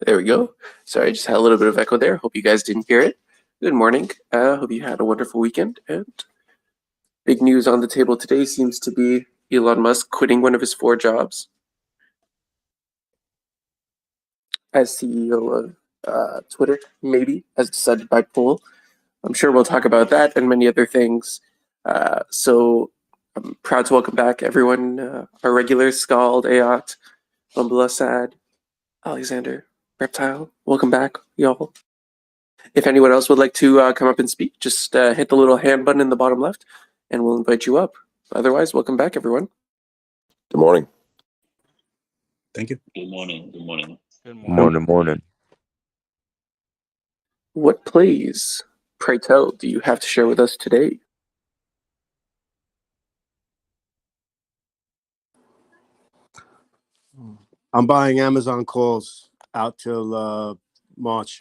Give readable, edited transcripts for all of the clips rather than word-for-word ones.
There we go. Sorry, I just had a little bit of echo there. Hope you guys didn't hear it. Good morning. Hope you had a wonderful weekend. And big news on the table today seems to be Elon Musk quitting one of his 4 jobs as CEO of Twitter, maybe, as decided by poll. I'm sure we'll talk about that and many other things. So I'm proud to welcome back everyone, our regulars, Scald, Aot, Bumble Sad, Alexander, Reptile. Welcome back, y'all. If anyone else would like to come up and speak, just hit the little hand button in the bottom left, and we'll invite you up. Otherwise, welcome back, everyone. Good morning. Thank you. Good morning. Good morning. Good morning. Morning. What plays, pray tell, do you have to share with us today? I'm buying Amazon calls out till March.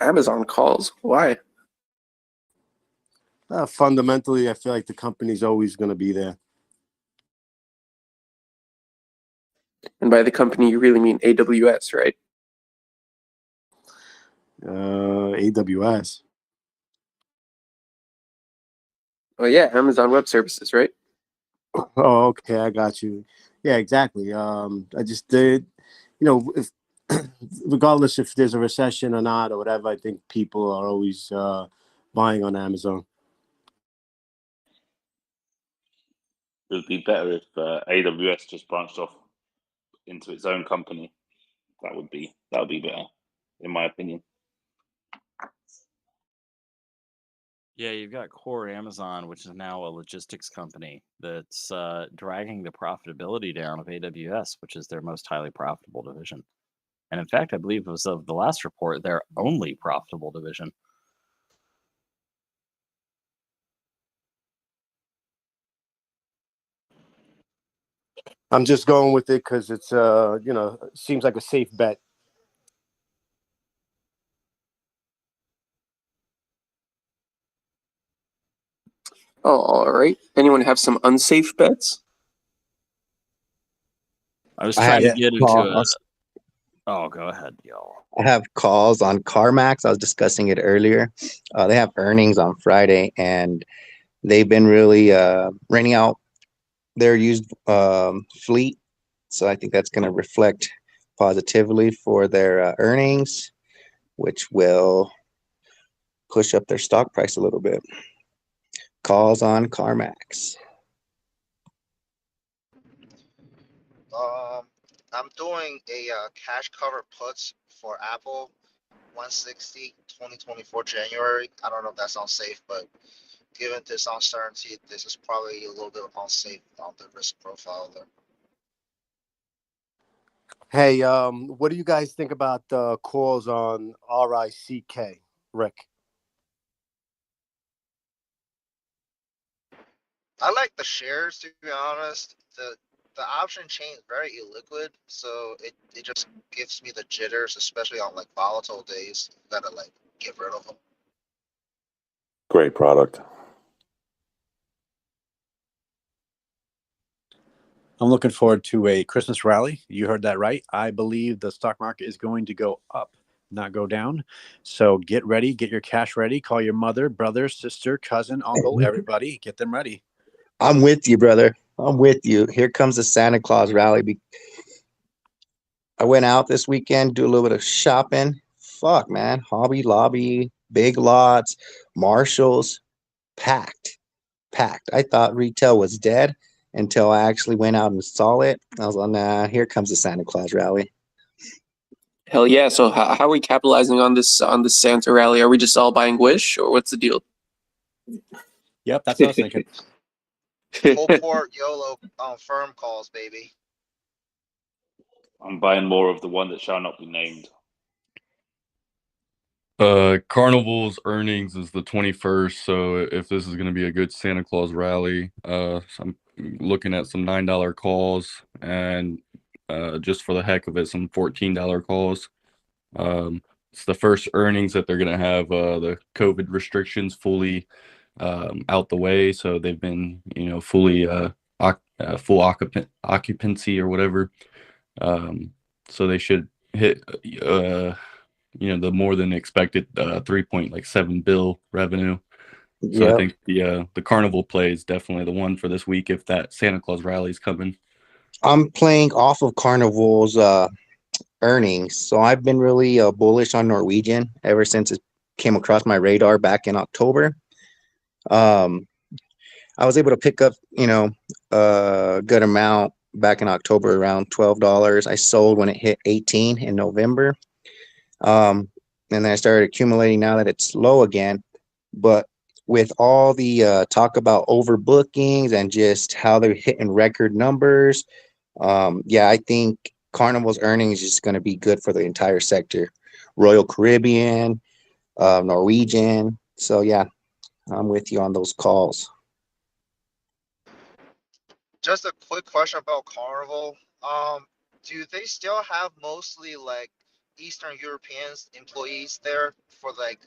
Amazon calls. Why? Fundamentally, I feel like the company's always going to be there. And by the company, you really mean AWS, right? AWS. Oh yeah, Amazon Web Services, right? Oh, okay, I got you. Yeah, exactly. I just did, if regardless if there's a recession or not or whatever, I think people are always buying on Amazon. It would be better if AWS just branched off into its own company. That would be better, in my opinion. Yeah, you've got core Amazon, which is now a logistics company that's dragging the profitability down of AWS, which is their most highly profitable division. And in fact, I believe as of the last report, their only profitable division. I'm just going with it because it's seems like a safe bet. Oh, all right. Anyone have some unsafe bets? I was trying to get into calls. Oh, go ahead, y'all. I have calls on CarMax. I was discussing it earlier. They have earnings on Friday, and they've been really renting out their used fleet. So I think that's going to reflect positively for their earnings, which will push up their stock price a little bit. Calls on CarMax. I'm doing a cash cover puts for Apple 160 2024 January. I don't know if that sounds safe, but given this uncertainty, this is probably a little bit unsafe on the risk profile there. Hey, what do you guys think about calls on RICK, Rick? I like the shares, to be honest. The option chain is very illiquid, so it just gives me the jitters, especially on like volatile days. You gotta like get rid of them. Great product. I'm looking forward to a Christmas rally. You heard that right. I believe the stock market is going to go up, not go down. So get ready, get your cash ready, call your mother, brother, sister, cousin, uncle, everybody, get them ready. I'm with you, brother. I'm with you. Here comes the Santa Claus rally. I went out this weekend, do a little bit of shopping. Fuck, man. Hobby Lobby, Big Lots, Marshalls, packed. I thought retail was dead until I actually went out and saw it. I was like, nah, here comes the Santa Claus rally. Hell yeah! So how are we capitalizing on this Santa rally? Are we just all buying Wish, or what's the deal? Yep, that's what I was thinking. Full port YOLO firm calls, baby. I'm buying more of the one that shall not be named. Carnival's earnings is the 21st, so if this is going to be a good Santa Claus rally, I'm looking at some $9 calls and just for the heck of it, some $14 calls. It's the first earnings that they're going to have the COVID restrictions fully out the way, so they've been fully full occupancy or whatever. So they should hit the more than expected 3.7 bill revenue. So I Yep. think the carnival play is definitely the one for this week if that Santa Claus rally is coming. I'm playing off of Carnival's earnings. So I've been really bullish on Norwegian ever since it came across my radar back in October. I was able to pick up, a good amount back in October, around $12. I sold when it hit 18 in November. And then I started accumulating now that it's low again. But with all the talk about overbookings and just how they're hitting record numbers, I think Carnival's earnings is going to be good for the entire sector. Royal Caribbean, Norwegian. So yeah, I'm with you on those calls. Just a quick question about Carnival. Do they still have mostly like Eastern Europeans employees there for like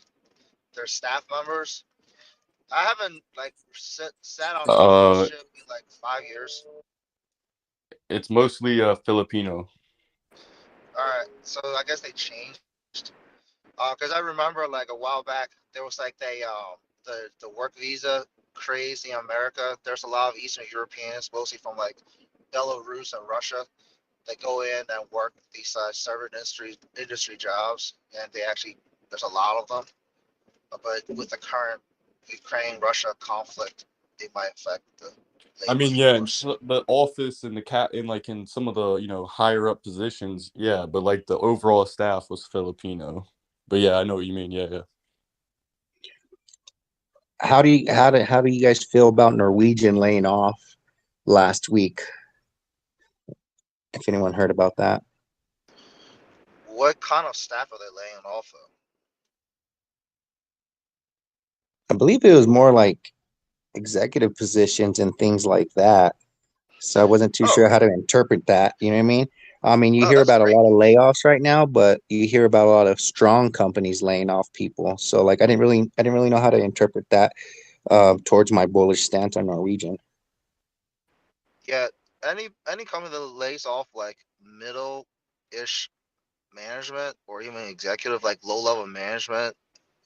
their staff members? I haven't like sat on a cruise ship in like 5 years. It's mostly Filipino. All right, so I guess they changed. Because I remember like a while back there was like the work visa craze in America. There's a lot of Eastern Europeans, mostly from like Belarus and Russia. They go in and work these service industry jobs, and they actually there's a lot of them. But with the current Ukraine Russia conflict, it might affect the I labor mean, yeah, in force. the office and in some of the higher up positions, yeah, but like the overall staff was Filipino. But yeah, I know what you mean. Yeah. How do you guys feel about Norwegian laying off last week? If anyone heard about that. What kind of staff are they laying off of? I believe it was more like executive positions and things like that. So I wasn't too Oh, sure how to interpret that. You know what I mean? I mean, you oh, hear that's about a great. lot of layoffs right now, but you hear about a lot of strong companies laying off people. So like, I didn't really know how to interpret that towards my bullish stance on Norwegian. Yeah, any company that lays off like middle-ish management or even executive, like low-level management,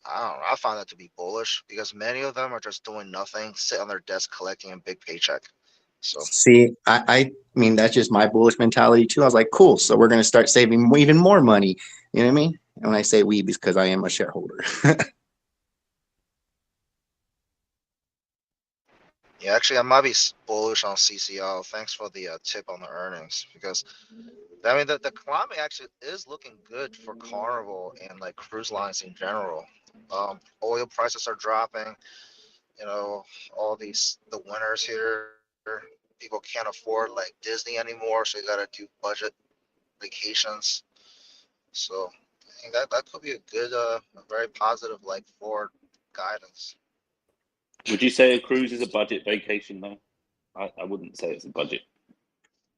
I don't know. I find that to be bullish because many of them are just doing nothing, sit on their desk collecting a big paycheck. So See, I mean, that's just my bullish mentality too. I was like, cool. So we're going to start saving even more money. You know what I mean? And when I say we, because I am a shareholder. yeah, actually, I might be bullish on CCL. Thanks for the tip on the earnings because I mean the climate actually is looking good for Carnival and like cruise lines in general. Oil prices are dropping. You know, all the winners here. People can't afford like Disney anymore, so you gotta do budget vacations. So I think that could be a good, a very positive like forward guidance. Would you say a cruise is a budget vacation though? I wouldn't say it's a budget.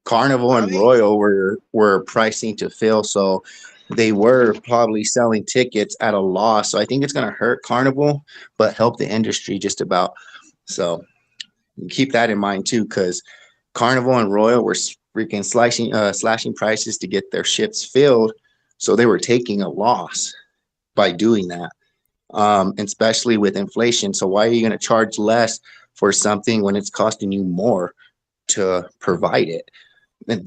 Carnival I and mean, Royal were pricing to fill, so they were probably selling tickets at a loss. So I think it's going to hurt Carnival, but help the industry just about. So keep that in mind too, because Carnival and Royal were freaking slashing prices to get their ships filled, so they were taking a loss by doing that, especially with inflation. So why are you going to charge less for something when it's costing you more to provide it?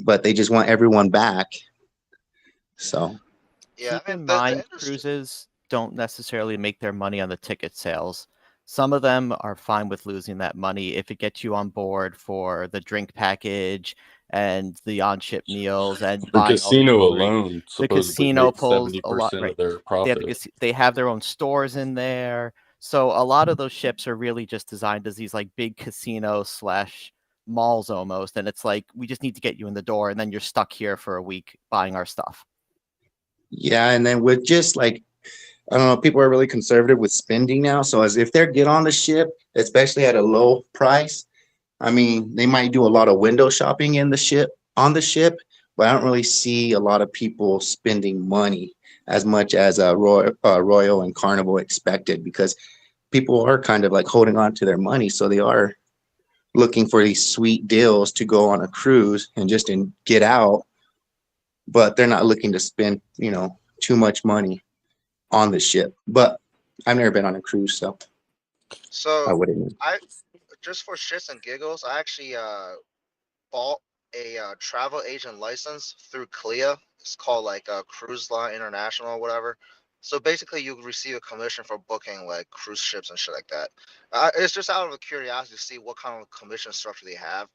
But they just want everyone back. So yeah, Keep I mean in the mind, industry. cruises don't necessarily make their money on the ticket sales. Some of them are fine with losing that money if it gets you on board for the drink package and the on-ship meals and The buying all the casino jewelry. alone The supposedly casino makes pulls a lot, 70% of right? their They have profit. they have their own stores in there. So a lot of those ships are really just designed as these like big casino slash malls almost. And it's like, we just need to get you in the door and then you're stuck here for a week buying our stuff. yeah, and then with just like, I don't know, people are really conservative with spending now. So as if they get on the ship, especially at a low price, I mean, they might do a lot of window shopping in the ship on the ship, but I don't really see a lot of people spending money as much as Royal and Carnival expected, because people are kind of like holding on to their money, so they are looking for these sweet deals to go on a cruise and just get out, but they're not looking to spend, too much money on the ship. But I've never been on a cruise, so I So wouldn't. I just for shits and giggles, I actually bought a travel agent license through CLIA. It's called like Cruise Line International or whatever. So basically, you receive a commission for booking like cruise ships and shit like that. It's just out of curiosity to see what kind of commission structure they have.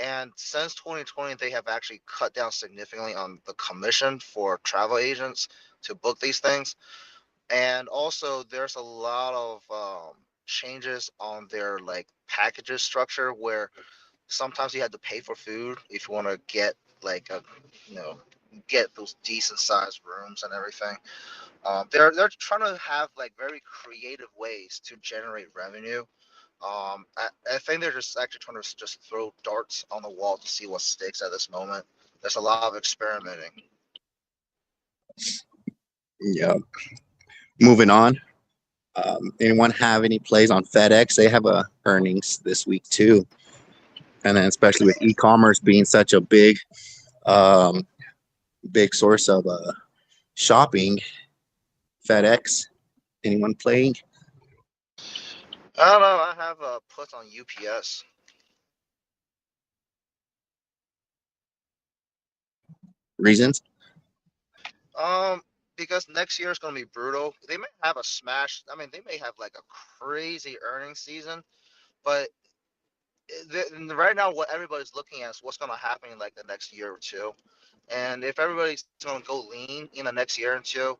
And since 2020, they have actually cut down significantly on the commission for travel agents to book these things. And also, there's a lot of changes on their like packages structure where sometimes you have to pay for food if you want to get like a you know get those decent sized rooms and everything. They're trying to have like very creative ways to generate revenue. I think they're just actually trying to just throw darts on the wall to see what sticks at this moment. There's a lot of experimenting. Yeah. Moving on. Anyone have any plays on FedEx? They have earnings this week too, and then especially with e-commerce being such a um, big source of shopping. FedEx. Anyone playing? I don't know. I have puts on UPS. Reasons? Um, because next year is going to be brutal. They may have a smash. I mean, they may have like a crazy earnings season, but right now, what everybody's looking at is what's going to happen in like the next year or two. And if everybody's going to go lean in the next year or two,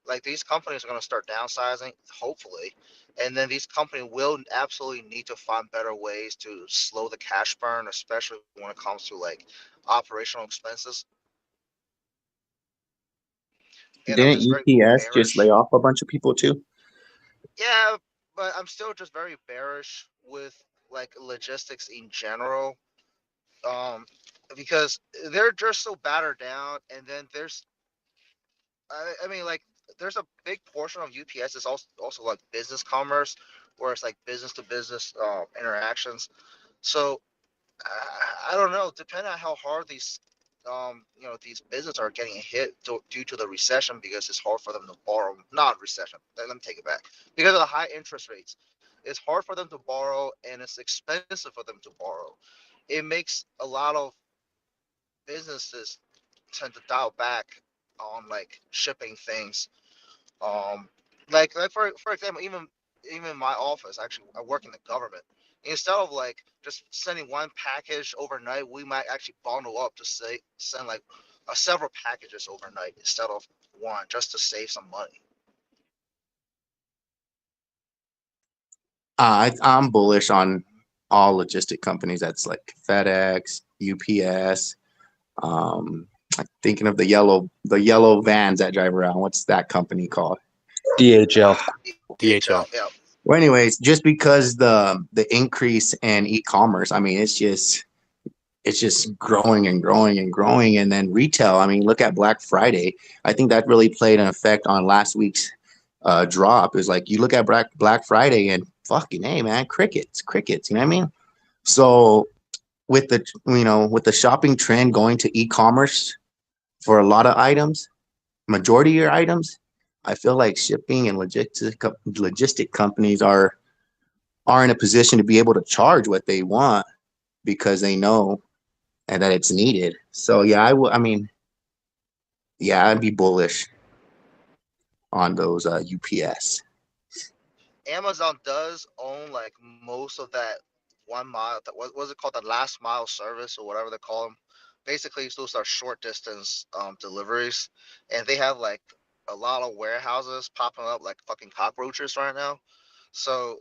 like these companies are going to start downsizing, hopefully. And then these companies will absolutely need to find better ways to slow the cash burn, especially when it comes to like operational expenses. And I'm Didn't just very UPS just lay bearish. off a bunch of people too? Yeah, but I'm still just very bearish with like logistics in general. Um, because they're just so battered down, and then I mean, like, there's a big portion of UPS is also like business commerce, where it's like business to business interactions. So I don't know. Depending on how hard these businesses are getting hit due to the recession, because it's hard for them to borrow. Not recession. Let me take it back. Because of the high interest rates, it's hard for them to borrow, and it's expensive for them to borrow. It makes a lot of businesses tend to dial back on like shipping things. Um, like for example, even my office, actually, I work in the government. Instead of like just sending one package overnight, we might actually bundle up to send like several packages overnight instead of one, just to save some money. I'm bullish on all logistic companies. That's like FedEx, UPS. I'm thinking of the yellow vans that drive around. What's that company called? DHL. DHL. Yeah. Well, anyways, just because the increase in e-commerce, I mean, it's just growing and growing and growing. And then retail, I mean, look at Black Friday. I think that really played an effect on last week's drop. Is like you look at Black Friday and fucking hey man, crickets. You know what I mean? So with the shopping trend going to e-commerce for a lot of items, majority of your items, I feel like shipping and logistic companies are in a position to be able to charge what they want because they know and that it's needed. So yeah, I mean, yeah, I'd be bullish on those UPS. Amazon does own like most of that 1 mile. What was it called? The last mile service or whatever they call them. Basically, those are short distance deliveries, and they have like a lot of warehouses popping up like fucking cockroaches right now. So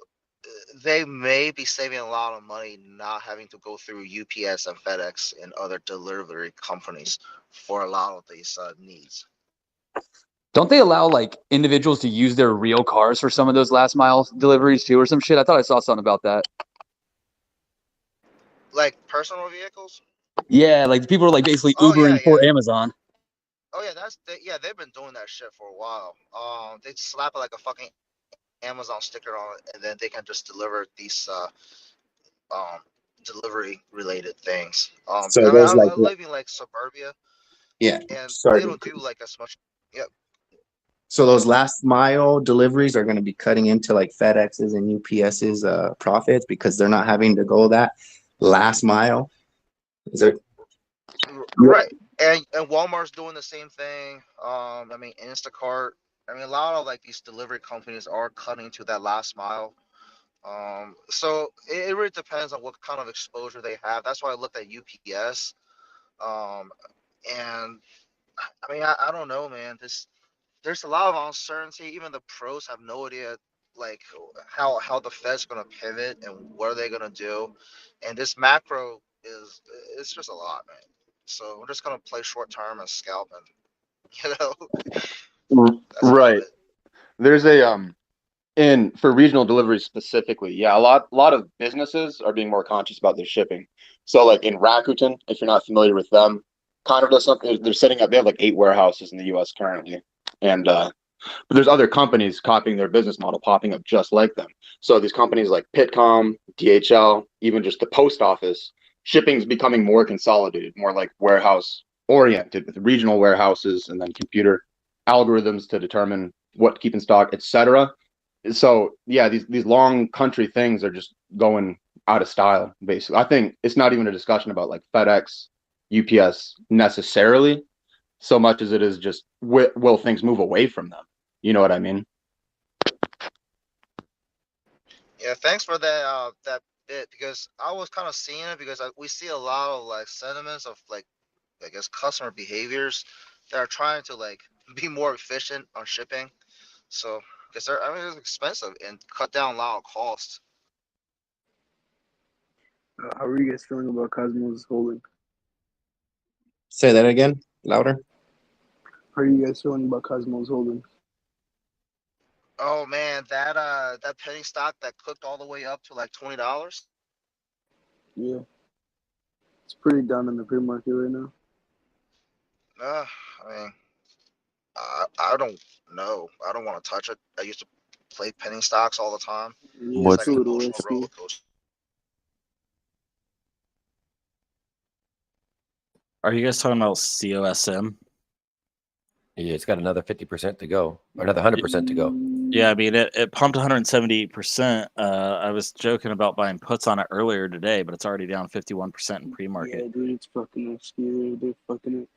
they may be saving a lot of money not having to go through UPS and FedEx and other delivery companies for a lot of these needs. Don't they allow like individuals to use their real cars for some of those last mile deliveries too, or some shit? I thought I saw something about that. Like personal vehicles. Yeah, like people are like basically Oh yeah, Ubering yeah. for Amazon. Oh yeah, they've been doing that shit for a while. They slap like a fucking Amazon sticker on it, and then they can just deliver these um delivery related things. So I mean, those I like live in like suburbia, yeah, and sorry. they don't do like as much. Yeah, So those last mile deliveries are going to be cutting into like FedEx's and UPS's profits because they're not having to go that last mile. Is there? right. And Walmart's doing the same thing. I mean, Instacart. I mean, a lot of like these delivery companies are cutting to that last mile. So it really depends on what kind of exposure they have. That's why I looked at UPS. Um, and I mean, I don't know, man. There's a lot of uncertainty. Even the pros have no idea, like how the Fed's gonna pivot and what are they gonna do. And this macro it's just a lot, man. So we're just gonna play short term and scalp, and you know, that's about Right. it. There's and for regional delivery specifically, yeah, a lot of businesses are being more conscious about their shipping. So like in Rakuten, if you're not familiar with them, kind of does something. They're setting up. They have like 8 warehouses in the U.S. currently, and but there's other companies copying their business model, popping up just like them. So these companies like Pitcom, DHL, even just the post office, shipping's becoming more consolidated, more like warehouse oriented with regional warehouses and then computer algorithms to determine what to keep in stock, etc. So yeah, these long country things are just going out of style, basically. I think it's not even a discussion about like FedEx, UPS necessarily, so much as it is just will things move away from them? You know what I mean? Yeah, thanks for that bit because I was kind of seeing it because we see a lot of like sentiments of like I guess customer behaviors that are trying to like be more efficient on shipping. So because I mean it's expensive and cut down a lot of costs. How are you guys feeling about Cosmos Holding? Say that again, louder. How are you guys feeling about Cosmos Holding? Oh man, that penny stock that cooked all the way up to like $20. Yeah, it's pretty down in the pre-market right now. I mean, I don't know. I don't want to touch it. I used to play penny stocks all the time. Yeah, It's it's like What's a an little emotional risky. roller coaster. Are you guys talking about COSM? Yeah, it's got another 50% to go, or another 100% to go. Yeah, I mean it pumped 178%. I was joking about buying puts on it earlier today, but it's already down 51% in Yeah, pre-market. dude, it's fucking risky. They're fucking it.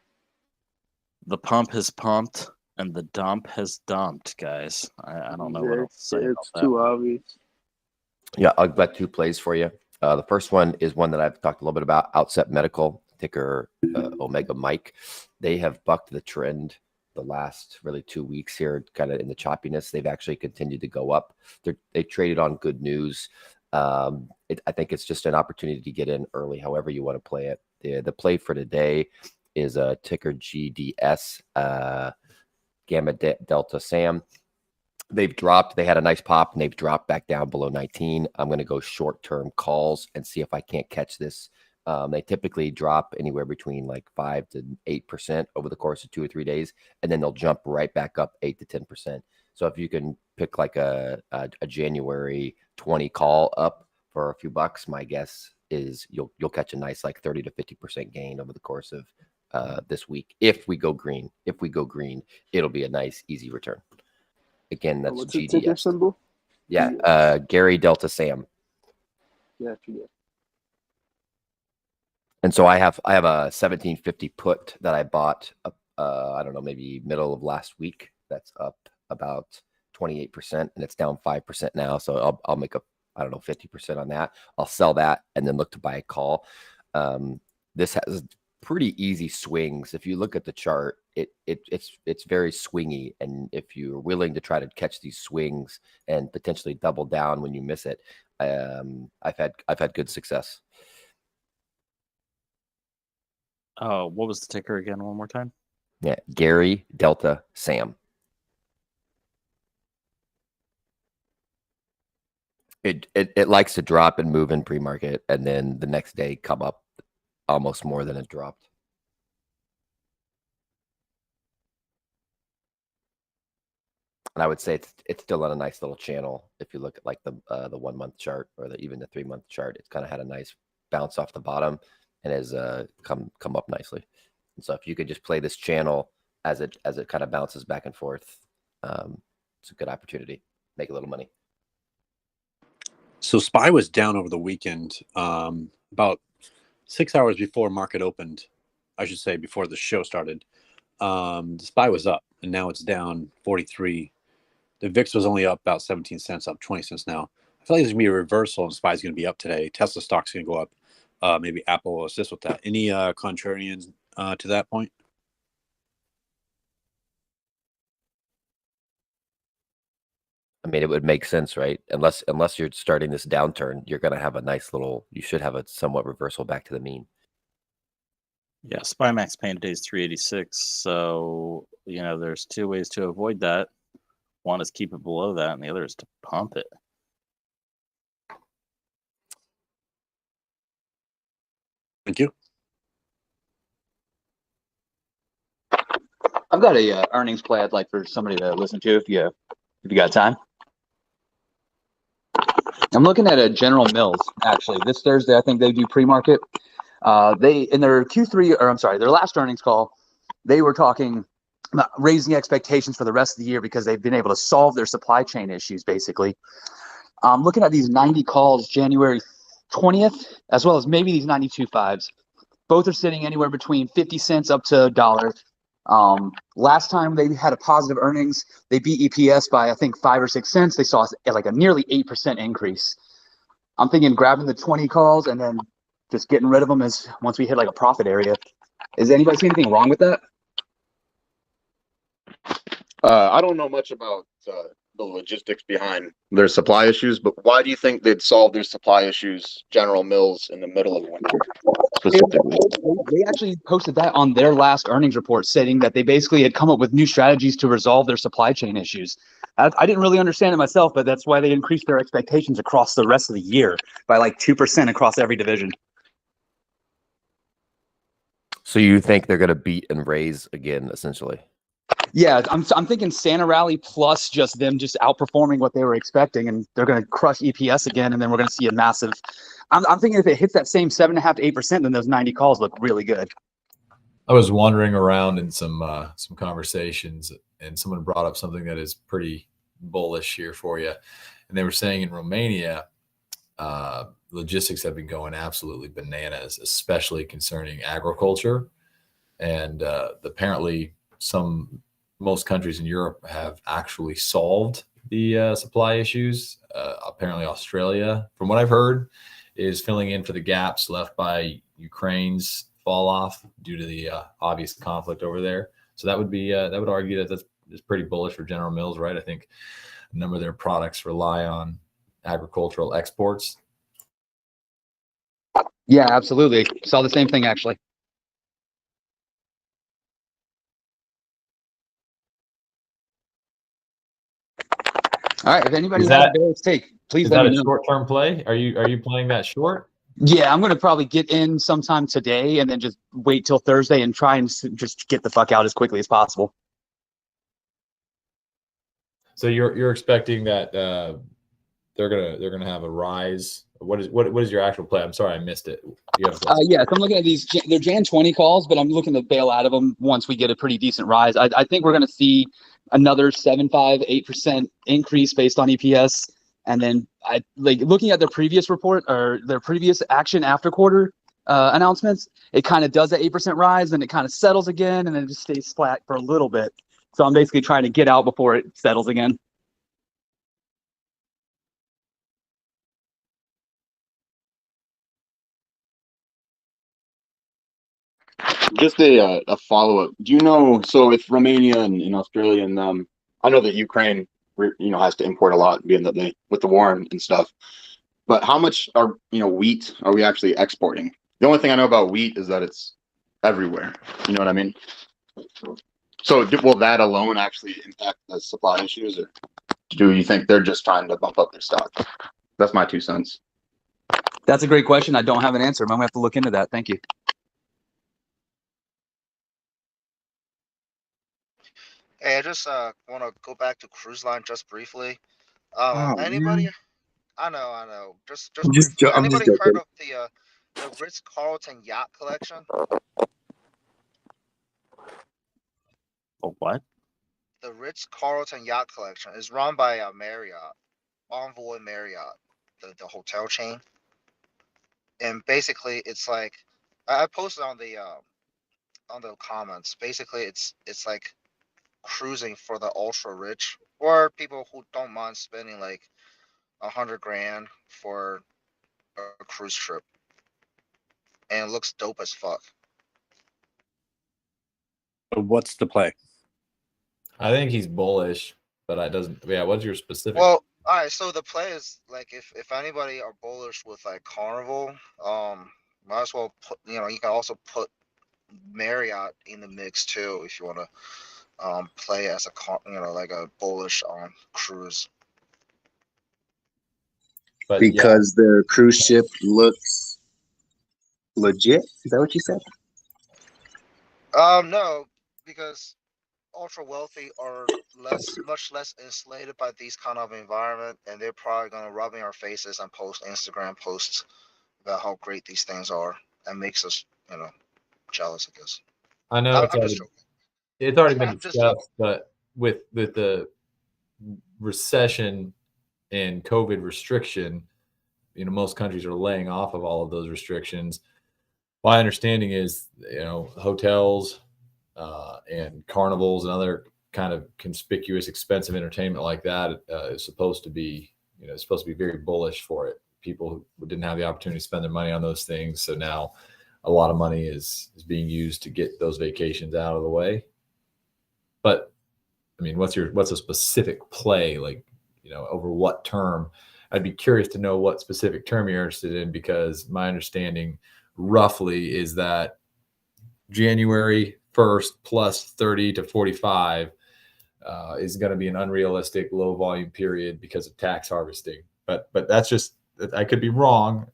The pump has pumped and the dump has dumped, guys. I don't know what Yeah, else to say about it's that. too obvious. Yeah, I've got 2 plays for you. The first one is one that I've talked a little bit about, Outset Medical, ticker Omega Mike. They have bucked the trend the last really 2 weeks here, kind of in the choppiness. They've actually continued to go up. They traded on good news. I think it's just an opportunity to get in early, however you want to play it. The play for today is a ticker GDS, Gamma Delta Sam. They've dropped. They had a nice pop and they've dropped back down below 19. I'm going to go short-term calls and see if I can't catch this. They typically drop anywhere between like 5 to 8% over the course of 2 or 3 days, and then they'll jump right back up 8 to 10%. So if you can pick like a January 20 call up for a few bucks, my guess is you'll catch a nice like 30 to 50% gain over the course of this week. If we go green, it'll be a nice easy return. Again, that's What's the ticker GDS. symbol? Yeah, Gary Delta Sam. Yeah, GDS. And so I have a 1750 put that I bought up, I don't know, maybe middle of last week. That's up about 28%, and it's down 5% now. So I'll make I don't know, 50% on that. I'll sell that and then look to buy a call. This has pretty easy swings. If you look at the chart, it's very swingy, and if you're willing to try to catch these swings and potentially double down when you miss it, I've had good success. Oh, what was the ticker again? One more time. Yeah, Gary Delta Sam. It likes to drop and move in pre-market, and then the next day come up almost more than it dropped. And I would say it's still on a nice little channel. If you look at like the 1 month chart or even the 3 month chart, it's kind of had a nice bounced off the bottom and has come up nicely. And so if you could just play this channel as it kind of bounces back and forth, it's a good opportunity. Make a little money. So SPY was down over the weekend, about 6 hours before market opened. I should say before the show started. The SPY was up, and now it's down 43. The VIX was only up about 17 cents, up 20 cents now. I feel like there's going to be a reversal, and SPY is going to be up today. Tesla stock's going to go up. Maybe Apple will assist with that. Any contrarians to that point? I mean, it would make sense, right? Unless you're starting this downturn, you're going to have a nice little. You should have a somewhat reversal back to the mean. Yeah, SPY max pain today is 386. So there's two ways to avoid that. One is keep it below that, and the other is to pump it. Thank you. I've got a earnings play I'd like for somebody to listen to if you got time. I'm looking at a General Mills actually this Thursday. I think they do pre-market. They in their their last earnings call, they were talking about raising expectations for the rest of the year because they've been able to solve their supply chain issues. Basically, I'm looking at these 90 calls January 20th, as well as maybe these 92 fives. Both are sitting anywhere between 50 cents up to $1. Last time they had a positive earnings, they beat EPS by I think 5 or 6 cents. They saw like a nearly 8% increase. I'm thinking grabbing the 20 calls and then just getting rid of them as once we hit like a profit area. Is anybody see anything wrong with that? I don't know much about the logistics behind their supply issues, but why do you think they'd solve their supply issues, General Mills, in the middle of winter specifically? They actually posted that on their last earnings report, saying that they basically had come up with new strategies to resolve their supply chain issues. I didn't really understand it myself, but that's why they increased their expectations across the rest of the year by like 2% across every division. So you think they're going to beat and raise again, essentially? Yeah, I'm thinking Santa Rally plus just them just outperforming what they were expecting, and they're going to crush EPS again, and then we're going to see a massive. I'm thinking if it hits that same 7.5 to 8%, then those 90 calls look really good. I was wandering around in some conversations, and someone brought up something that is pretty bullish here for you, and they were saying in Romania, logistics have been going absolutely bananas, especially concerning agriculture, and apparently most countries in Europe have actually solved the supply issues. Apparently Australia, from what I've heard, is filling in for the gaps left by Ukraine's fall off due to the obvious conflict over there. So that would argue that that's pretty bullish for General Mills, right? I think a number of their products rely on agricultural exports. Yeah, absolutely. Saw the same thing actually. All right. If anybody has a bearish take, please let me know. Is that a short-term play? Are you playing that short? Yeah, I'm going to probably get in sometime today and then just wait till Thursday and try and just get the fuck out as quickly as possible. So you're expecting that they're gonna have a rise. What is your actual play? I'm sorry, I missed it. Yeah, so I'm looking at these. They're Jan 20 calls, but I'm looking to bail out of them once we get a pretty decent rise. I think we're going to see another 7.5-8% increase based on EPS. And then I like looking at their previous report or their previous action after quarter announcements. It kind of does that 8% rise, and it kind of settles again, and then it just stays flat for a little bit. So I'm basically trying to get out before it settles again. Just a follow-up. Do you know, so if Romania and Australia and I know that Ukraine, has to import a lot being that with the war and stuff, but how much wheat are we actually exporting? The only thing I know about wheat is that it's everywhere. You know what I mean? So will that alone actually impact the supply issues, or do you think they're just trying to bump up their stock? That's my 2 cents. That's a great question. I don't have an answer. I'm going to have to look into that. Thank you. Hey, I just want to go back to cruise line just briefly. Anybody? Man. I know. Just I'm briefly. just Anybody heard joking. of the Ritz-Carlton Yacht Collection. Oh, what? The Ritz-Carlton Yacht Collection is run by Marriott, Envoy Marriott, the hotel chain. And basically, it's like I posted on the comments. Basically, it's like cruising for the ultra rich or people who don't mind spending like $100,000 for a cruise trip, and it looks dope as fuck. What's the play? I think he's bullish, but I doesn't. Yeah, what's your specific? Well, all right. So the play is like if anybody are bullish with like Carnival, might as well put, you can also put Marriott in the mix too if you want to play as like a bullish cruise. But because their cruise ship looks legit. Is that what you said? No, because ultra wealthy are much less insulated by these kind of environment, and they're probably gonna rub in our faces and post Instagram posts about how great these things are, and makes us, jealous, I guess. I know it's already been discussed, but with the recession and COVID restriction, most countries are laying off of all of those restrictions. My understanding is, hotels and carnivals and other kind of conspicuous, expensive entertainment like that is supposed to be, very bullish for it. People who didn't have the opportunity to spend their money on those things, so now a lot of money is being used to get those vacations out of the way. But I mean, what's a specific play, like, over what term? I'd be curious to know what specific term you're interested in, because my understanding roughly is that January 1st plus 30 to 45 is going to be an unrealistic low volume period because of tax harvesting. But that's just, I could be wrong.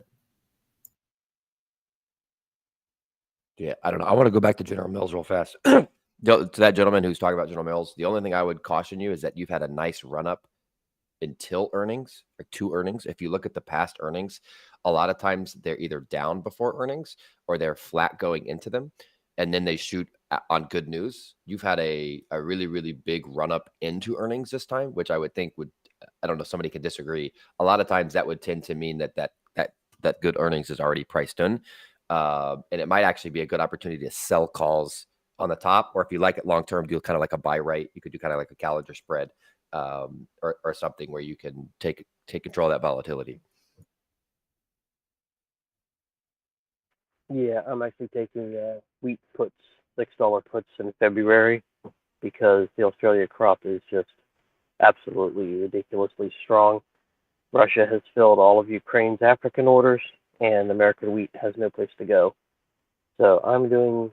Yeah, I don't know. I want to go back to General Mills real fast. To that gentleman who's talking about General Mills, the only thing I would caution you is that you've had a nice run up until earnings, or to earnings. If you look at the past earnings, a lot of times they're either down before earnings or they're flat going into them, and then they shoot on good news. You've had a really, really big run up into earnings this time, which I would think would, I don't know, somebody could disagree. A lot of times that would tend to mean that good earnings is already priced in. And it might actually be a good opportunity to sell calls on the top, or if you like it long term, do kind of like a buy right. You could do kind of like a calendar spread, or something where you can take control of that volatility. Yeah, I'm actually taking wheat puts, $6 puts in February, because the Australia crop is just absolutely ridiculously strong. Russia has filled all of Ukraine's African orders, and American wheat has no place to go. So I'm doing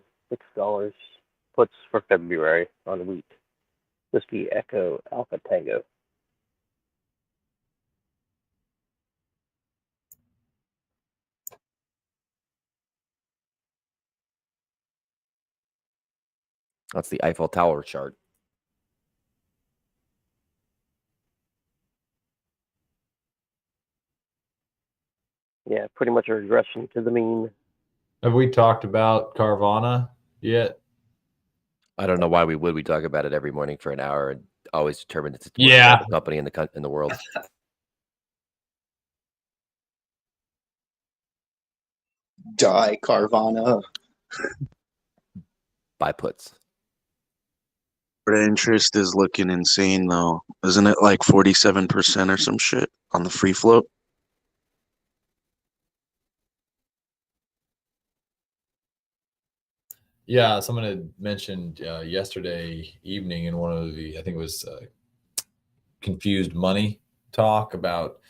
$6 puts for February on wheat. Whiskey Echo Alpha Tango. That's the Eiffel Tower chart. Yeah, pretty much a regression to the mean. Have we talked about Carvana yet? I don't know why we would. We talk about it every morning for an hour and always determine it's the most Yeah. valuable company in the world. Die Carvana. Buy puts. The interest is looking insane though. Isn't it like 47% or some shit on the free float? Yeah, someone had mentioned yesterday evening in one of the, I think it was Confused Money talk, about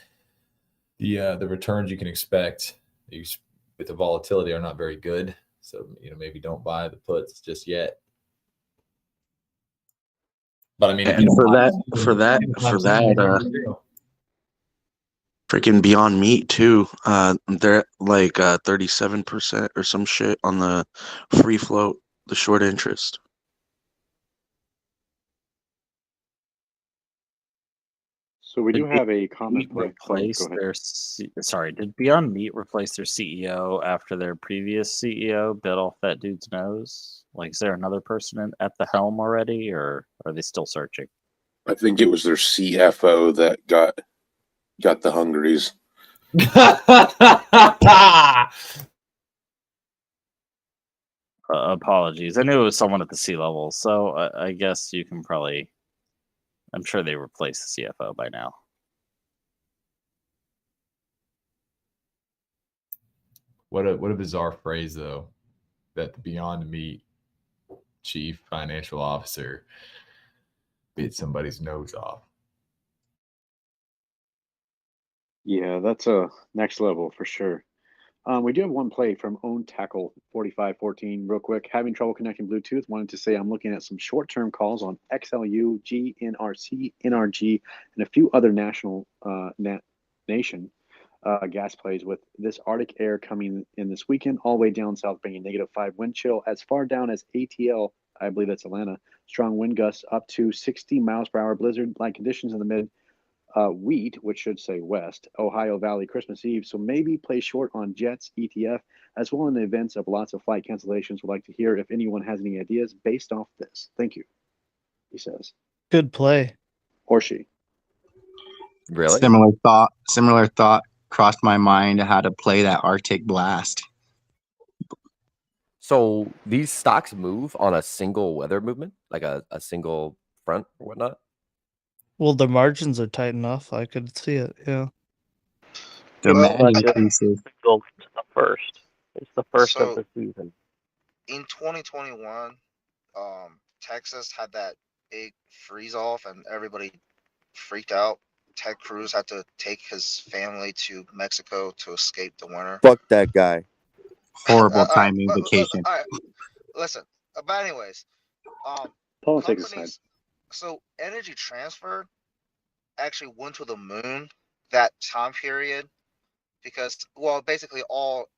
the returns you can expect with the volatility are not very good. So, maybe don't buy the puts just yet. But I mean, and for that, freaking Beyond Meat too. They're like 37% or some shit on the free float, the short interest. So we do Did have a comment Meat play. Go replace ahead. their sorry, did Beyond Meat replace their CEO after their previous CEO bit off that dude's nose? Like, is there another person at the helm already, or are they still searching? I think it was their CFO that got the Hungaries. Apologies. I knew it was someone at the C level, so I guess you can probably. I'm sure they replaced the CFO by now. What a bizarre phrase though, that the Beyond Meat chief financial officer bit somebody's nose off. Yeah, that's a next level for sure. We do have one play from Own Tackle 4514 real quick. Having trouble connecting Bluetooth. Wanted to say I'm looking at some short-term calls on XLU, GNRC, NRG, and a few other national nation gas plays with this Arctic air coming in this weekend, all the way down south, bringing -5 wind chill as far down as ATL. I believe that's Atlanta. Strong wind gusts up to 60 miles per hour. Blizzard-like conditions in the mid. Wheat, which should say West, Ohio Valley, Christmas Eve. So maybe play short on Jets, ETF, as well in the events of lots of flight cancellations. Would like to hear if anyone has any ideas based off this. Thank you, he says. Good play. Or she. Really? Similar thought crossed my mind how to play that Arctic blast. So these stocks move on a single weather movement, like a single front or whatnot? Well, the margins are tight enough. I could see it. Yeah. Demand Well, increases. the first. It's the first of So the season. in 2021, Texas had that big freeze off, and everybody freaked out. Ted Cruz had to take his family to Mexico to escape the winter. Fuck that guy. Horrible timing vacation. All right, listen. But anyways, Politics aside. companies. So Energy Transfer actually went to the moon that time period because, well, basically all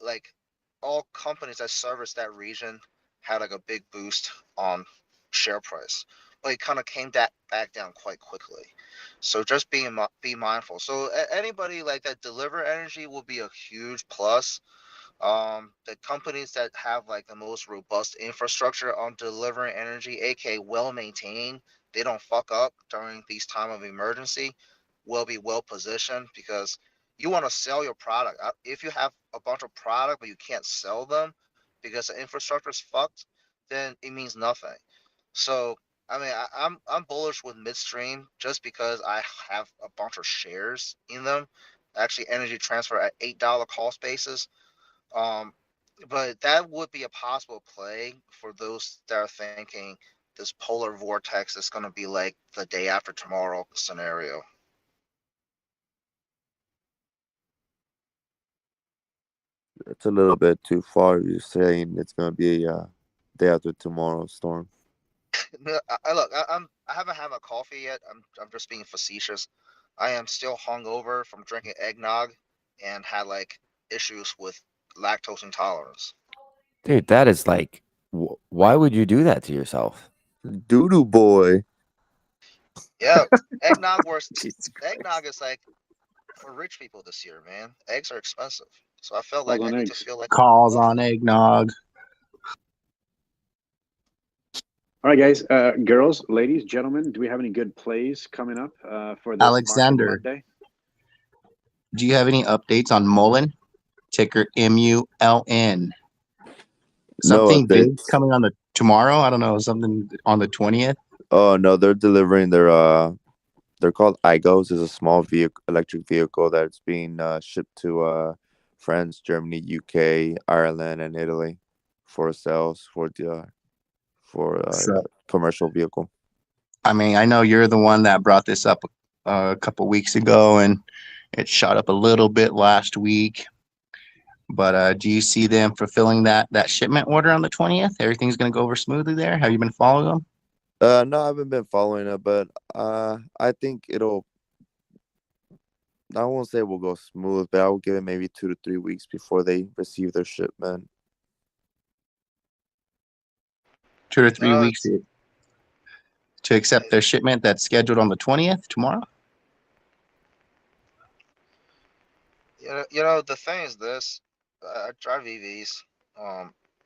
companies that service that region had like a big boost on share price, but it kind of came back down quite quickly. So just be mindful. So anybody like that deliver energy will be a huge plus. The companies that have like the most robust infrastructure on delivering energy, aka well maintained, they don't fuck up during these time of emergency, will be well positioned because you want to sell your product. If you have a bunch of product but you can't sell them because the infrastructure is fucked, then it means nothing. So I mean, I'm bullish with midstream just because I have a bunch of shares in them. Actually, Energy Transfer at $8 cost basis. But that would be a possible play for those that are thinking this polar vortex is going to be like the day after tomorrow scenario. It's a little bit too far. You're saying it's gonna be a day after tomorrow storm. No, I haven't had my coffee yet. I'm just being facetious. I am still hungover from drinking eggnog and had like issues with lactose intolerance. Dude, that is like, why would you do that to yourself? Doodoo boy. Yeah, eggnog eggnog is like for rich people this year, man. Eggs are expensive, so I felt like I need to feel like Calls on eggnog. All right, guys, girls, ladies, gentlemen, do we have any good plays coming up for this Alexander, Market Monday? do you have any updates on Mullen? Ticker MULN. Something big coming on the tomorrow? I don't know, something on the 20th? Oh no, they're delivering their they're called IGOs. Is a small electric vehicle that's being shipped to France, Germany, UK, Ireland, and Italy for sales for So- commercial vehicle. I mean, I know you're the one that brought this up a couple weeks ago, and it shot up a little bit last week. But do you see them fulfilling that shipment order on the 20th? Everything's going to go over smoothly there. Have you been following them? No, I haven't been following it, but I think it'll. I won't say it will go smooth, but I will give it maybe 2 to 3 weeks before they receive their shipment. 2 to 3 weeks to accept their shipment that's scheduled on the 20th tomorrow? The thing is this: I drive EVs.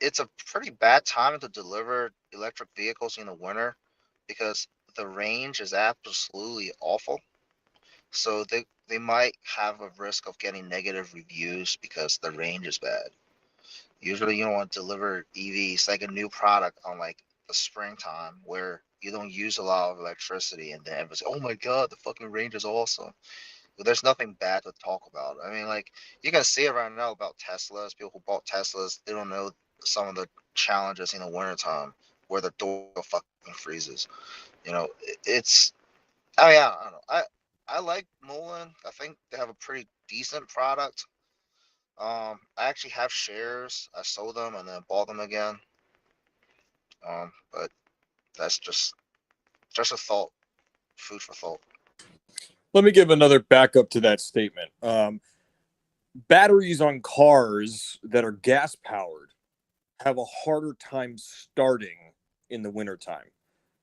It's a pretty bad time to deliver electric vehicles in the winter because the range is absolutely awful. So they might have a risk of getting negative reviews because the range is bad. Usually, you don't want to deliver EVs like a new product on like the springtime where you don't use a lot of electricity, and then everyone's, oh my god, the fucking range is awesome. But there's nothing bad to talk about. I mean, like you can see it right now about Teslas. People who bought Teslas, they don't know some of the challenges in the wintertime where the door fucking freezes. It's. I mean, I don't know. I like Mullen. I think they have a pretty decent product. I actually have shares. I sold them and then bought them again. But that's just a thought, food for thought. Let me give another backup to that statement. Batteries on cars that are gas powered have a harder time starting in the wintertime.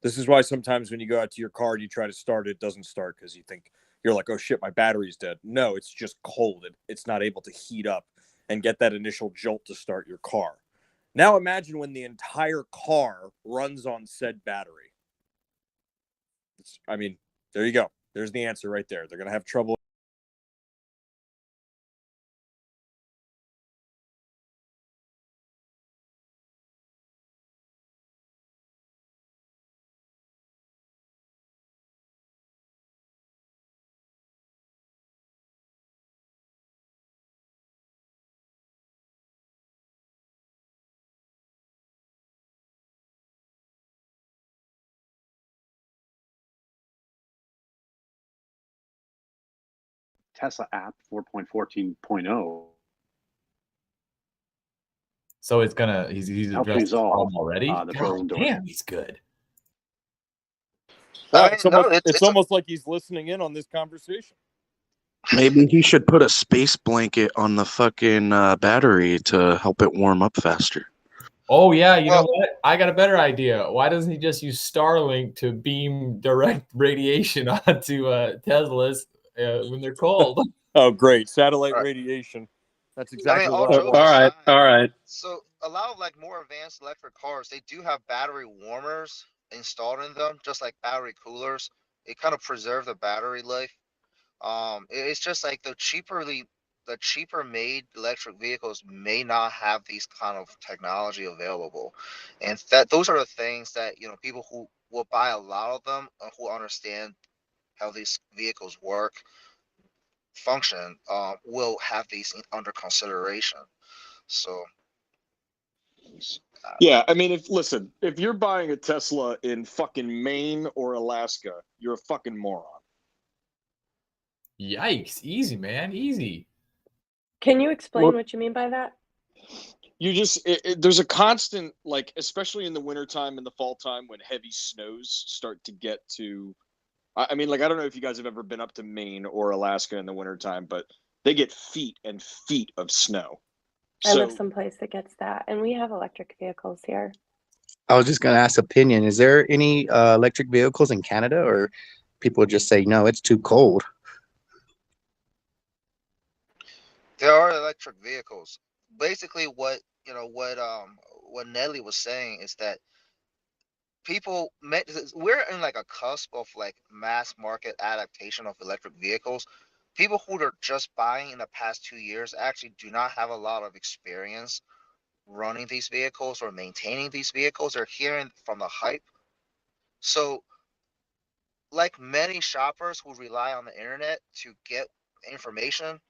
This is why sometimes when you go out to your car and you try to start it, doesn't start because you think you're like, oh shit, my battery's dead. No, it's just cold. It's not able to heat up and get that initial jolt to start your car. Now imagine when the entire car runs on said battery. I mean, there you go. There's the answer right there. They're going to have trouble. Tesla app 4.14.0. So it's gonna he's Help addressed the resolve problem already. the God frozen doors. damn, he's good. It's almost like he's listening in on this conversation. Maybe he should put a space blanket on the fucking battery to help it warm up faster. Oh yeah, you know what? I got a better idea. Why doesn't he just use Starlink to beam direct radiation onto Teslas when they're cold? Oh, great. Satellite radiation. That's exactly all what I jokes want. aside, all right. So a lot of like more advanced electric cars, they do have battery warmers installed in them, just like battery coolers. It kind of preserve the battery life. It's just like the cheaper made electric vehicles may not have these kind of technology available, and those are the things that people who will buy a lot of them, who understand how these vehicles work, function, will have these under consideration. So. Yeah, I mean, if you're buying a Tesla in fucking Maine or Alaska, you're a fucking moron. Yikes! Easy, man. Easy. Can you explain what you mean by that? You just there's a constant, like, especially in the wintertime and the fall time when heavy snows start to get to. I mean, like, I don't know if you guys have ever been up to Maine or Alaska in the wintertime, but they get feet and feet of snow. I live someplace that gets that, and we have electric vehicles here. I was just going to ask opinion. Is there any electric vehicles in Canada, or people just say, no, it's too cold? There are electric vehicles. Basically, what Nelly was saying is that we're in like a cusp of like mass market adaptation of electric vehicles. People who are just buying in the past 2 years actually do not have a lot of experience running these vehicles or maintaining these vehicles. They're hearing from the hype. So, like many shoppers who rely on the internet to get information,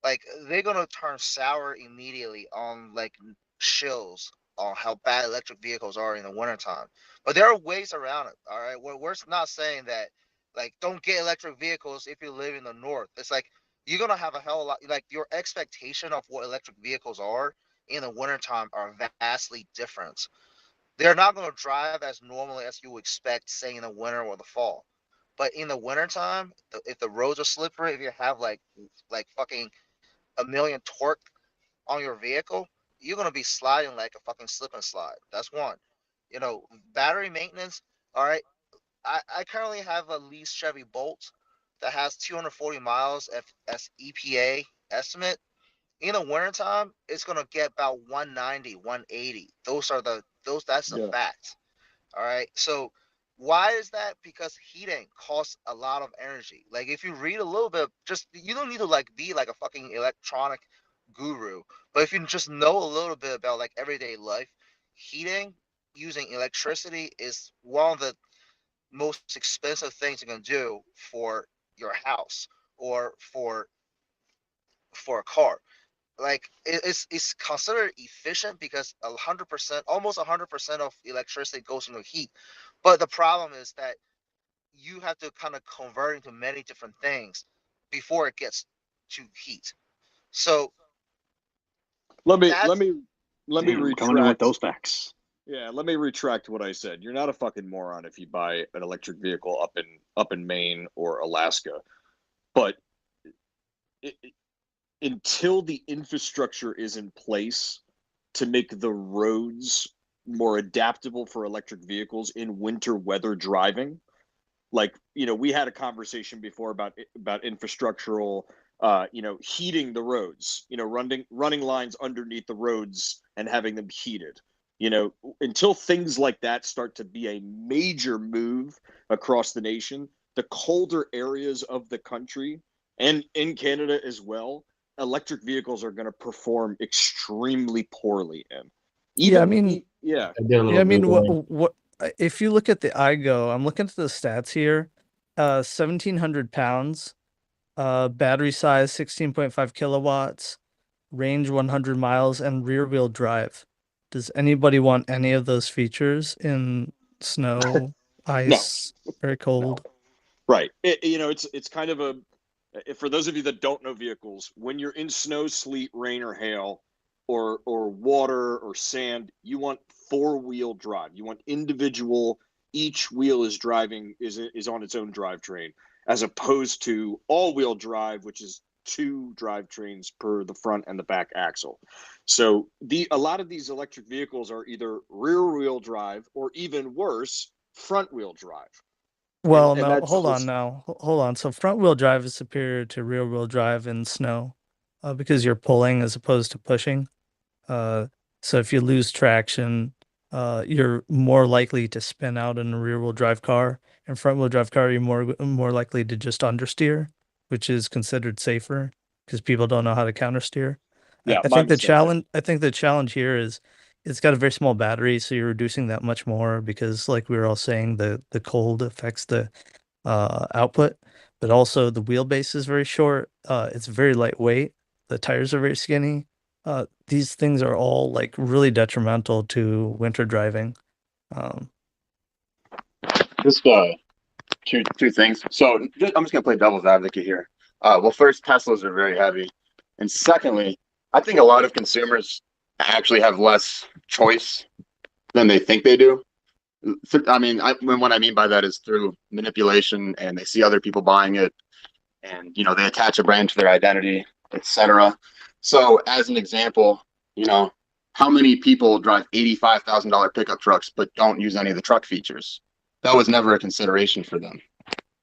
like they're gonna turn sour immediately on like shills on how bad electric vehicles are in the wintertime. But there are ways around it. All right, we're not saying that like don't get electric vehicles if you live in the north. It's like you're gonna have a hell of a lot, like your expectation of what electric vehicles are in the wintertime are vastly different. They're not gonna drive as normally as you would expect, say in the winter or the fall. But in the wintertime, if the roads are slippery, if you have like fucking a million torque on your vehicle, you're gonna be sliding like a fucking slip and slide. That's one. Battery maintenance. All right. I currently have a leased Chevy Bolt that has 240 miles as EPA estimate. In the wintertime, it's gonna get about 190, 180. That's the Yeah. fact. All right. So why is that? Because heating costs a lot of energy. Like if you read a little bit, just you don't need to like be like a fucking electronic guru, but if you just know a little bit about like everyday life, heating using electricity is one of the most expensive things you can do for your house or for a car. Like it's considered efficient because 100%, almost 100% of electricity goes into heat. But the problem is that you have to kind of convert into many different things before it gets to heat. So Let me that's Damn, retract. coming in with those facts. Yeah, let me retract what I said. You're not a fucking moron if you buy an electric vehicle up in Maine or Alaska, but until the infrastructure is in place to make the roads more adaptable for electric vehicles in winter weather driving, like we had a conversation before about infrastructural, heating the roads, running lines underneath the roads and having them heated. Until things like that start to be a major move across the nation, the colder areas of the country and in Canada as well, electric vehicles are going to perform extremely poorly in. Yeah, I mean, Yeah. yeah, I mean, what if you look at the iGo? I'm looking at the stats here. 1,700 pounds, battery size 16.5 kilowatts, range 100 miles, and rear wheel drive. Does anybody want any of those features in snow, ice, very cold? Right. It's kind of for those of you that don't know vehicles, when you're in snow, sleet, rain, or hail, or water or sand, you want four-wheel drive. You want individual. Each wheel is on its own drivetrain, as opposed to all-wheel drive, which is two drivetrains per the front and the back axle. So a lot of these electric vehicles are either rear-wheel drive or even worse, front-wheel drive. Well, And no, that's hold on now. Hold on. So front wheel drive is superior to rear wheel drive in snow, because you're pulling as opposed to pushing. So if you lose traction, you're more likely to spin out in a rear wheel drive car. In front wheel drive car, you're more likely to just understeer, which is considered safer because people don't know how to countersteer. Yeah, I my think the mistake. challenge here is it's got a very small battery, so you're reducing that much more because, like we were all saying, the cold affects the output, but also the wheelbase is very short. It's very lightweight. The tires are very skinny. These things are all like really detrimental to winter driving. Just two things. So I'm just gonna play devil's advocate here. Well, first, Teslas are very heavy, and secondly, I think a lot of consumers actually have less choice than they think they do. I mean, what I mean by that is through manipulation, and they see other people buying it, and they attach a brand to their identity, etc. So, as an example, how many people drive $85,000 pickup trucks but don't use any of the truck features? That was never a consideration for them.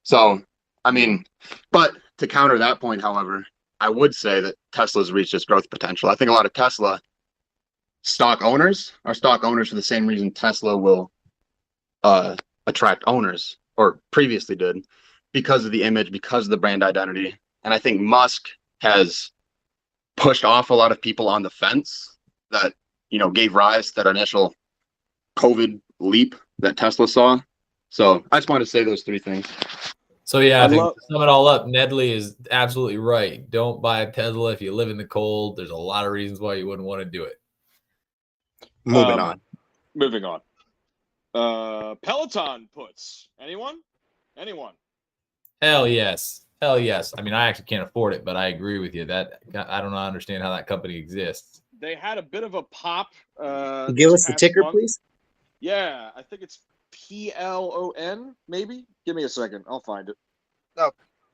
So, I mean, but to counter that point, however, I would say that Tesla's reached its growth potential. I think a lot of Tesla stock owners are stock owners for the same reason Tesla will attract owners, or previously did, because of the image, because of the brand identity. And I think Musk has pushed off a lot of people on the fence that gave rise to that initial COVID leap that Tesla saw. So I just wanted to say those three things. So yeah, I think to sum it all up, Nedley is absolutely right. Don't buy a Tesla if you live in the cold. There's a lot of reasons why you wouldn't want to do it. Moving on. Moving on. Peloton puts. Anyone? Hell yes. Hell yes. I mean, I actually can't afford it, but I agree with you that I don't understand how that company exists. They had a bit of a pop. Give this us the past ticker, month. please. Yeah, I think it's PLON, maybe? Give me a second. I'll find it. No,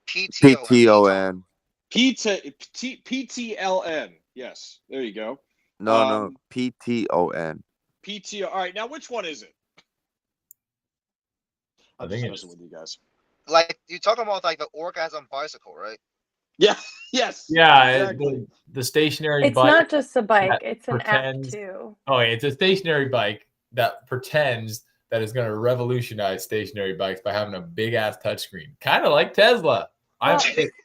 PTON. PTLN. Yes, there you go. No, PTON. PTO. All right, now which one is it? I I'm think just it's messing with you guys. like you're talking about like the orgasm bicycle, right? Yeah. Yes. Yeah, Exactly. the stationary It's bike not just a bike, that it's an app too. Oh, it's a stationary bike that pretends that it's going to revolutionize stationary bikes by having a big ass touchscreen, kind of like Tesla. Well,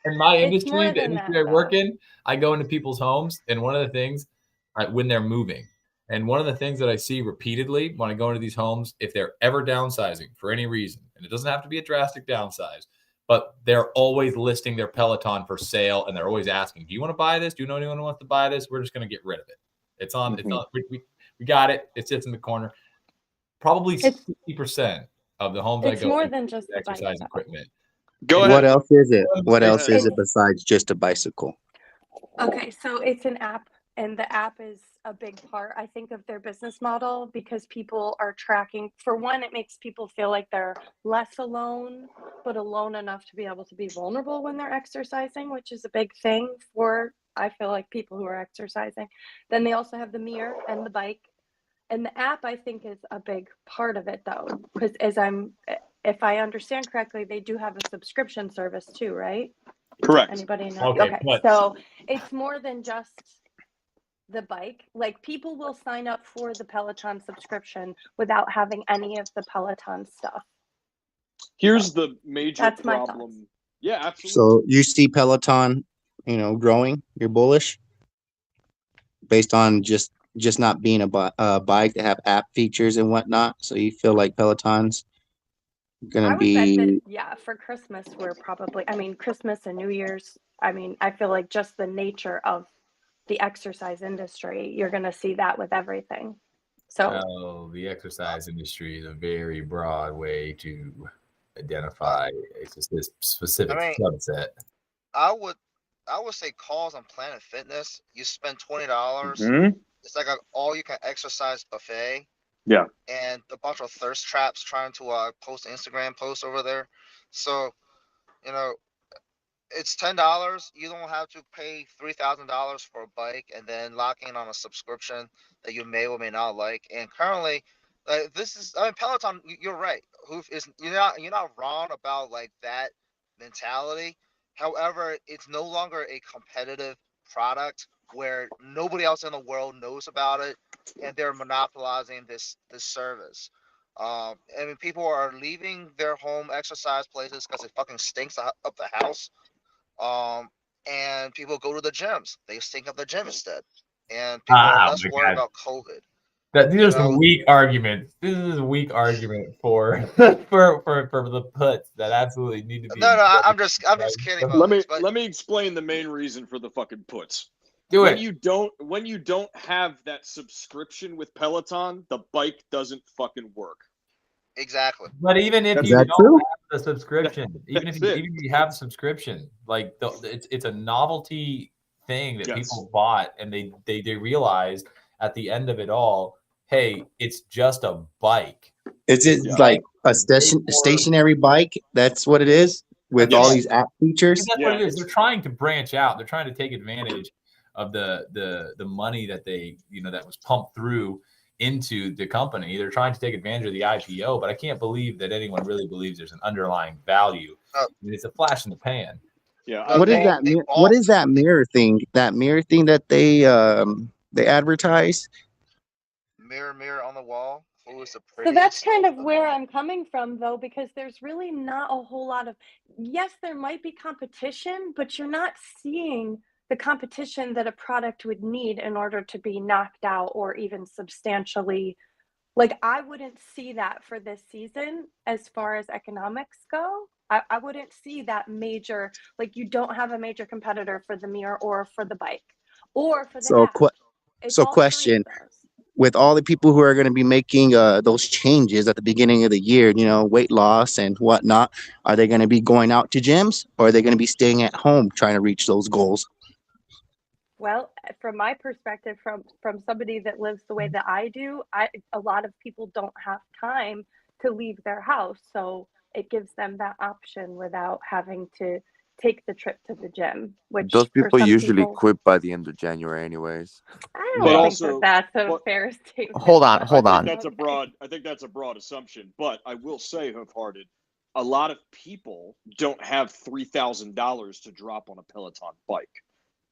In my it's more industry, the than industry that, I work though. in, I go into people's homes, and one of the things when they're moving, and one of the things that I see repeatedly when I go into these homes, if they're ever downsizing for any reason, and it doesn't have to be a drastic downsize, but they're always listing their Peloton for sale, and they're always asking, "Do you want to buy this? Do you know anyone who wants to buy this? We're just going to get rid of it. It's on. It's on. We got it. It sits in the corner." Probably 60% of the homes I It's go more into than with just the bike, exercise though. equipment. Go What ahead. else is it? What else is It's- it besides just a bicycle? Okay, so it's an app, and the app is a big part, I think, of their business model because people are tracking. For one, it makes people feel like they're less alone, but alone enough to be able to be vulnerable when they're exercising, which is a big thing for, I feel like, people who are exercising. Then they also have the mirror and the bike. And the app, I think, is a big part of it, though, because if I understand correctly, they do have a subscription service too, right? Correct. Anybody know? Okay, Okay, but so it's more than just the bike. Like, people will sign up for the Peloton subscription without having any of the Peloton stuff. Here's the major That's my thoughts. problem. Yeah, absolutely. So you see Peloton, growing. You're bullish based on just not being a bike that have app features and whatnot. So you feel like Peloton's gonna I would bet that, be yeah, for Christmas, Christmas and New Year's, I feel like just the nature of the exercise industry, you're going to see that with everything. So the exercise industry is a very broad way to identify it's just this specific subset. I would say calls on Planet Fitness. You spend $20. It's like an all-you-can exercise buffet. Yeah. And a bunch of thirst traps trying to post Instagram posts over there. So, it's $10. You don't have to pay $3,000 for a bike and then lock in on a subscription that you may or may not like. And currently, Peloton. You're right. You're not wrong about like that mentality. However, it's no longer a competitive product where nobody else in the world knows about it, and they're monopolizing this service. People are leaving their home exercise places because it fucking stinks up the house. And people go to the gyms. They stink up the gym instead, and people are less worried about COVID. These are some weak arguments. This is a weak argument for for the puts that absolutely need to be. No, I'm just kidding. Let me explain the main reason for the fucking puts. When you don't have that subscription with Peloton, the bike doesn't fucking work. Exactly. But even if you don't have the subscription, even if you have the subscription, like it's a novelty thing that people bought, and they realized at the end of it all, hey, it's just a bike. Is it like a stationary bike? That's what it is with all these app features. That's what it is. They're trying to branch out. They're trying to take advantage of the money that they that was pumped through into the company. They're trying to take advantage of the IPO, but I can't believe that anyone really believes there's an underlying value. It's a flash in the pan. Yeah. What is that? What is that mirror thing? That mirror thing that they advertise? Mirror on the wall. Who is the So prettiest? that's kind of where I'm coming from, though, because there's really not a whole lot of, yes, there might be competition, but you're not seeing the competition that a product would need in order to be knocked out or even substantially. Like, I wouldn't see that for this season as far as economics go. I wouldn't see that major, like, you don't have a major competitor for the mirror or for the bike or for the app. It's all question. three of those. With all the people who are going to be making those changes at the beginning of the year, weight loss and whatnot, are they going to be going out to gyms, or are they going to be staying at home trying to reach those goals? Well, from my perspective, from somebody that lives the way that I do, a lot of people don't have time to leave their house, so it gives them that option without having to take the trip to the gym. Which Those people for some usually people, quit by the end of January, anyways. I don't think that's a fair statement. Hold on. I think that's a broad assumption, but I will say, Half-Hearted, a lot of people don't have $3,000 to drop on a Peloton bike.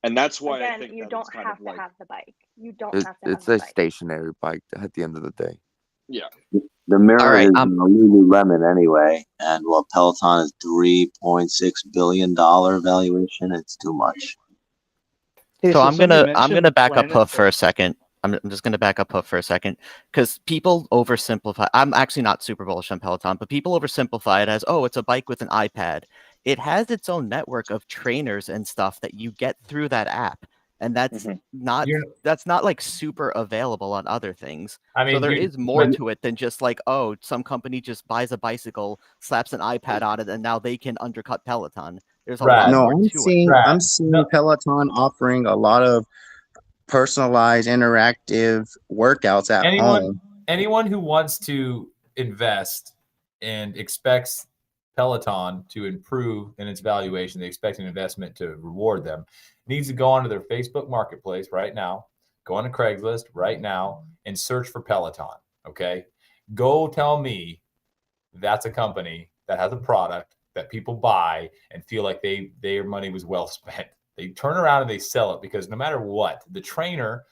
And that's why I Again, think you that don't it's kind have of to like, have the bike. You don't It, have to have it's the a bike. stationary bike at the end of the day. yeah. The mirror right, is Lululemon anyway, and while Peloton is $3.6 billion valuation, it's too much. So so I'm somebody gonna mentioned back up Planet Hoof for a second. I'm just gonna back up Hoof for a second because people oversimplify. I'm actually not super bullish on Peloton, but people oversimplify it as, oh, it's a bike with an iPad. It has its own network of trainers and stuff that you get through that app, and that's not like super available on other things. I mean, so there dude, is more but- to it than just like, oh, some company just buys a bicycle, slaps an iPad on it, and now they can undercut Peloton. There's a lot No, more I'm to seeing it. I'm seeing Peloton offering a lot of personalized, interactive workouts at home. anyone who wants to invest and expects Peloton to improve in its valuation, they expect an investment to reward them, needs to go onto their Facebook marketplace right now, go onto Craigslist right now and search for Peloton. Okay. Go tell me that's a company that has a product that people buy and feel like their money was well spent. They turn around and they sell it because no matter what, the trainer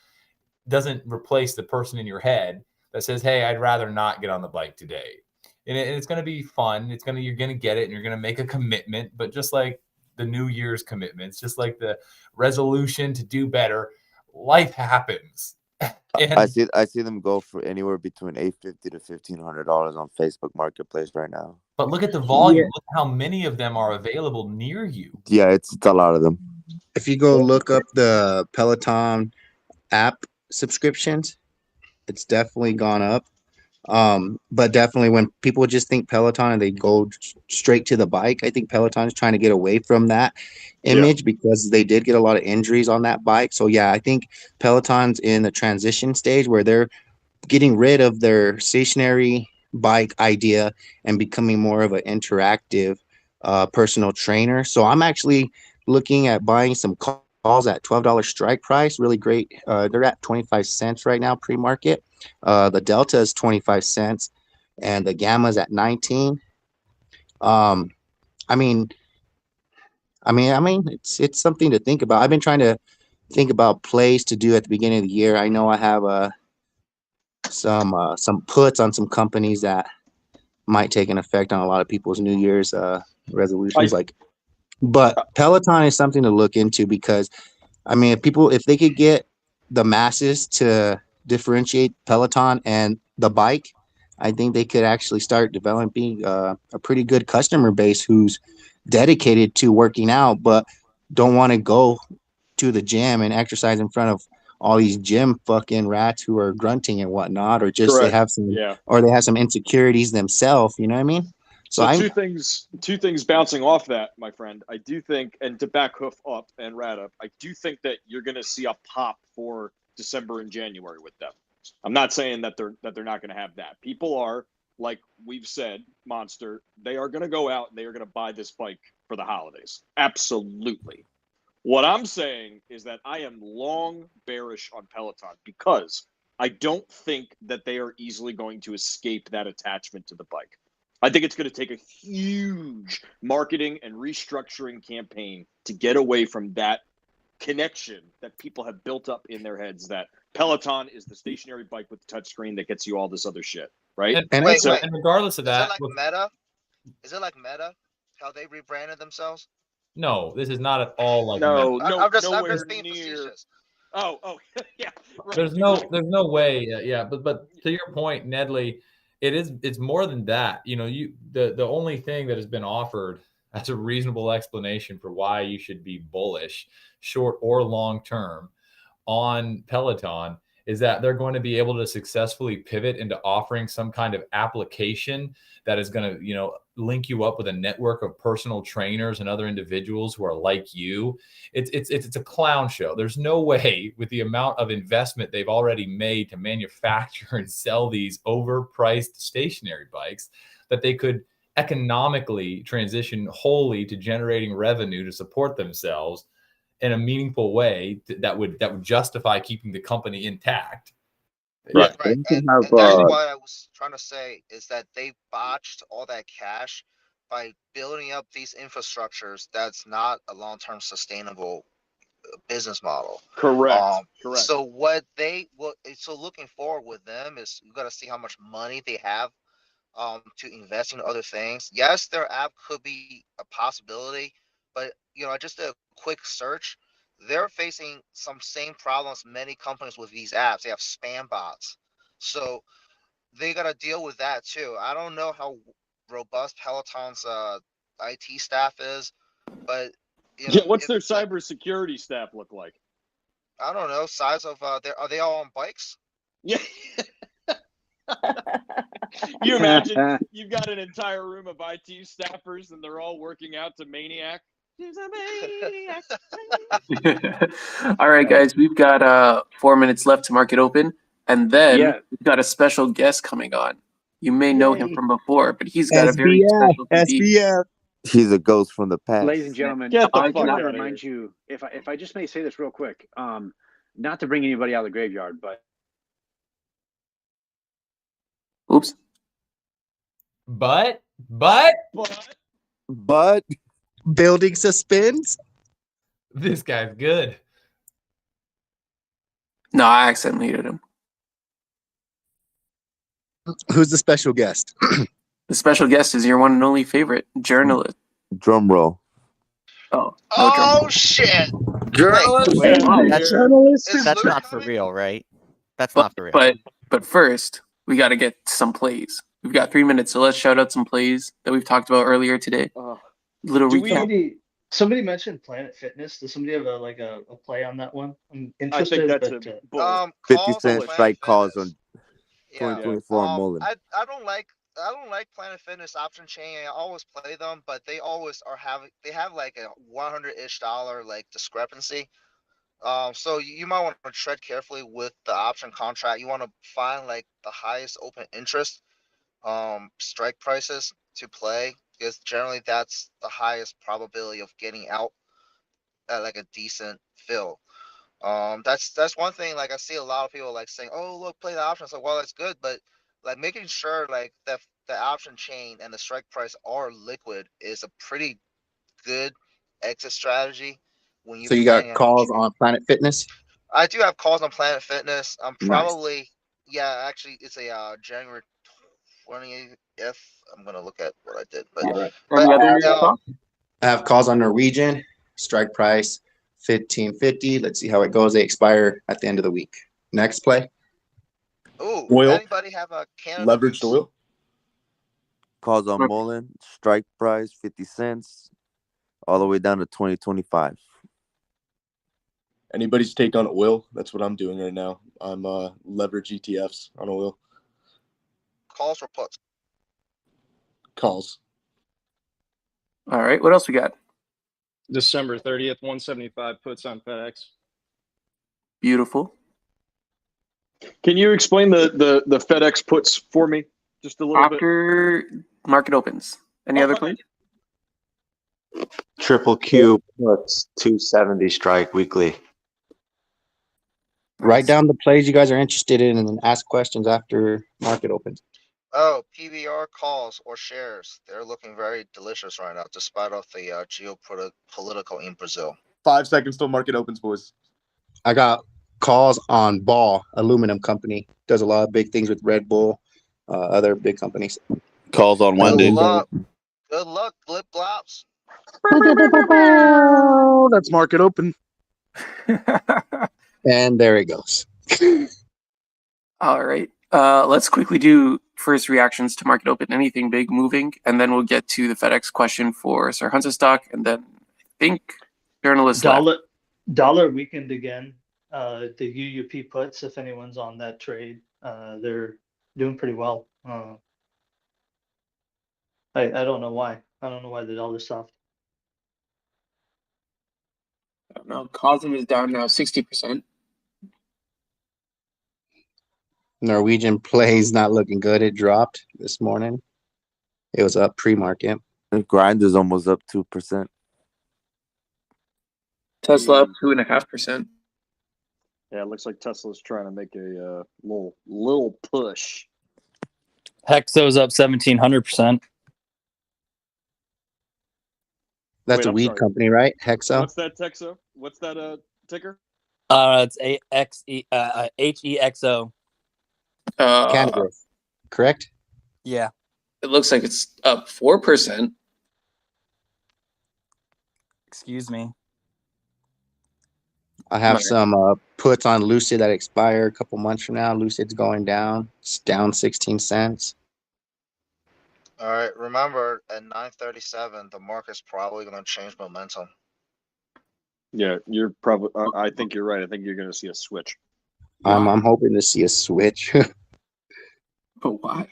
doesn't replace the person in your head that says, hey, I'd rather not get on the bike today. And it's going to be fun. You're going to get it and you're going to make a commitment. But just like the New Year's commitments, just like the resolution to do better, life happens. I see them go for anywhere between $850 to $1,500 on Facebook Marketplace right now. But look at the volume. Look how many of them are available near you. Yeah, it's a lot of them. If you go look up the Peloton app subscriptions, it's definitely gone up. But definitely when people just think Peloton and they go straight to the bike, I think Peloton is trying to get away from that image because they did get a lot of injuries on that bike. So yeah, I think Peloton's in the transition stage where they're getting rid of their stationary bike idea and becoming more of an interactive personal trainer. So I'm actually looking at buying some calls at $12 strike price. Really great. They're at 25 cents right now pre-market. The Delta is 25 cents and the Gamma's at 19. I mean, it's something to think about. I've been trying to think about plays to do at the beginning of the year. I know I have some puts on some companies that might take an effect on a lot of people's New Year's resolutions. But Peloton is something to look into because, I mean, if they could get the masses to differentiate Peloton and the bike, I think they could actually start developing a pretty good customer base who's dedicated to working out, but don't want to go to the gym and exercise in front of all these gym fucking rats who are grunting and whatnot, or just they have some insecurities themselves. You know what I mean? So two things bouncing off that, my friend. I do think, and to back Hoof up and Rat up, I do think that you're going to see a pop for December and January with them. I'm not saying that they're not going to have that. People are, like we've said, Monster, they are going to go out and they are going to buy this bike for the holidays. Absolutely. What I'm saying is that I am long bearish on Peloton because I don't think that they are easily going to escape that attachment to the bike. I think it's going to take a huge marketing and restructuring campaign to get away from that connection that people have built up in their heads that Peloton is the stationary bike with the touchscreen that gets you all this other shit, right? And regardless of that, is it like Meta? Is it like Meta? How they rebranded themselves? No, this is not at all like no, Meta. I'm just nowhere being near. facetious. Oh, yeah. Right. There's no way. But to your point, Nedley, it's more than that. You know, the only thing that has been offered as a reasonable explanation for why you should be bullish, short or long term, on Peloton is that they're going to be able to successfully pivot into offering some kind of application that is going to, link you up with a network of personal trainers and other individuals who are like you. It's a clown show. There's no way, with the amount of investment they've already made to manufacture and sell these overpriced stationary bikes, that they could economically transition wholly to generating revenue to support themselves in a meaningful way that would justify keeping the company intact. Right. And that's what I was trying to say is that they botched all that cash by building up these infrastructures, that's not a long-term sustainable business model. Correct. So so looking forward with them is you got to see how much money they have to invest in other things. Yes, their app could be a possibility, but I just did a quick search. They're facing some same problems many companies with these apps. They have spam bots, so they got to deal with that too. I don't know how robust Peloton's IT staff is, but Yeah, what's their it's like, cybersecurity staff look like? I don't know, size of are they all on bikes? Yeah. You imagine you've got an entire room of IT staffers and they're all working out to Maniac. She's a maniac. All right, guys, we've got 4 minutes left to market open, and then Yeah. we've got a special guest coming on. You may know him Yay. from before, but he's got a very SBF, special physique. SBF. He's a ghost from the past. Ladies and gentlemen, Get the I fuck just want out to of remind here. you, if I just may say this real quick, not to bring anybody out of the graveyard, but Oops. But Building suspense. this guy's good. No, I accidentally hit him. Who's the special guest? The special guest is your one and only favorite journalist. Drum roll. Oh, no Oh drum. shit! Journalist Wait, in that's here. that's not for real, right? That's not for real. But first, we got to get some plays. We've got 3 minutes, so let's shout out some plays that we've talked about earlier today. Little Do recap. Somebody mentioned Planet Fitness. Does somebody have a play on that one? I'm I interested, think that's but a bull. 50 Calls on Cent Planet strike calls Fitness. on Yeah. 2024 Mullen. I don't like Planet Fitness option chain. I always play them, but they always they have like a $100-ish like discrepancy. So you might want to tread carefully with the option contract. You want to find like the highest open interest strike prices to play, because generally that's the highest probability of getting out at like a decent fill. That's one thing. Like I see a lot of people like saying, "Oh, look, play the option." So well, that's good, but like making sure like that the option chain and the strike price are liquid is a pretty good exit strategy when you're So you got planning on. calls on Planet Fitness? I do have calls on Planet Fitness. I'm Nice. probably actually it's a January 20th. I'm gonna look at what I did, but All right. Any other thoughts? I have calls on Norwegian, strike price 15.50. Let's see how it goes. They expire at the end of the week. Next play. Ooh, Oil. anybody have a Canada Leveraged Goose? oil. Calls on Mullen, strike price 50 cents, all the way down to 2025. Anybody's take on oil? That's what I'm doing right now. I'm leverage ETFs on oil. Calls or puts? Calls. All right. What else we got? December 30th, 175 puts on FedEx. Beautiful. Can you explain the FedEx puts for me just a little bit? After market opens. Any other plays? Triple Q puts 270 strike weekly. Write down the plays you guys are interested in and then ask questions after market opens. Oh, PBR calls or shares. They're looking very delicious right now, despite of the geopolitical in Brazil. 5 seconds till market opens, boys. I got calls on Ball, aluminum company. Does a lot of big things with Red Bull, other big companies. Calls on Good Wendy's. luck. Good luck, Blip Blops. That's market open. And there it goes. All right. Let's quickly do first reactions to market open. Anything big moving, and then we'll get to the FedEx question for Sir Hunter stock, and then I think journalist dollar weakened again. The UUP puts, if anyone's on that trade, they're doing pretty well. I don't know why. I don't know why the dollar's soft. I don't know. COSM is down now 60%. Norwegian plays not looking good. It dropped this morning. It was up pre-market. The grind is almost up 2%. Tesla up 2.5%. Yeah, it looks like Tesla's trying to make a little push. Hexo's up 1,700%. That's Wait, a I'm weed sorry. company, right? Hexo. What's that Texo? What's that ticker? It's HEXO. Cannabis, correct? Yeah. It looks like it's up 4%. Excuse me. I have some puts on Lucid that expire a couple months from now. Lucid's going down. It's down 16 cents. All right, remember at 9:37, the market's probably going to change momentum. Yeah, you're probably. I think you're right. I think you're going to see a switch. I'm hoping to see a switch. But why?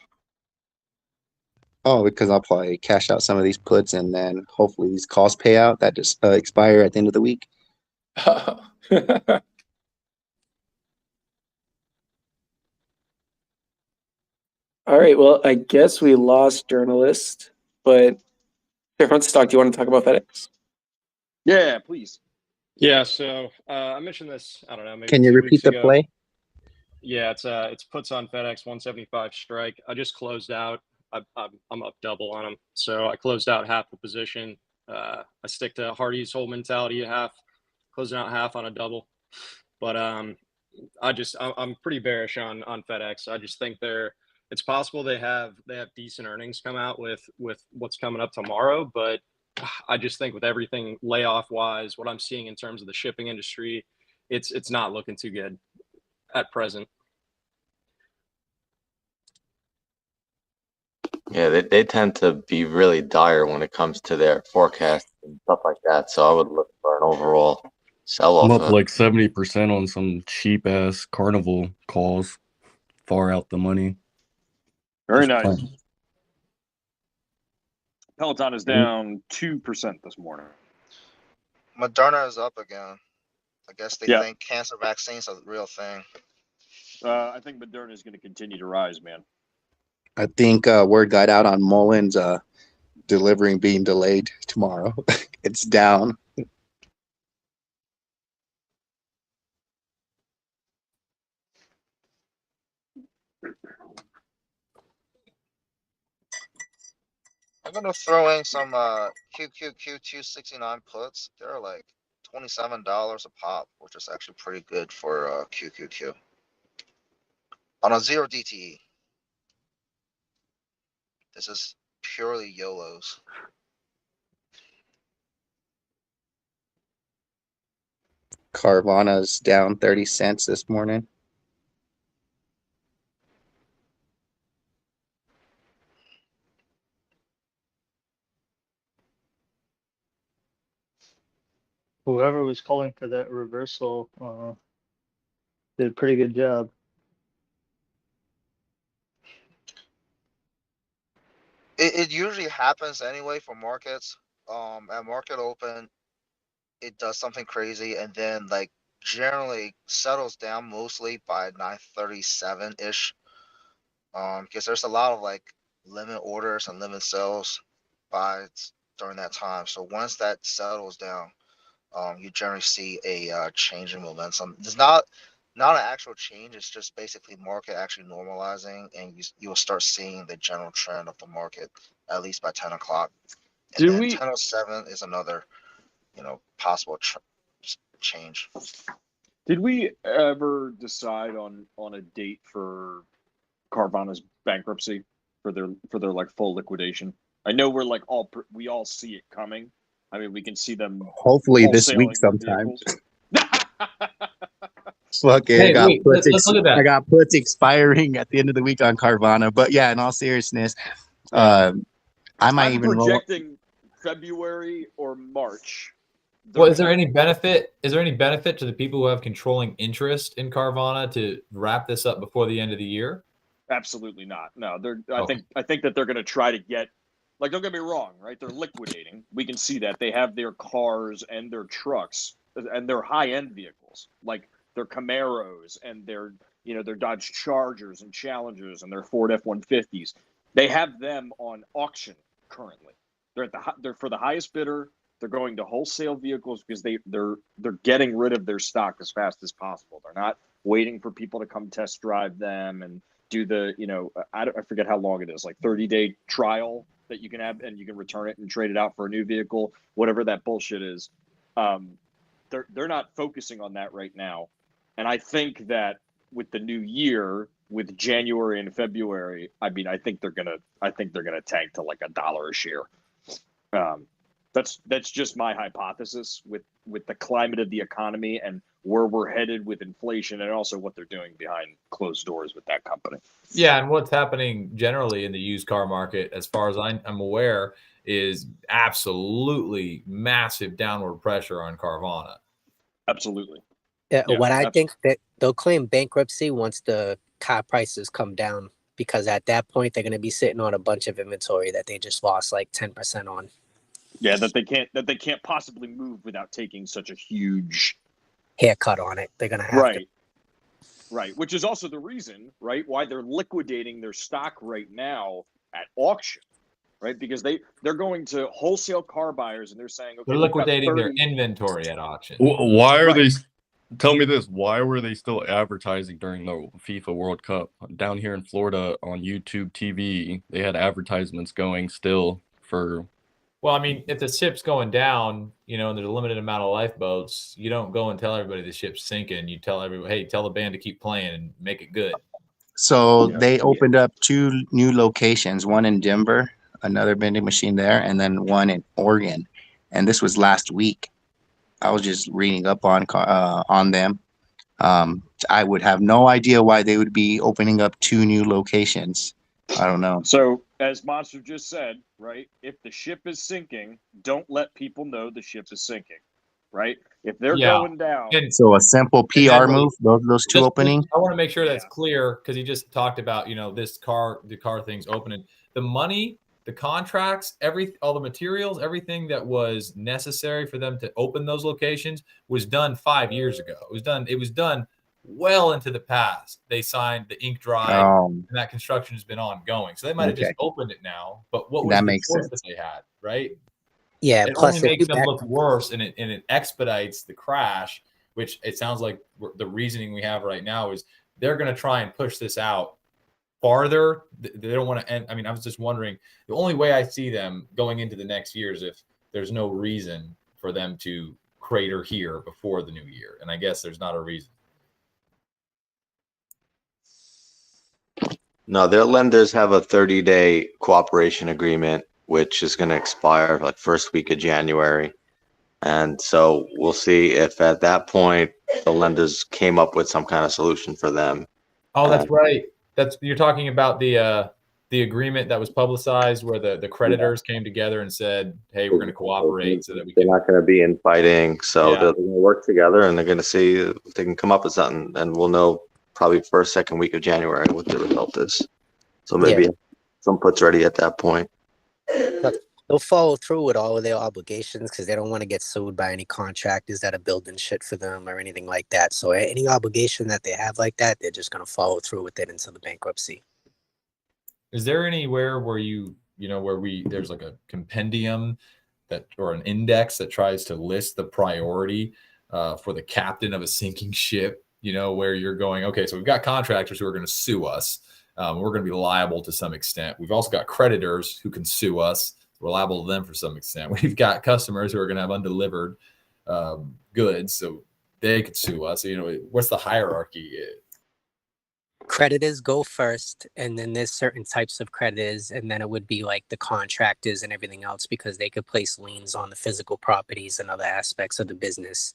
Oh, because I'll probably cash out some of these puts and then hopefully these calls pay out that just expire at the end of the week. All right. Well, I guess we lost journalist, but different stock. Do you want to talk about FedEx? Yeah, please. Yeah, so I mentioned this, I don't know, maybe Can you 2 repeat weeks the ago. play? Yeah, it's puts on FedEx 175 strike. I just closed out. I'm up double on them, so I closed out half the position. I stick to Hardy's whole mentality at half, closing out half on a double. But I'm pretty bearish on FedEx. I just think it's possible they have decent earnings come out with what's coming up tomorrow, but I just think with everything layoff wise, what I'm seeing in terms of the shipping industry, it's not looking too good at present. Yeah, they tend to be really dire when it comes to their forecast and stuff like that. So I would look for an overall sell I'm off. up like 70% on some cheap ass carnival calls, far out the money. Very Just nice. playing. Peloton is down 2% this morning. Moderna is up again. I guess they Yeah. think cancer vaccines are the real thing. I think Moderna is going to continue to rise, man. I think word got out on Mullins delivering being delayed tomorrow. It's down. I'm gonna throw in some QQQ 269 puts. They're like $27 a pop, which is actually pretty good for QQQ on a 0 DTE. This is purely YOLOs. Carvana's down 30 cents this morning. Whoever was calling for that reversal did a pretty good job. It usually happens anyway for markets. At market open, it does something crazy and then like generally settles down mostly by 9:37 ish. Because there's a lot of like limit orders and limit sales by during that time. So once that settles down, you generally see a change in momentum. It's not an actual change. It's just basically market actually normalizing, and you'll start seeing the general trend of the market at least by 10 o'clock. And then 10:07 is another, possible change. Did we ever decide on a date for Carvana's bankruptcy for their like full liquidation? I know we're like we all see it coming. I mean, we can see them Hopefully this week wholesaling their sometime. vehicles. Fuck it. Hey, wait, let's look at that. I got puts expiring at the end of the week on Carvana. But yeah, in all seriousness, I might I'm even roll. projecting February or March. Well, is there any benefit? Is there any benefit to the people who have controlling interest in Carvana to wrap this up before the end of the year? Absolutely not. No, I think that they're going to try to get. Like, don't get me wrong, right? They're liquidating. We can see that they have their cars and their trucks and their high-end vehicles, like their Camaros and their Dodge Chargers and Challengers and their Ford F-150s. They have them on auction currently. They're for the highest bidder. They're going to wholesale vehicles because they're getting rid of their stock as fast as possible. They're not waiting for people to come test drive them and do the I forget how long it is, like 30-day trial that you can have, and you can return it and trade it out for a new vehicle, whatever that bullshit is. They're not focusing on that right now. And I think that with the new year, with January and February, I mean, I think they're gonna tank to like $1 a share. That's just my hypothesis with the climate of the economy and where we're headed with inflation, and also what they're doing behind closed doors with that company. Yeah, and what's happening generally in the used car market, as far as I'm aware, is absolutely massive downward pressure on Carvana. Absolutely. Yeah, Yeah, what I think that they'll claim bankruptcy once the car prices come down, because at that point they're going to be sitting on a bunch of inventory that they just lost like 10% on. Yeah, that they can't possibly move without taking such a huge haircut on it. They're going to have to. Right. Which is also the reason, right, why they're liquidating their stock right now at auction, right? Because they're going to wholesale car buyers and they're saying, okay, They're liquidating their inventory at auction. Why are they? Tell me this. Why were they still advertising during the FIFA World Cup? Down here in Florida on YouTube TV, they had advertisements going still for. Well, I mean, if the ship's going down, and there's a limited amount of lifeboats, you don't go and tell everybody the ship's sinking. You tell everybody, hey, tell the band to keep playing and make it good. So they opened up 2 new locations, one in Denver, another vending machine there, and then one in Oregon. And this was last week. I was just reading up on them. I would have no idea why they would be opening up 2 new locations. I don't know. So, as Monster just said, right, if the ship is sinking, don't let people know the ship is sinking, right? If they're going down. So a simple PR move, those 2 openings. I want to make sure that's clear, because he just talked about, the car thing's opening. The money, the contracts, all the materials, everything that was necessary for them to open those locations was done 5 years ago. It was done well into the past. They signed the ink drive, and that construction has been ongoing. So they might have just opened it now, but what was That the makes choice sense. that they had, right? Yeah, it plus only if makes you them look worse, and it expedites the crash, which it sounds like the reasoning we have right now is they're going to try and push this out farther. They don't want to end. I mean, I was just wondering, the only way I see them going into the next year is if there's no reason for them to crater here before the new year. And I guess there's not a reason. No, their lenders have a 30-day cooperation agreement, which is going to expire like first week of January. And so we'll see if at that point the lenders came up with some kind of solution for them. Oh, that's right. You're talking about the agreement that was publicized where the creditors came together and said, hey, we're going to cooperate so that we They're can. not going to be infighting. So they're going to work together and they're going to see if they can come up with something. And we'll know probably first, second week of January what the result is. So maybe some puts ready at that point. They'll follow through with all of their obligations because they don't want to get sued by any contractors that are building shit for them or anything like that. So any obligation that they have like that, they're just going to follow through with it until the bankruptcy. Is there anywhere where there's like a compendium or an index that tries to list the priority for the captain of a sinking ship, where you're going, okay, so we've got contractors who are going to sue us. We're going to be liable to some extent. We've also got creditors who can sue us. We're liable to them for some extent. We've got customers who are going to have undelivered goods, so they could sue us. What's the hierarchy? Creditors go first, and then there's certain types of creditors, and then it would be like the contractors and everything else because they could place liens on the physical properties and other aspects of the business.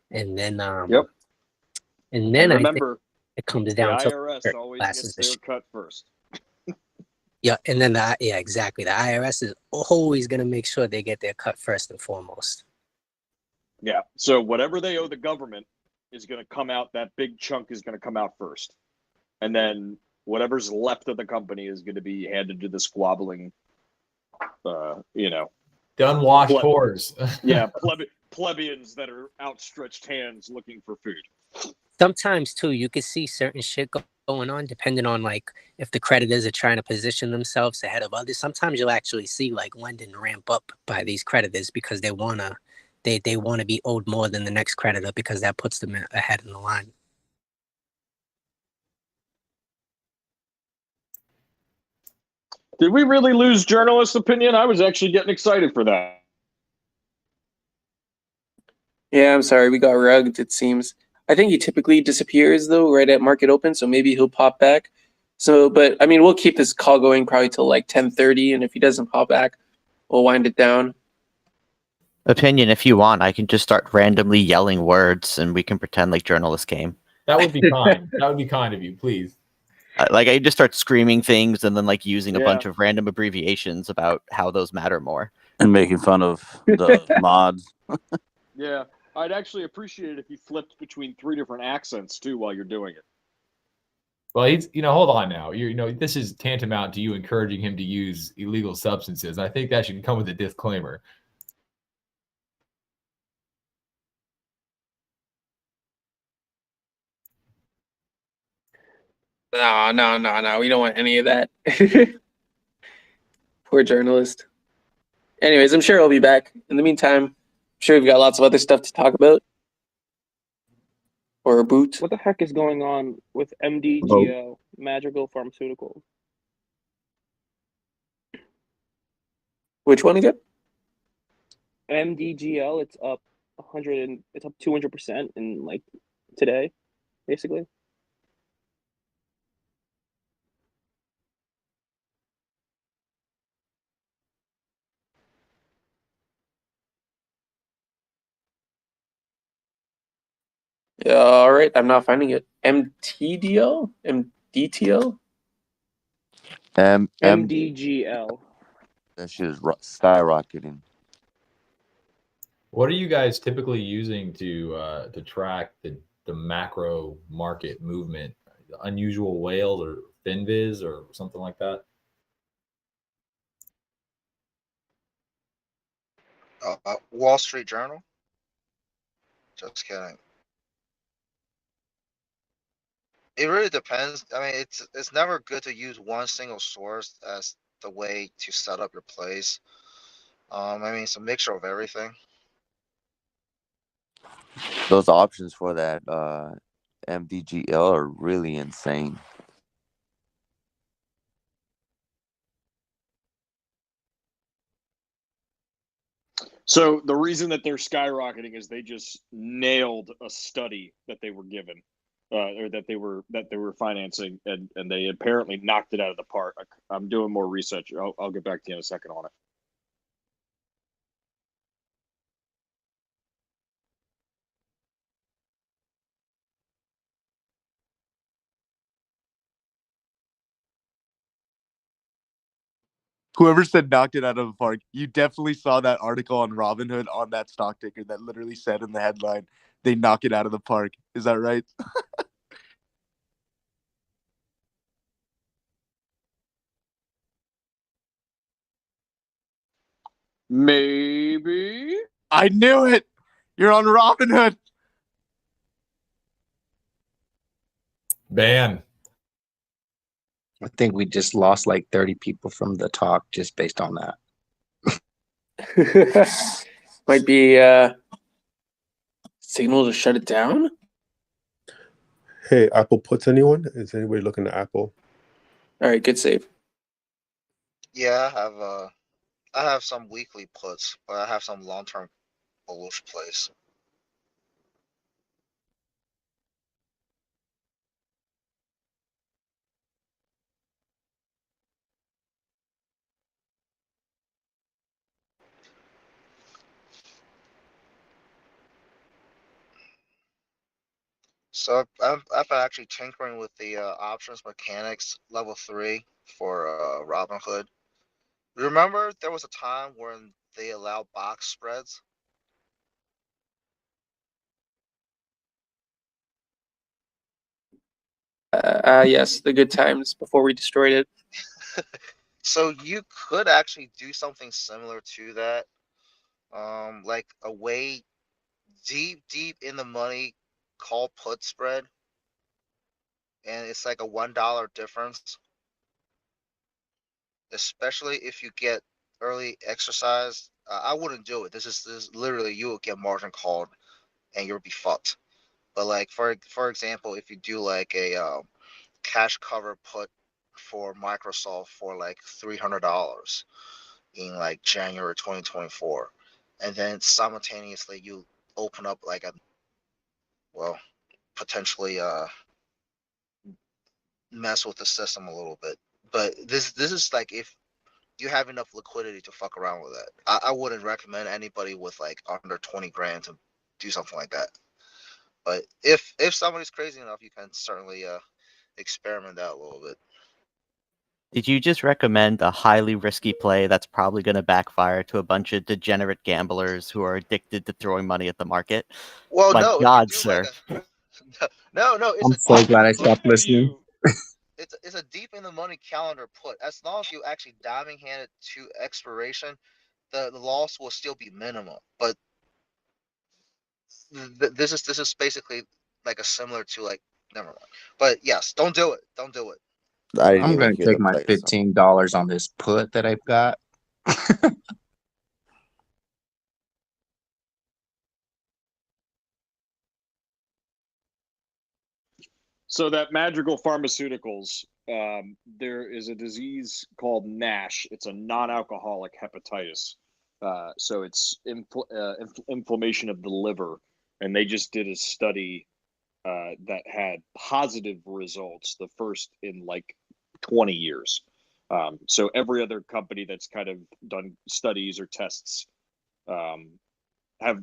And then, and then I think it comes down the to IRS always gets their cut first. Yeah, and then exactly. The IRS is always going to make sure they get their cut first and foremost. Yeah. So whatever they owe the government is going to come out. That big chunk is going to come out first, and then whatever's left of the company is going to be handed to the squabbling, the unwashed whores. Yeah, plebeians that are outstretched hands looking for food. Sometimes too, you could see certain shit going on depending on like if the creditors are trying to position themselves ahead of others. Sometimes you'll actually see like lending ramp up by these creditors because they wanna be owed more than the next creditor because that puts them ahead in the line. Did we really lose journalist opinion? I was actually getting excited for that. Yeah, I'm sorry, we got rugged, it seems. I think he typically disappears though, right at market open, so maybe he'll pop back. So, but I mean, we'll keep this call going probably till like 10:30, and if he doesn't pop back, we'll wind it down. Opinion, if you want, I can just start randomly yelling words and we can pretend like journalists came. That would be kind. That would be kind of you, please. Like I just start screaming things and then like using a Yeah. bunch of random abbreviations about how those matter more. And making fun of the mods. Yeah, I'd actually appreciate it if you flipped between 3 different accents too while you're doing it. Well, he's, hold on now. This is tantamount to you encouraging him to use illegal substances. I think that should come with a disclaimer. No. We don't want any of that. Poor journalist. Anyways, I'm sure he'll be back. In the meantime, I'm sure we've got lots of other stuff to talk about. Or a boot. What the heck is going on with MDGO, Magical Pharmaceuticals? Which one again? MDGL, it's up 200% in like today, basically. Yeah, all right, I'm not finding it. MTDL? MDTL? MDGL. That shit is skyrocketing. What are you guys typically using to track the macro market movement? Unusual whales or FinViz or something like that? Wall Street Journal. Just kidding. It really depends. I mean, it's never good to use one single source as the way to set up your plays. I mean, it's a mixture of everything. Those options for that MDGL are really insane. So the reason that they're skyrocketing is they just nailed a study that they were given, or that they were financing, and they apparently knocked it out of the park. I'm doing more research. I'll get back to you in a second on it. Whoever said knocked it out of the park, you definitely saw that article on Robinhood on that stock ticker that literally said in the headline, they knock it out of the park. Is that right? Maybe. I knew it. You're on Robinhood. Ban. I think we just lost like 30 people from the talk just based on that. Might be signal to shut it down. Hey, Apple puts anyone? Is anybody looking at Apple? All right, good save. Yeah, I have some weekly puts, but I have some long-term bullish plays. So I've been actually tinkering with the options mechanics level 3 for Robinhood. Remember, there was a time when they allowed box spreads. Yes, the good times before we destroyed it. So you could actually do something similar to that, like a way deep in the money call put spread, and it's like a $1 difference. Especially if you get early exercise. I wouldn't do it. This is literally you will get margin called and you'll be fucked. But like for example, if you do like a cash cover put for Microsoft for like $300 in like January 2024, and then simultaneously you open up like a potentially mess with the system a little bit. But this is like if you have enough liquidity to fuck around with it. I wouldn't recommend anybody with like under 20 grand to do something like that. But if somebody's crazy enough, you can certainly experiment out a little bit. Did you just recommend a highly risky play that's probably going to backfire to a bunch of degenerate gamblers who are addicted to throwing money at the market? Well, My no, God, if you do sir. like a no, it's I'm a so deep in glad the I money. stopped listening. It's a deep in the money calendar put. As long as you actually diving hand it to expiration, the loss will still be minimal. But this is basically like a similar to like never mind. But yes, don't do it. Don't do it. I didn't I'm even gonna hear take the my play. So. $15 on this put that I've got. So that Madrigal Pharmaceuticals, there is a disease called NASH. It's a non-alcoholic hepatitis. So it's inflammation of the liver, and they just did a study that had positive results, the first in like 20 years. So every other company that's kind of done studies or tests have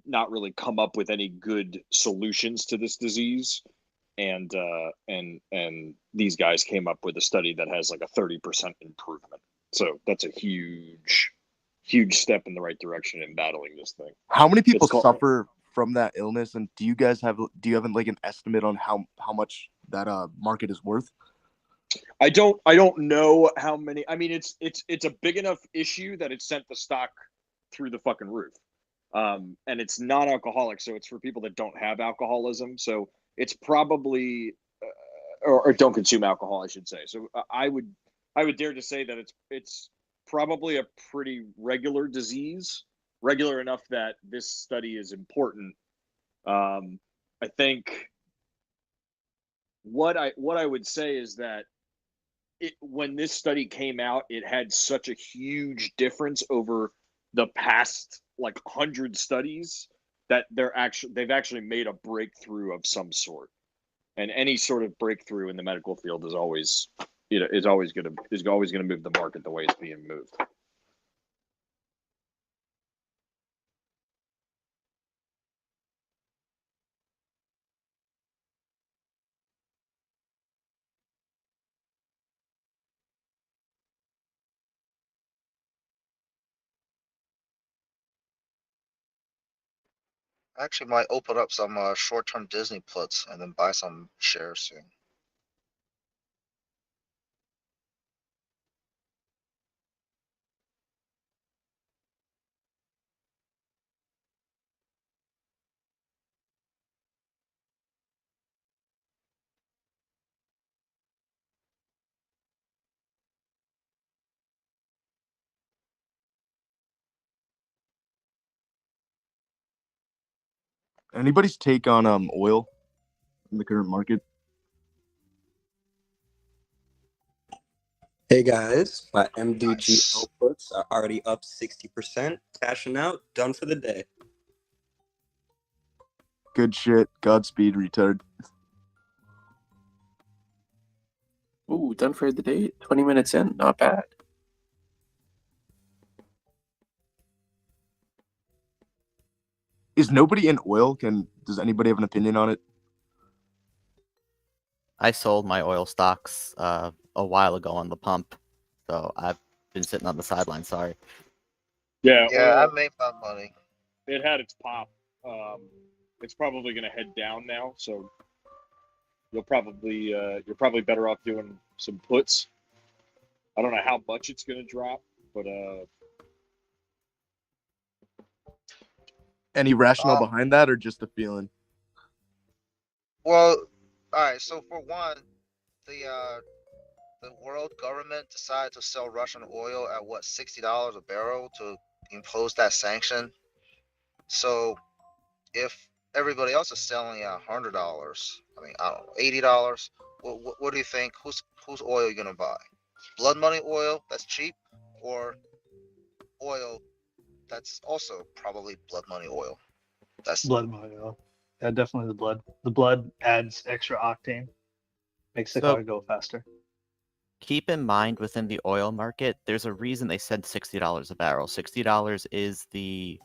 not really come up with any good solutions to this disease. And these guys came up with a study that has like a 30% improvement. So that's a huge step in the right direction in battling this thing. How many people suffer from that illness, and do you have like an estimate on how much that market is worth? I don't know how many. I mean, it's a big enough issue that it sent the stock through the fucking roof. And it's non-alcoholic, so it's for people that don't have alcoholism. So it's probably or don't consume alcohol, I should say. So I would dare to say that it's probably a pretty regular disease, regular enough that this study is important. I think what I would say is that when this study came out, it had such a huge difference over the past like 100 studies that they've actually made a breakthrough of some sort. And any sort of breakthrough in the medical field is always going to move the market the way it's being moved. I actually might open up some short-term Disney puts and then buy some shares soon. Anybody's take on oil in the current market? Hey guys, my MDGL puts are already up 60%. Cashing out, done for the day. Good shit. Godspeed, retard. Ooh, done for the day. 20 minutes in, not bad. Is nobody in oil? Does anybody have an opinion on it? I sold my oil stocks a while ago on the pump, so I've been sitting on the sideline. Sorry. Yeah, I made my money. It had its pop. It's probably going to head down now, so you're probably better off doing some puts. I don't know how much it's going to drop, but Any rationale behind that, or just a feeling? Well, all right. So for one, the world government decided to sell Russian oil at what $60 a barrel to impose that sanction. So if everybody else is selling at $100, I mean I don't know $80, What do you think? Whose oil you gonna buy? Blood money oil that's cheap, or oil that's also probably blood money oil? That's Blood money oil. Yeah, definitely the blood. The blood adds extra octane, makes the So car go faster. keep in mind within the oil market, there's a reason they said $60 a barrel. $60 is the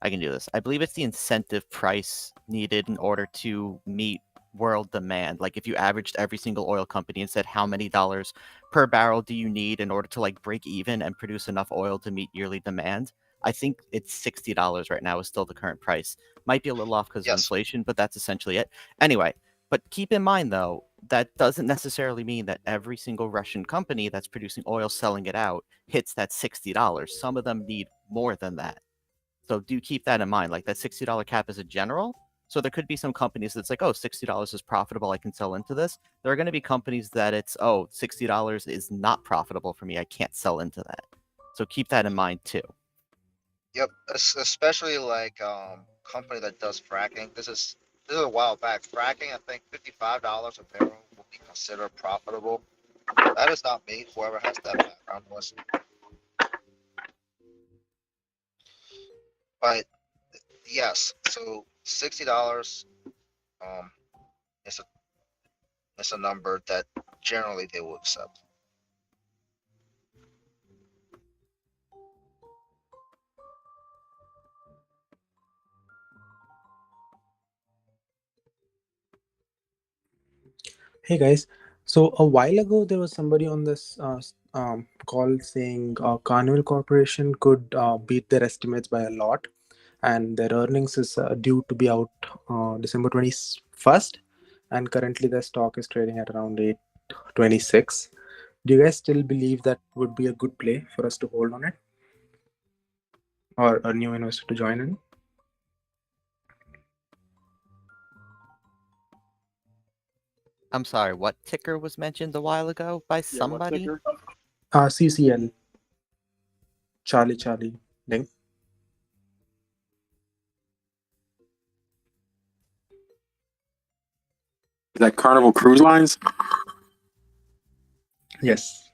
I can do this. I believe it's the incentive price needed in order to meet world demand. Like if you averaged every single oil company and said how many dollars per barrel do you need in order to like break even and produce enough oil to meet yearly demand, I think it's $60 right now is still the current price. Might be a little off because of yes. inflation, but that's essentially it. Anyway, but keep in mind though, that doesn't necessarily mean that every single Russian company that's producing oil selling it out hits that $60. Some of them need more than that. So do keep that in mind. Like that $60 cap is a general. So there could be some companies that's like, oh, $60 is profitable. I can sell into this. There are going to be companies that it's, oh, $60 is not profitable for me. I can't sell into that. So keep that in mind too. Yep. Especially like company that does fracking. This is a while back. Fracking, I think $55 a barrel will be considered profitable. That is not me. Whoever has that background was. But yes, so $60 um is a number that generally they will accept. Hey guys, so a while ago there was somebody on this call saying Carnival Corporation could beat their estimates by a lot, and their earnings is due to be out December 21st, and currently their stock is trading at around 826. Do you guys still believe that would be a good play for us to hold on it, or a new investor to join in? I'm sorry, what ticker was mentioned a while ago by Yeah, what somebody? ticker? CCL. Charlie Ding. Is that Carnival Cruise Lines? Yes.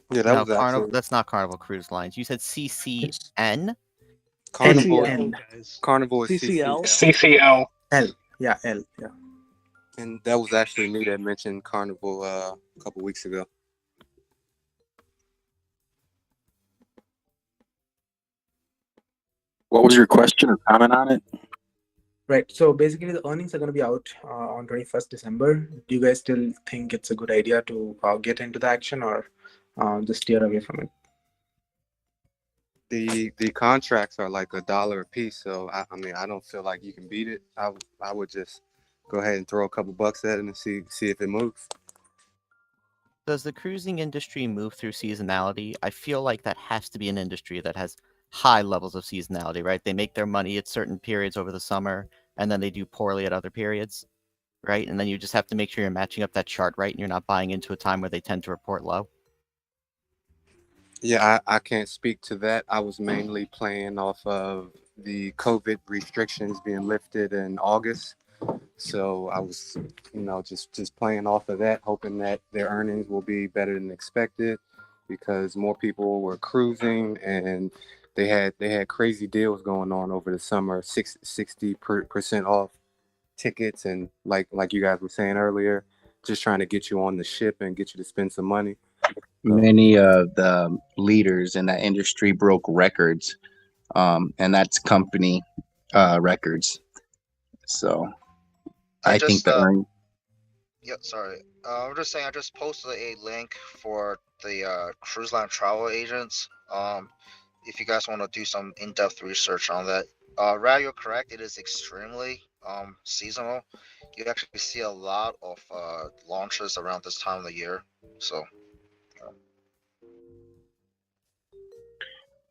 Yeah, that No, was actually that's not Carnival Cruise Lines. You said CCN? Carnival. CCL, guys. Carnival is CCL. CCL. L. Yeah, L. Yeah. And that was actually me that mentioned Carnival a couple weeks ago. What was your question or comment on it? Right. So basically, the earnings are going to be out on 21st December. Do you guys still think it's a good idea to get into the action, or just steer away from it? The contracts are like $1 a piece, so I mean I don't feel like you can beat it. I would just go ahead and throw a couple bucks at it and see if it moves. Does the cruising industry move through seasonality? I feel like that has to be an industry that has high levels of seasonality, right? They make their money at certain periods over the summer, and then they do poorly at other periods, right? And then you just have to make sure you're matching up that chart right, and you're not buying into a time where they tend to report low. Yeah, I can't speak to that. I was mainly playing off of the COVID restrictions being lifted in August. So I was, just playing off of that, hoping that their earnings will be better than expected because more people were cruising and they had crazy deals going on over the summer, 60% off tickets, and like you guys were saying earlier, just trying to get you on the ship and get you to spend some money. Many of the leaders in that industry broke records, and that's company records. So I think Just the earn. yeah, sorry. I'm just saying I just posted a link for the cruise line travel agents. If you guys want to do some in-depth research on that. Rad, you're correct. It is extremely seasonal. You actually see a lot of launches around this time of the year. So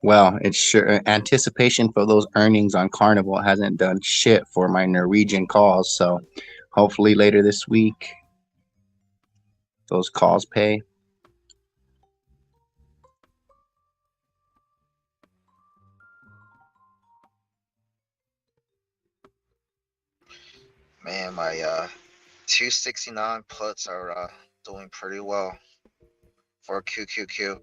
Well, it's sure anticipation for those earnings on Carnival hasn't done shit for my Norwegian calls. So hopefully later this week, those calls pay. man, my 269 puts are doing pretty well for QQQ.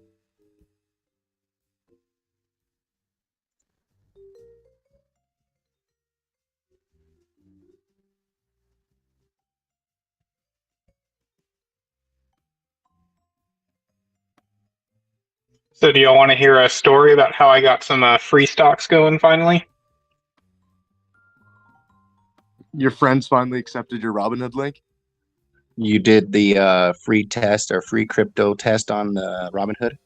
So do y'all want to hear a story about how I got some free stocks going finally? Your friends finally accepted your Robinhood link? You did the free test or free crypto test on Robinhood?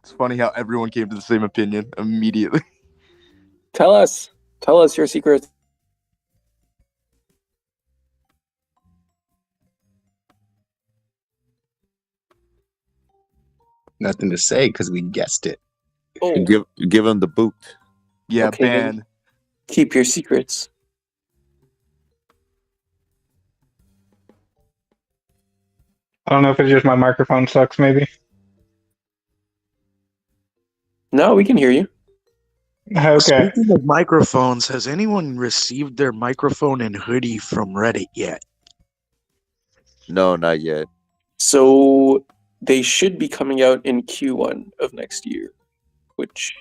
It's funny how everyone came to the same opinion immediately. Tell us your secrets. Nothing to say because we guessed it. Oh. Give him the boot. Yeah, Okay, then ban. keep your secrets. I don't know if it's just my microphone sucks, maybe. No, we can hear you. Okay. Speaking of microphones, has anyone received their microphone and hoodie from Reddit yet? No, not yet. So they should be coming out in Q1 of next year, which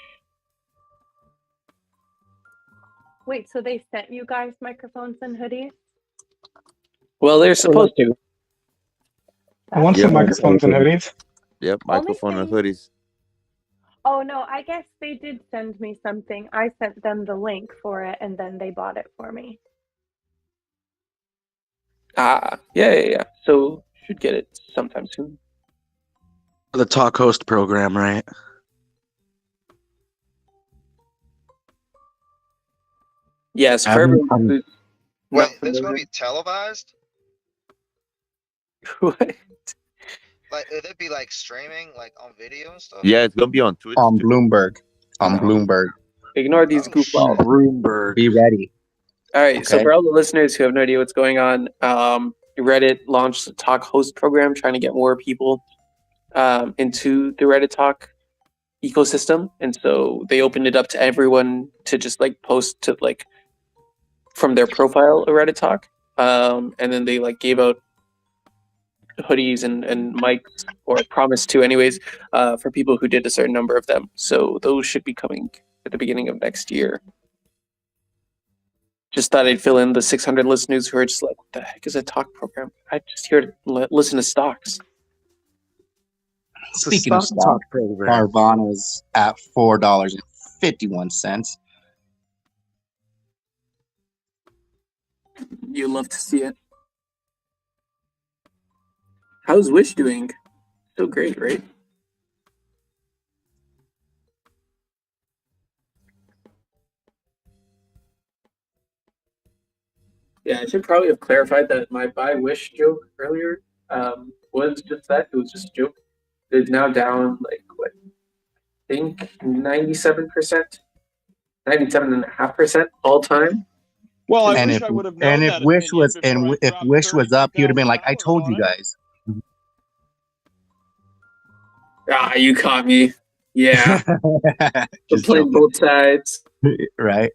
Wait, so they sent you guys microphones and hoodies? well, they're supposed to. I want some microphones and hoodies. Yep, microphone and hoodies. Oh no, I guess they did send me something. I sent them the link for it and then they bought it for me. Yeah. So should get it sometime soon. The talk host program, right? Yes, for everyone who's Wait, not this gonna familiar. be televised? What? Like, would it be like streaming, like on video and stuff? Yeah, it's gonna be on Twitch. On too. Bloomberg. On Bloomberg. Ignore these goofballs. Bloomberg. Be ready. All right. So Okay. for all the listeners who have no idea what's going on, Reddit launched a talk host program trying to get more people into the Reddit talk ecosystem, and so they opened it up to everyone to just like post to like from their profile a Reddit talk, and then they like gave out hoodies and mics, or promised to anyways, for people who did a certain number of them. So those should be coming at the beginning of next year. Just thought I'd fill in the 600 listeners who are just like, what the heck is a talk program? I just here to listen to stocks. Speaking of stock, Carvana's at $4.51. You love to see it. How's Wish doing? So great, right? Yeah, I should probably have clarified that my buy Wish joke earlier was just that. It was just a joke. It's now down like what? I think 97%, 97.5% all time. Well, I And wish if I would have known if that Wish opinion was before I if dropped Wish was up, he would have been like, "I $32,000 told you on it. guys." Ah, you caught me. Yeah. Just Playing joking. both sides. Right?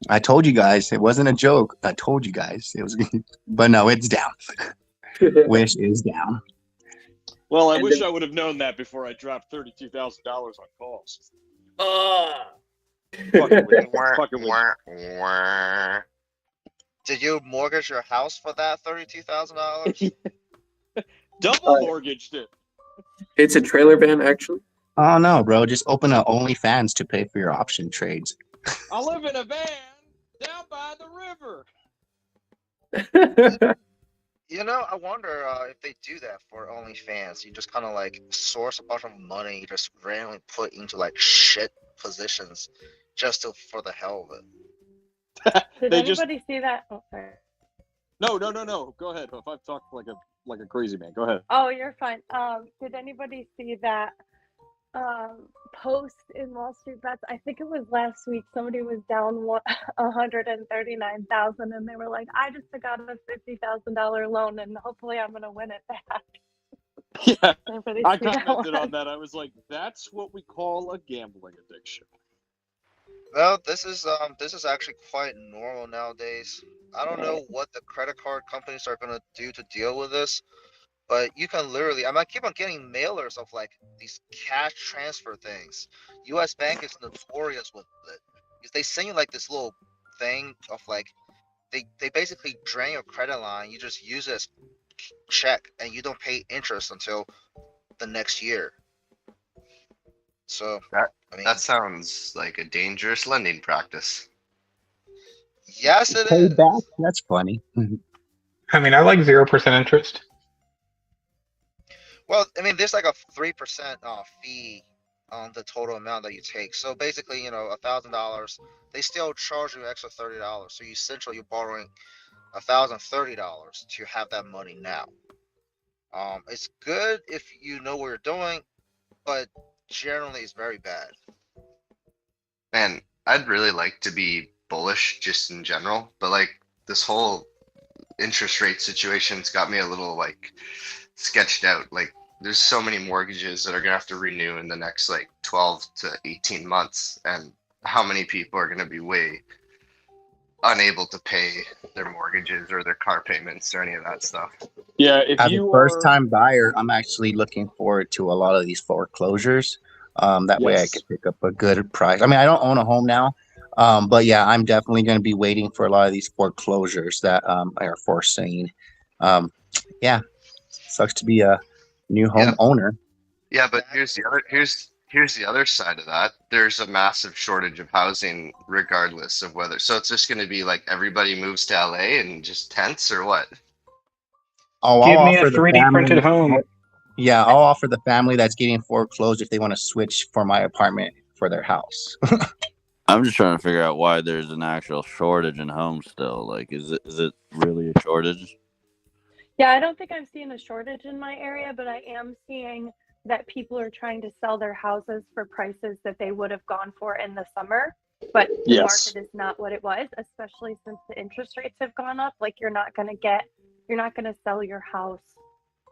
I told you guys. It wasn't a joke. I told you guys. It was, but no, it's down. Wish is down. Well, I And wish then- I would have known that before I dropped $32,000 on calls. Fucking Fucking Did you mortgage your house for that $32,000? Double mortgaged it. It's a trailer van, actually. Oh no, bro! Just open a OnlyFans to pay for your option trades. I live in a van down by the river. You know, I wonder if they do that for OnlyFans. You just kind of like source a bunch of money, you just randomly put into like shit positions, just for the hell of it. Did They just- anybody see that? Oh, sorry. No. Go ahead. If I've talked like a crazy man, go ahead. Oh, you're fine. Did anybody see that post in WallStreetBets? I think it was last week. Somebody was down 139,000, and they were like, "I just took out a $50,000 loan, and hopefully I'm gonna win it back." Yeah, Everybody I see that commented one? on that. I was like, that's what we call a gambling addiction. Well, this is actually quite normal nowadays. I don't know what the credit card companies are gonna do to deal with this, but you can literally, I keep on getting mailers of like these cash transfer things. U.S. Bank is notorious with it because they send you like this little thing of like they basically drain your credit line. You just use it as check, and you don't pay interest until the next year. So, That I mean, that sounds like a dangerous lending practice. yes, it Pay is. back? That's funny. I mean, I like 0% interest. Well, I mean, there's like a 3% fee on the total amount that you take. So basically, $1,000, they still charge you extra $30. So you essentially you're borrowing $1,030 to have that money now. It's good if you know what you're doing, but generally it's very bad. Man, I'd really like to be bullish just in general, but like this whole interest rate situation's got me a little like sketched out. Like there's so many mortgages that are gonna have to renew in the next like 12 to 18 months, and how many people are gonna be way unable to pay their mortgages or their car payments or any of that stuff. Yeah, if As a you first are, time buyer, I'm actually looking forward to a lot of these foreclosures. That way I yes. could pick up a good price. I mean, I don't own a home now, but yeah, I'm definitely going to be waiting for a lot of these foreclosures that are foreseen. Um, yeah, sucks to be a new Yeah, home owner. yeah, but here's the other side of that. There's a massive shortage of housing regardless of whether. So it's just going to be like everybody moves to LA and just tents or what? Oh, I'll Give me a offer the 3D printed family. home. Yeah, I'll offer the family that's getting foreclosed if they want to switch for my apartment for their house. I'm just trying to figure out why there's an actual shortage in homes still. Like, is it really a shortage? Yeah, I don't think I'm seeing a shortage in my area, but I am seeing that people are trying to sell their houses for prices that they would have gone for in the summer. But the Yes. market is not what it was, especially since the interest rates have gone up. Like you're not going to sell your house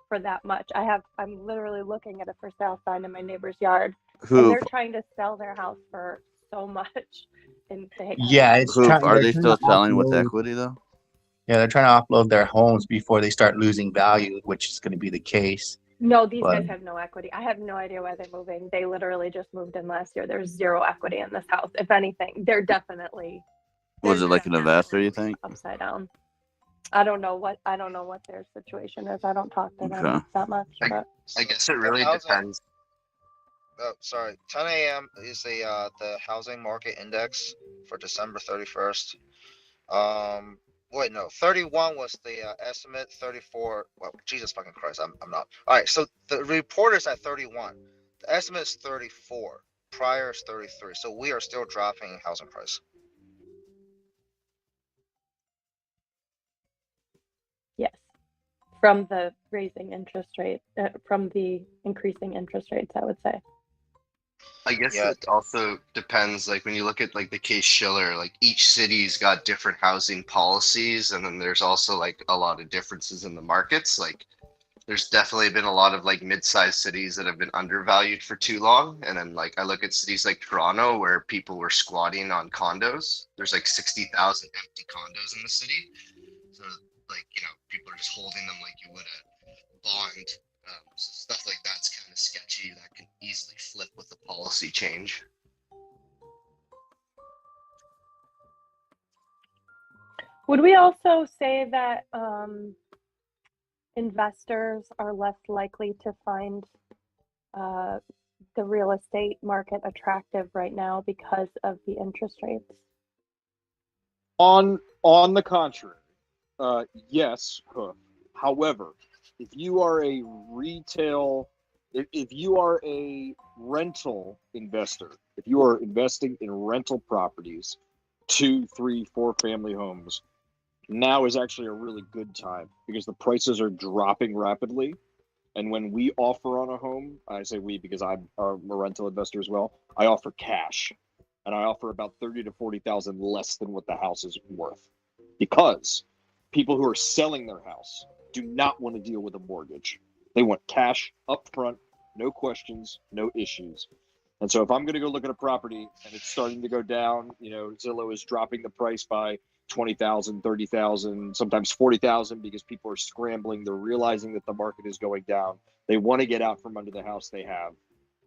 for that much. I'm literally looking at a for sale sign in my neighbor's yard, and Hoof, they're trying to sell their house for so much, and they Yeah, haven't it's moved hoof. trying. Are They're they trying to still selling with offload. equity though? Yeah, they're trying to offload their homes before they start losing value, which is going to be the case. No, these But guys have no equity. I have no idea why they're moving. They literally just moved in last year. There's zero equity in this house. If anything, Was they're it like an investor? You definitely think? upside down. I don't know what their situation is. I don't talk to them Okay. that much, I, but I guess it The really housing, depends. oh, sorry, 10 a.m. is the housing market index for December 31st. Wait, no, 31 was the estimate. 34. Well, Jesus fucking Christ, I'm not. All right, so the report is at 31. The estimate is 34. Prior is 33. So we are still dropping housing price. yes, from the raising interest rate, from the increasing interest rates, I would say. I guess Yeah, it also depends. Like when you look at like the case Schiller, like each city's got different housing policies, and then there's also like a lot of differences in the markets. Like there's definitely been a lot of like mid-sized cities that have been undervalued for too long, and then like I look at cities like Toronto where people were squatting on condos. There's like 60,000 empty condos in the city, so like people are just holding them like you would a bond. So stuff like that's kind of sketchy. That can easily flip with a policy change. Would we also say that investors are less likely to find uh, the real estate market attractive right now because of the interest rates? On the contrary, yes, Hoof. However, if you are a retail, if you are a rental investor, if you are investing in rental properties, 2, 3, 4 family homes, now is actually a really good time because the prices are dropping rapidly. And when we offer on a home, I say we because I'm a rental investor as well. I offer cash, and I offer about 30 to 40,000 less than what the house is worth, because people who are selling their house do not want to deal with a mortgage. They want cash up front, no questions, no issues. And so if I'm going to go look at a property and it's starting to go down, Zillow is dropping the price by 20,000, 30,000, sometimes 40,000 because people are scrambling. They're realizing that the market is going down. They want to get out from under the house they have.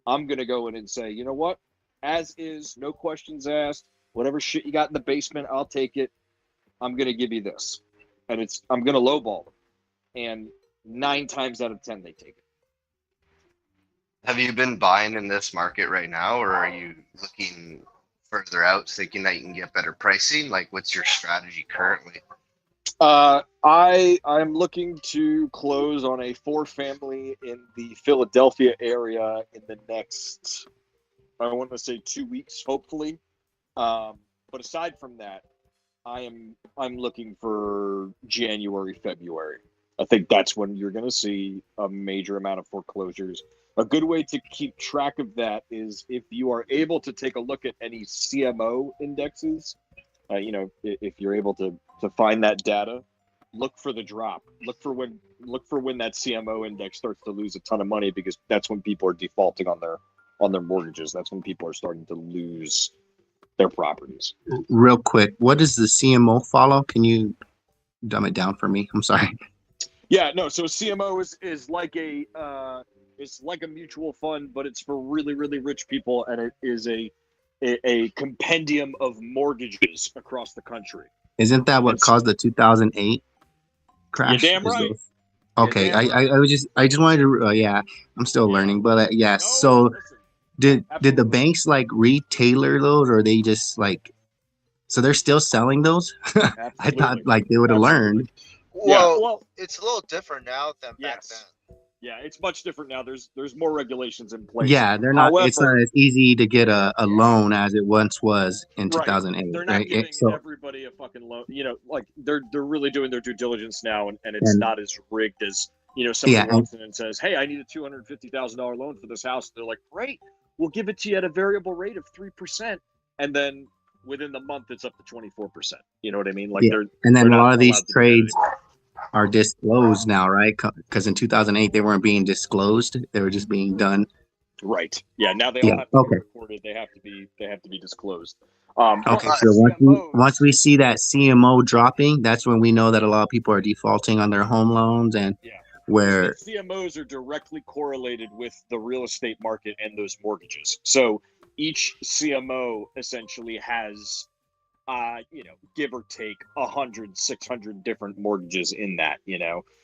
I'm going to go in and say, you know what? As is, no questions asked. Whatever shit you got in the basement, I'll take it. I'm going to give you this. And I'm going to lowball them. And 9 times out of 10, they take it. Have you been buying in this market right now, or are you looking further out, thinking that you can get better pricing? Like, what's your strategy currently? I'm looking to close on a 4-family in the Philadelphia area in the next, I want to say 2 weeks, hopefully. But aside from that, I'm looking for January, February. I think that's when you're going to see a major amount of foreclosures. A good way to keep track of that is if you are able to take a look at any CMO indexes. If you're able to find that data, look for the drop. Look for when that CMO index starts to lose a ton of money, because that's when people are defaulting on their mortgages. That's when people are starting to lose their properties. Real quick, what does the CMO follow? Can you dumb it down for me? I'm sorry. Yeah, no. So CMO is like a mutual fund, but it's for really, really rich people, and it is a compendium of mortgages across the country. Isn't that what caused the 2008 crash? You're damn right. Okay, You're damn I just wanted to I'm still learning, but yeah. So did the banks like retailer those, or they just so they're still selling those? I thought like they would have learned. Well, it's a little different now than back then. Yeah, it's much different now. There's more regulations in place. Yeah, they're not. It's not as easy to get a loan as it once was in 2008. They're not giving everybody a fucking loan. Like they're really doing their due diligence now, and it's not as rigged as somebody walks in and says, "Hey, I need a $250,000 loan for this house." They're like, "Great, we'll give it to you at a variable rate of 3%," and then within the month it's up to 24%. You know what I mean? Like and then a lot of these trades are disclosed now, right? Because in 2008 they weren't being disclosed; they were just being done. Right. Yeah. Now they all have to be recorded. They have to be disclosed. Okay. So once we see that CMO dropping, that's when we know that a lot of people are defaulting on their home loans, and where CMOs are directly correlated with the real estate market and those mortgages. So each CMO essentially has, give or take 100, 600 different mortgages in that.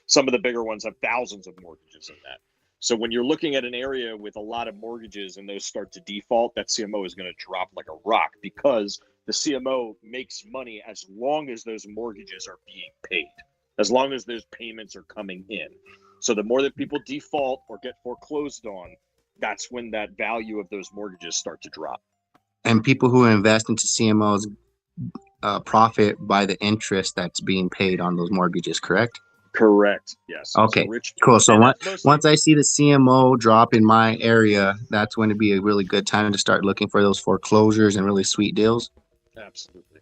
Some of the bigger ones have thousands of mortgages in that. So when you're looking at an area with a lot of mortgages and those start to default, that CMO is going to drop like a rock, because the CMO makes money as long as those mortgages are being paid, as long as those payments are coming in. So the more that people default or get foreclosed on, that's when that value of those mortgages start to drop. And people who invest into CMOs profit by the interest that's being paid on those mortgages, correct? Correct. Yes. Okay. Cool. So once I see the CMO drop in my area, that's going to be a really good time to start looking for those foreclosures and really sweet deals. Absolutely.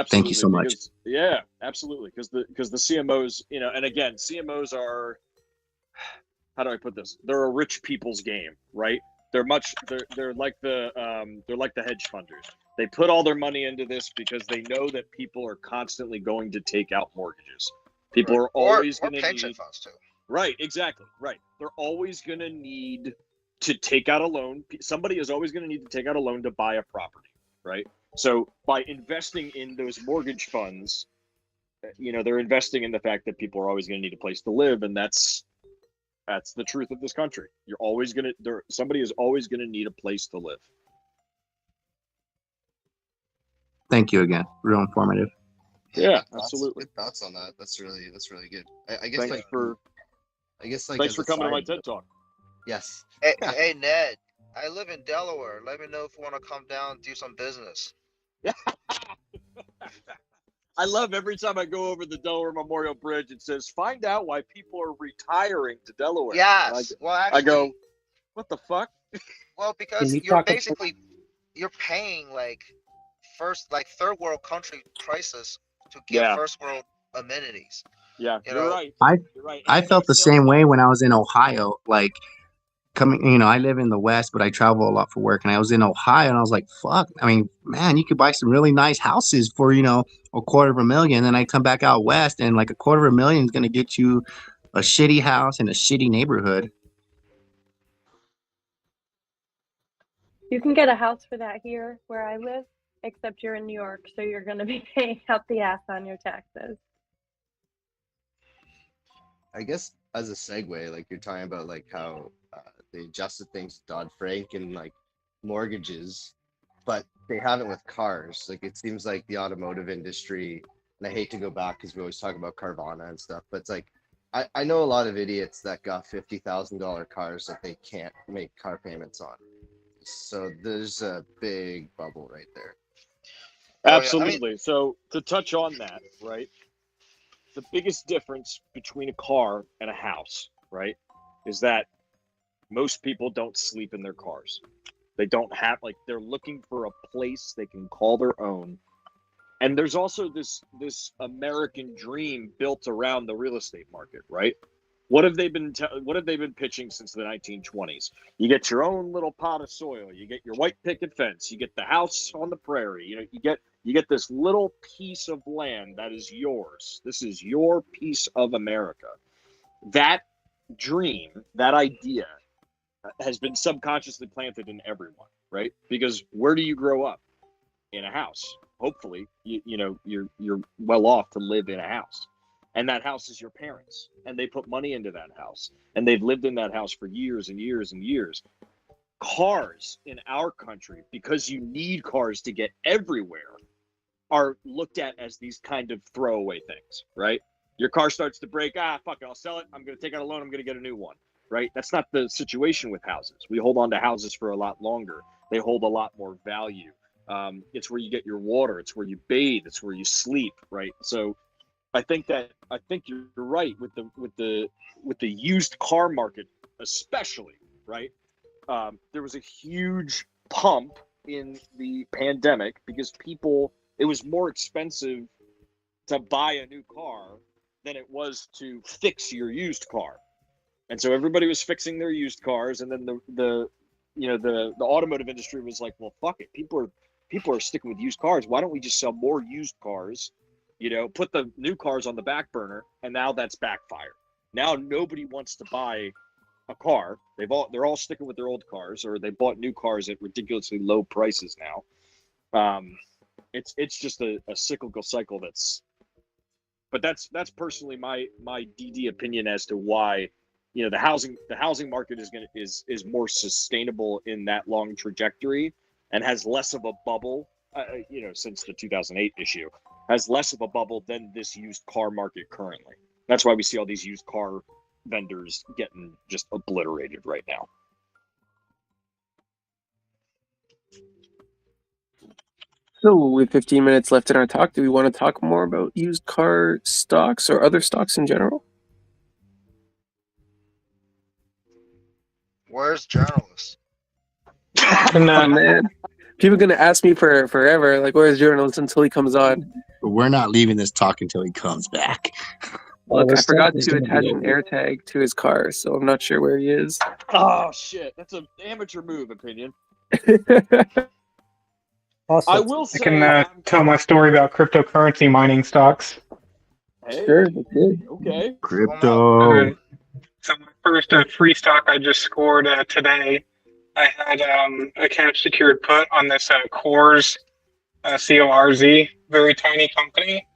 Thank you so much. Yeah, absolutely. Because the CMOs, and again, CMOs are, how do I put this? They're a rich people's game, right? They're like the hedge funders. They put all their money into this because they know that people are constantly going to take out mortgages. People are always going to pension need funds too. Right, exactly. Right. They're always going to need to take out a loan. Somebody is always going to need to take out a loan to buy a property, right? So by investing in those mortgage funds, they're investing in the fact that people are always going to need a place to live, and that's the truth of this country. Somebody is always going to need a place to live. Thank you again. Real informative. Yeah, absolutely. Good thoughts on that. That's really good. Thanks for coming to my TED Talk. Yes. Hey Ned, I live in Delaware. Let me know if you want to come down and do some business. I love every time I go over the Delaware Memorial Bridge, it says, "Find out why people are retiring to Delaware." Yes. Well, actually, I go, what the fuck? Well, because you're paying like third world country prices to get first world amenities. Yeah, you're right. I felt the same way when I was in Ohio, coming, I live in the West, but I travel a lot for work. And I was in Ohio and I was like, fuck, I mean, man, you could buy some really nice houses for, $250,000. And then I come back out West and like $250,000 is going to get you a shitty house in a shitty neighborhood. You can get a house for that here where I live, except you're in New York, so you're going to be paying out the ass on your taxes. I guess as a segue, like you're talking about like how they adjusted things to Dodd-Frank and like mortgages, but they haven't with cars. Like it seems like the automotive industry, and I hate to go back because we always talk about Carvana and stuff, but it's like I know a lot of idiots that got $50,000 cars that they can't make car payments on. So there's a big bubble right there. Absolutely. So to touch on that, right? The biggest difference between a car and a house, right, is that most people don't sleep in their cars. They don't have, like, they're looking for a place they can call their own. And there's also this American dream built around the real estate market, right? What have they been pitching since the 1920s? You get your own little pot of soil, you get your white picket fence, you get the house on the prairie, you get this little piece of land that is yours. This is your piece of America. That dream, that idea has been subconsciously planted in everyone, right? Because where do you grow up? In a house. Hopefully, you're well off to live in a house. And that house is your parents, and they put money into that house, and they've lived in that house for years and years and years. Cars in our country, because you need cars to get everywhere, are looked at as these kind of throwaway things, right? Your car starts to break, fuck it, I'll sell it, I'm going to take out a loan, I'm going to get a new one, right? That's not the situation with houses. We hold on to houses for a lot longer. They hold a lot more value. It's where you get your water, it's where you bathe, it's where you sleep, right? So I think you're right with the used car market, especially, right? There was a huge pump in the pandemic because it was more expensive to buy a new car than it was to fix your used car, and so everybody was fixing their used cars, and then the automotive industry was like, well, fuck it, people are sticking with used cars. Why don't we just sell more used cars? Put the new cars on the back burner, and now that's backfired. Now nobody wants to buy a car. They're all sticking with their old cars, or they bought new cars at ridiculously low prices now. It's just a cyclical cycle but that's personally my DD opinion as to why the housing market is more sustainable in that long trajectory and has less of a bubble. Since the 2008 issue, has less of a bubble than this used car market currently. That's why we see all these used car vendors getting just obliterated right now. So with 15 minutes left in our talk, do we want to talk more about used car stocks or other stocks in general? Where's journalists? Oh man, people are gonna ask me for forever, like, where's journalist until he comes on. But we're not leaving this talk until he comes back. Look, I forgot to attach an AirTag to his car, so I'm not sure where he is. Oh shit, that's an amateur move, opinion. Also, I will say, I can tell my story about cryptocurrency mining stocks. Hey, sure, that's good. Okay. Crypto. So my first free stock I just scored today. I had a cash secured put on this Coors, CORZ, very tiny company.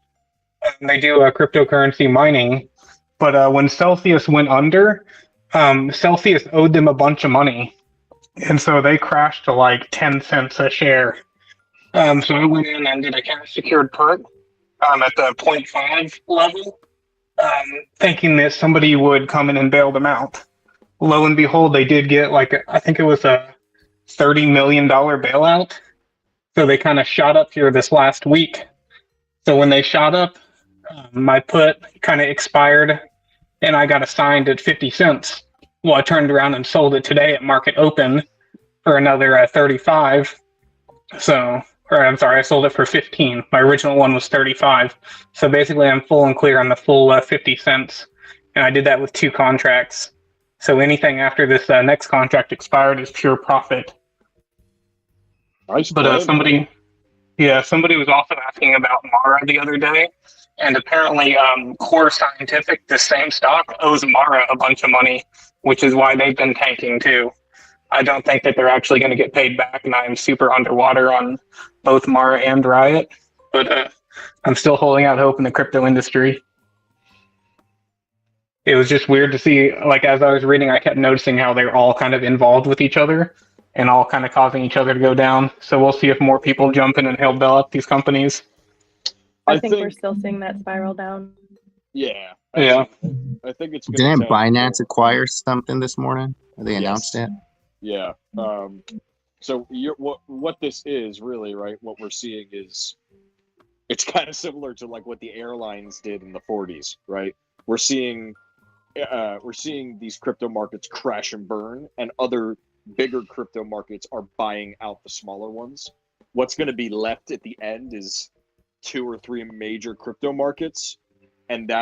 They do cryptocurrency mining. But when Celsius went under, Celsius owed them a bunch of money. And so they crashed to like 10 cents a share. So I went in and did a cash secured put at the 0.5 level, thinking that somebody would come in and bail them out. Lo and behold, they did get I think it was a $30 million bailout. So they kind of shot up here this last week. So when they shot up, my put kind of expired and I got assigned at 50 cents. Well, I turned around and sold it today at market open for another 35. I'm sorry, I sold it for 15. My original one was 35. So basically I'm full and clear on the full 50 cents. And I did that with 2 contracts. So anything after this next contract expired is pure profit. Nice But play, man. somebody was also asking about Mara the other day, and apparently Core Scientific, the same stock, owes Mara a bunch of money, which is why they've been tanking too. I don't think that they're actually going to get paid back, and I'm super underwater on both Mara and Riot. But I'm still holding out hope in the crypto industry. It was just weird to see, like, as I was reading, I kept noticing how they're all kind of involved with each other and all kind of causing each other to go down. So we'll see if more people jump in and help bail out these companies. I think we're still seeing that spiral down. Yeah. Yeah. I think it's going Didn't to Binance acquire something this morning? They announced Yes. it. Yeah. So what this is really, right? What we're seeing is it's kind of similar to like what the airlines did in the 40s, right? We're seeing these crypto markets crash and burn, and other bigger crypto markets are buying out the smaller ones. What's going to be left at the end is 2 or 3 major crypto markets, and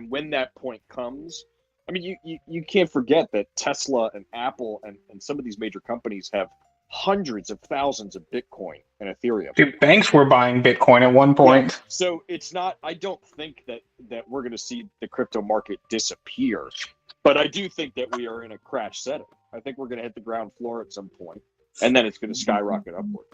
when that point comes, I mean, you can't forget that Tesla and Apple and some of these major companies have hundreds of thousands of Bitcoin and Ethereum. Dude, banks were buying Bitcoin at one point. Yeah. So it's not. I don't think that we're going to see the crypto market disappear, but I do think that we are in a crash setting. I think we're going to hit the ground floor at some point, and then it's going to skyrocket upward.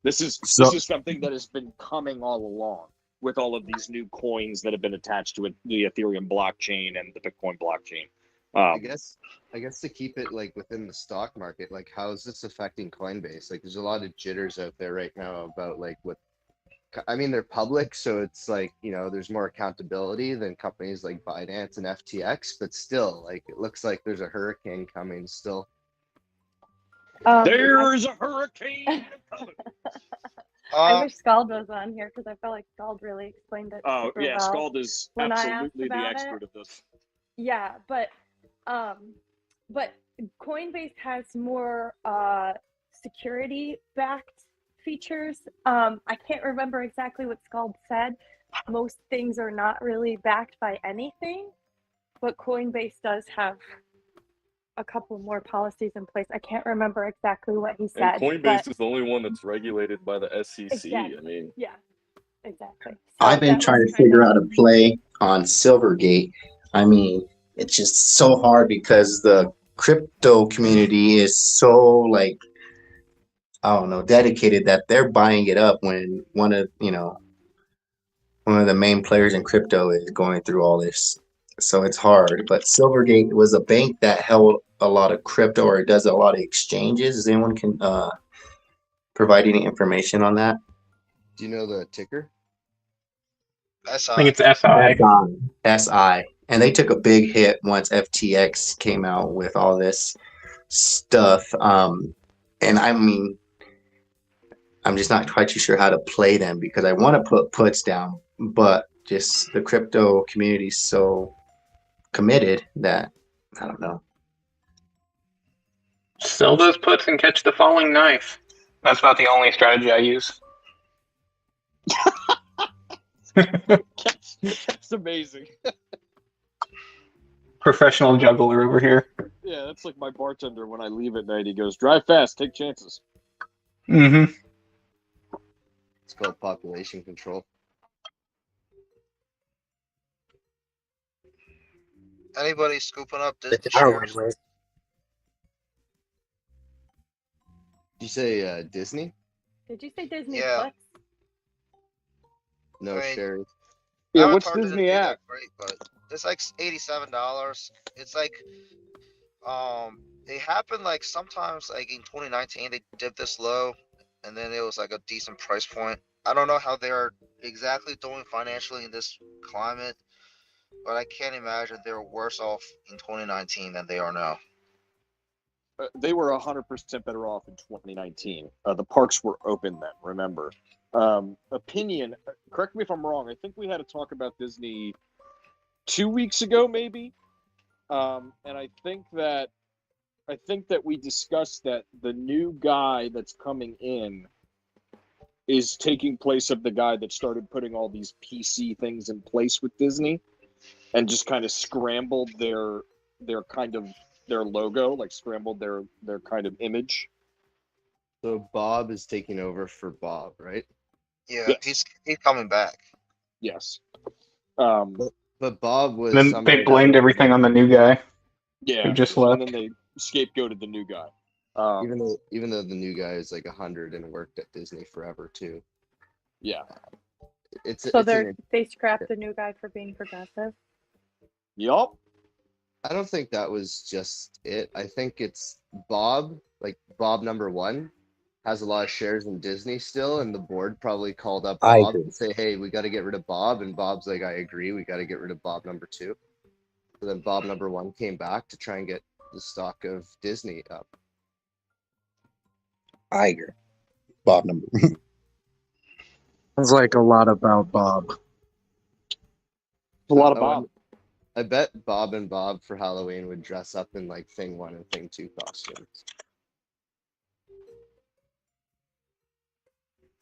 This is something that has been coming all along with all of these new coins that have been attached to the Ethereum blockchain and the Bitcoin blockchain. I guess to keep it like within the stock market, like how is this affecting Coinbase? Like there's a lot of jitters out there right now about like what I mean, they're public, so it's like, there's more accountability than companies like Binance and FTX, but still, like it looks like there's a hurricane coming still. There's a hurricane coming. I wish Scald was on here because I felt like Scald really explained it. Oh super yeah, well Scald is when I asked absolutely the about expert it. of this. Yeah, but Coinbase has more security backed features. I can't remember exactly what Scald said. Most things are not really backed by anything, but Coinbase does have a couple more policies in place. I can't remember exactly what he said. And Coinbase but is the only one that's regulated by the SEC. Exactly. I mean, yeah, exactly. I've been trying to figure out a play on Silvergate. I mean, it's just so hard because the crypto community is so like, I don't know, dedicated that they're buying it up when one of the main players in crypto is going through all this. So it's hard. But Silvergate was a bank that held a lot of crypto or does a lot of exchanges. Does anyone can provide any information on that? Do you know the ticker? I think it's SI. SI. And they took a big hit once FTX came out with all this stuff. And I mean, I'm just not quite too sure how to play them because I want to put puts down, but just the crypto community is so committed that I don't know. Sell those puts and catch the falling knife. That's about the only strategy I use. That's amazing. Professional juggler over here. Yeah, that's like my bartender when I leave at night. He goes, "Drive fast, take chances." Mm-hmm. It's called population control. Anybody scooping up Disney shares? Did you say Disney? Did you say Disney Yeah. Plus? No shares. Yeah, what's Avatar Disney didn't do at? that great, but it's like $87. It's like it happened like sometimes like in 2019 they dipped this low, and then it was like a decent price point. I don't know how they're exactly doing financially in this climate, but I can't imagine they're worse off in 2019 than they are now. They were 100% better off in 2019. The parks were open then, remember. Opinion, correct me if I'm wrong. I think we had a talk about Disney 2 weeks ago, maybe. And I think that we discussed that the new guy that's coming in is taking place of the guy that started putting all these PC things in place with Disney and just kind of scrambled their kind of their logo, like scrambled their kind of image. So Bob is taking over for Bob, right? Yeah, Yes. he's coming back. Yes. But Bob was And then somebody they that blamed was everything on the new guy Yeah, who just and left. then they scapegoated the new guy. even though the new guy is like 100 and worked at Disney forever too. Yeah. So It's an they scrapped the new guy for being progressive. Yup. I don't think that was just it. I think it's Bob, like Bob number one, has a lot of shares in Disney still, and the board probably called up I Bob agree. to say, "Hey, we got to get rid of Bob," and Bob's like, "I agree, we got to get rid of Bob number two." So then Bob number one came back to try and get the stock of Disney up. I agree. Bob number. Sounds like a lot about Bob. A lot of Bob. I bet Bob and Bob for Halloween would dress up in like Thing 1 and Thing 2 costumes.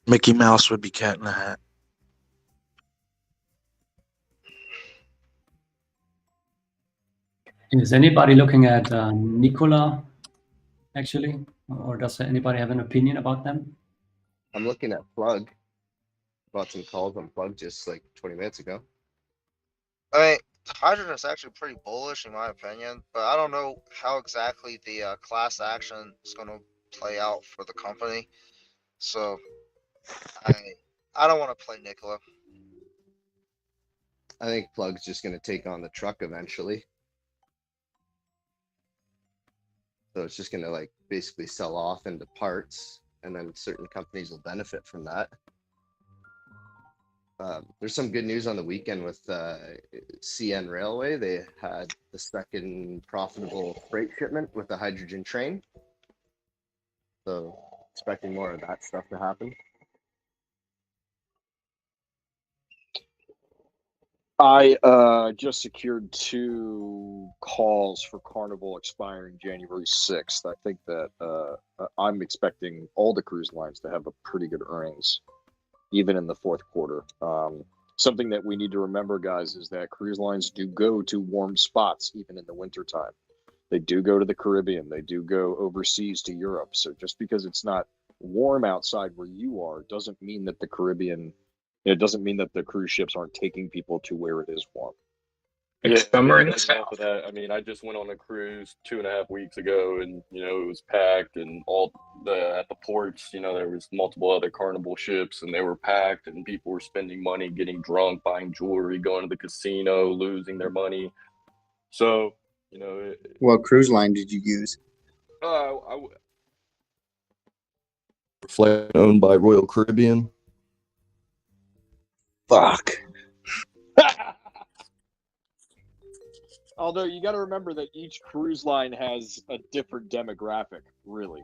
Mickey Mouse would be Cat in the Hat. Is anybody looking at Nicola, actually? Or does anybody have an opinion about them? I'm looking at Plug. Bought some calls on Plug just like 20 minutes ago. I mean, Hydrogen is actually pretty bullish in my opinion, but I don't know how exactly the class action is going to play out for the company. So I don't want to play Nikola. I think Plug's just going to take on the truck eventually. So it's just going to like basically sell off into parts, and then certain companies will benefit from that. There's some good news on the weekend with CN Railway. They had the second profitable freight shipment with the hydrogen train. So expecting more of that stuff to happen. I just secured 2 calls for Carnival expiring January 6th. I think that I'm expecting all the cruise lines to have a pretty good earnings, even in the fourth quarter. Something that we need to remember, guys, is that cruise lines do go to warm spots, even in the wintertime. They do go to the Caribbean. They do go overseas to Europe. So just because it's not warm outside where you are doesn't mean that the Caribbean, it doesn't mean that the cruise ships aren't taking people to where it is warm. Like Yeah, summer in the building off south. of that, I mean, I just went on a cruise 2.5 weeks ago, and it was packed, and at the ports, there was multiple other Carnival ships, and they were packed, and people were spending money, getting drunk, buying jewelry, going to the casino, losing their money. So, What cruise line did you use? Flight owned by Royal Caribbean. Fuck. Although you got to remember that each cruise line has a different demographic, really.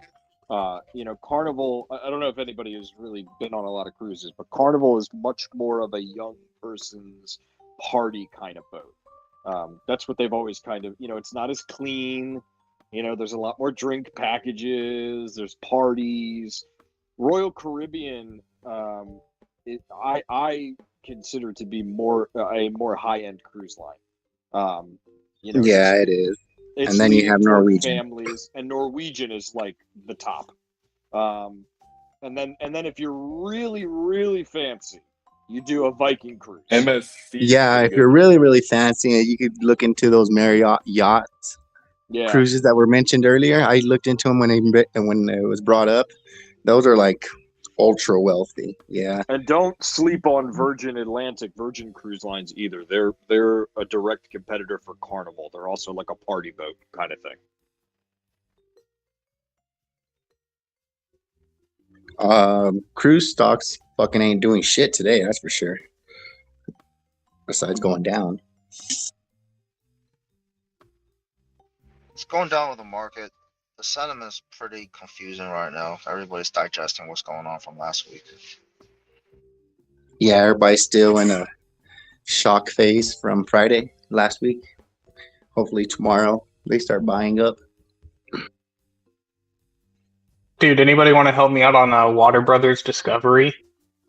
Carnival, I don't know if anybody has really been on a lot of cruises, but Carnival is much more of a young person's party kind of boat. That's what they've always kind of, it's not as clean. There's a lot more drink packages, there's parties. Royal Caribbean, I consider to be a more high-end cruise line. Yeah, it is. It's And then you leaning have toward Norwegian. families, and Norwegian is like the top. And then if you're really, really fancy, you do a Viking cruise. MSC. Yeah, if you're really, really fancy, you could look into those Marriott yachts Yeah. cruises that were mentioned earlier. I looked into them when it was brought up. Those are like ultra wealthy. Yeah. And don't sleep on Virgin Cruise Lines either. They're a direct competitor for Carnival. They're also like a party boat kind of thing. Cruise stocks fucking ain't doing shit today, that's for sure. Besides going down. It's going down with the market. The sentiment's pretty confusing right now. Everybody's digesting what's going on from last week. Yeah, everybody's still in a shock phase from Friday last week. Hopefully tomorrow they start buying up. Dude, anybody want to help me out on Water Brothers Discovery?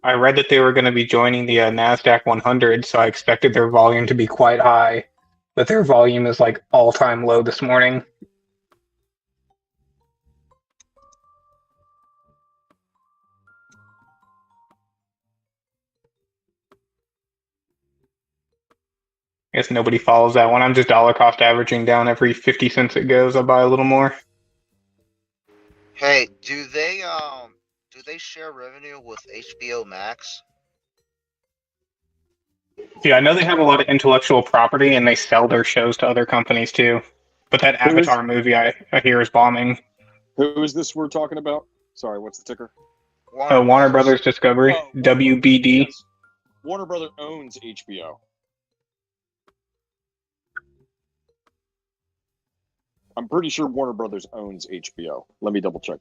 I read that they were going to be joining the NASDAQ 100, so I expected their volume to be quite high. But their volume is like all-time low this morning. guess nobody follows that one. I'm just dollar cost averaging down every 50 cents it goes. I'll buy a little more. Hey, do they share revenue with HBO Max? Yeah, I know they have a lot of intellectual property and they sell their shows to other companies too. But that Who is- Avatar movie I hear is bombing. Who is this we're talking about? Sorry, what's the ticker? Warner Brothers Discovery, Oh, WBD. Yes. Warner Brothers owns HBO. I'm pretty sure Warner Brothers owns HBO. Let me double check.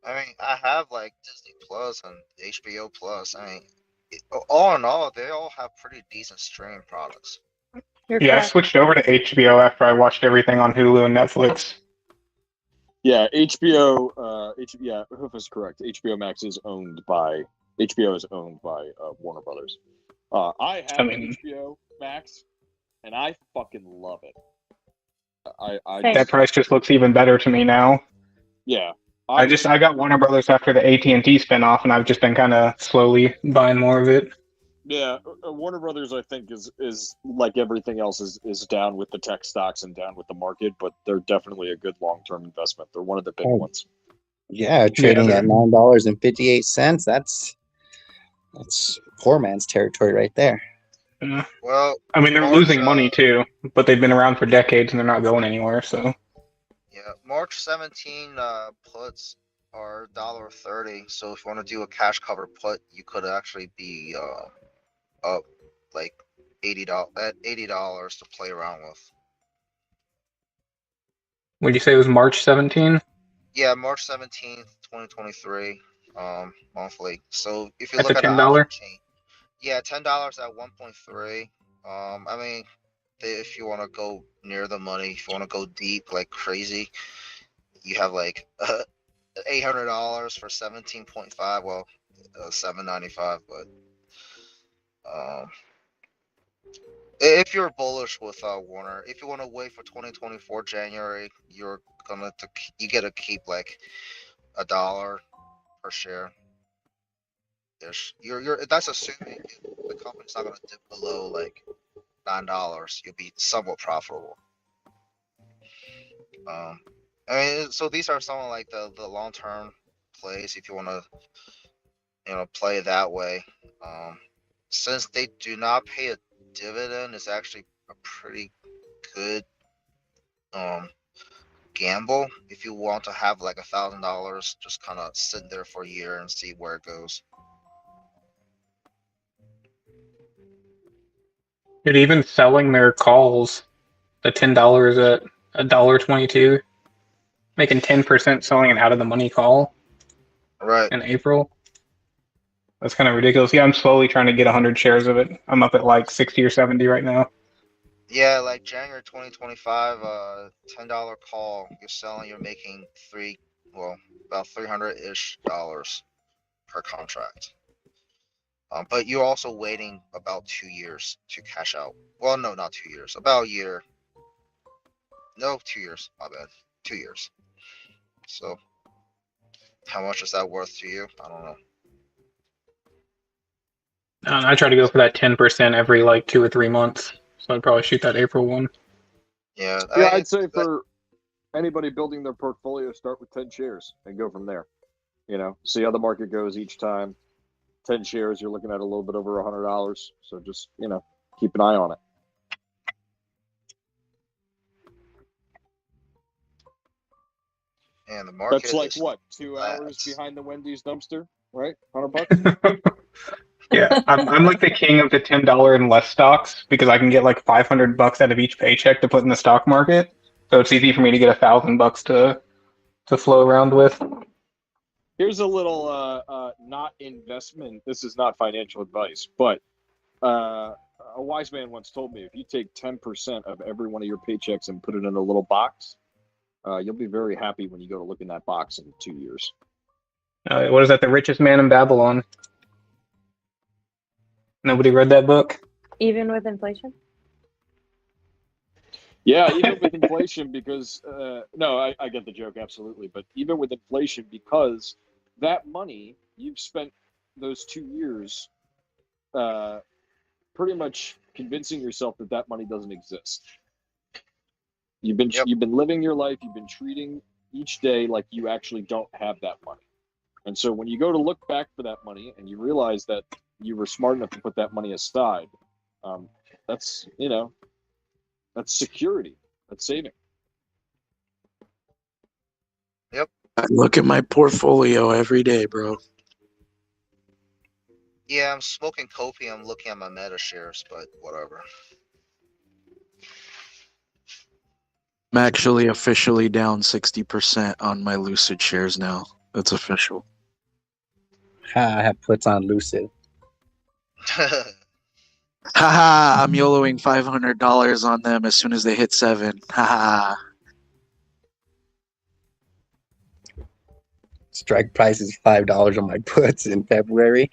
I mean, I have like Disney Plus and HBO Plus. I mean, all in all, they all have pretty decent streaming products. Yeah, I switched over to HBO after I watched everything on Hulu and Netflix. Yeah, HBO. Yeah, Hoof is correct. HBO Max is owned by HBO is owned by Warner Brothers. I have HBO Max, and I fucking love it. That price just looks even better to me now. Yeah, I got Warner Brothers after the AT&T spinoff, and I've just been kind of slowly buying more of it. Yeah, Warner Brothers, I think, is like everything else is down with the tech stocks and down with the market, but they're definitely a good long-term investment. They're one of the big ones. Yeah, trading at $9.58. That's poor man's territory right there. Yeah. Well, I mean, they're losing money too, but they've been around for decades and they're not going anywhere. So Yeah, March 17 puts are $1.30. So if you want to do a cash cover put, you could actually be up like $80 to play around with. would you say it was March 17? Yeah, March 17th, 2023, monthly. So if you That's look a at the $10? option chain, yeah, $10 at 1.3. I mean, if you want to go near the money, if you want to go deep like crazy, you have like $800 for 17.5. Well, $7.95, but if you're bullish with Warner, if you want to wait for 2024 January, you get to keep like $1 per share. You're that's assuming the company's not gonna dip below like $9. You'll be somewhat profitable. I mean, so these are some of like the long term plays if you want to play it that way. Since they do not pay a dividend, it's actually a pretty good gamble if you want to have like $1,000 just kind of sit there for a year and see where it goes. Dude, even selling their calls, the $10 at $1.22, making 10% selling an out of the money call. Right. In April. That's kind of ridiculous. Yeah, I'm slowly trying to get 100 shares of it. I'm up at like 60 or 70 right now. Yeah, like January 2025, $10 call you're selling, you're making about $300-ish per contract. But you're also waiting about 2 years to cash out. Well, no, not 2 years. About a year. No, 2 years. My bad. 2 years. So, how much is that worth to you? I don't know. I try to go for that 10% every like 2 or 3 months. So I'd probably shoot that April one. Yeah, I'd say for anybody building their portfolio, start with 10 shares and go from there. See how the market goes each time. 10 shares, you're looking at a little bit over $100. So just, keep an eye on it. And the market That's like is what, 2 hours behind the Wendy's dumpster, right? $100. Yeah, I'm like the king of the $10 and less stocks because I can get like $500 out of each paycheck to put in the stock market. So it's easy for me to get $1,000 to flow around with. Here's a little not investment. This is not financial advice, but a wise man once told me if you take 10% of every one of your paychecks and put it in a little box, you'll be very happy when you go to look in that box in 2 years. What is that? The Richest Man in Babylon. Nobody read that book? Even with inflation? Yeah, even with inflation, because no, I get the joke absolutely, but even with inflation, because that money you've spent those 2 years pretty much convincing yourself that that money doesn't exist. You've been living your life. You've been treating each day like you actually don't have that money. And so when you go to look back for that money and you realize that you were smart enough to put that money aside, that's security. That's saving. Yep. I look at my portfolio every day, bro. Yeah, I'm smoking copium, looking at my meta shares, but whatever. I'm actually officially down 60% on my Lucid shares now. That's official. I have puts on Lucid. Haha, I'm YOLOing $500 on them as soon as they hit 7. Haha. Strike price is $5 on my puts in February.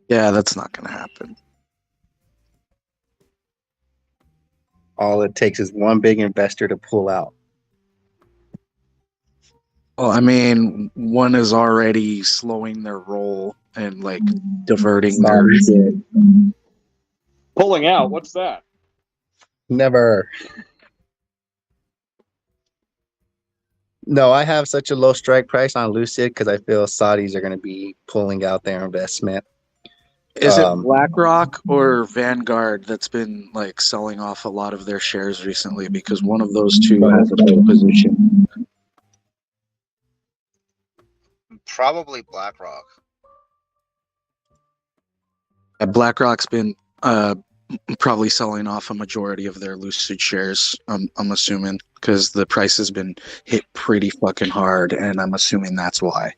Yeah, that's not gonna happen. All it takes is one big investor to pull out. Well, I mean, one is already slowing their roll and like diverting their shit. Pulling out. What's that? Never. No, I have such a low strike price on Lucid because I feel Saudis are going to be pulling out their investment. Is it BlackRock or Vanguard that's been like selling off a lot of their shares recently? Because one of those two has a full position. Probably BlackRock. BlackRock's been probably selling off a majority of their Lucid shares. I'm assuming because the price has been hit pretty fucking hard, and I'm assuming that's why.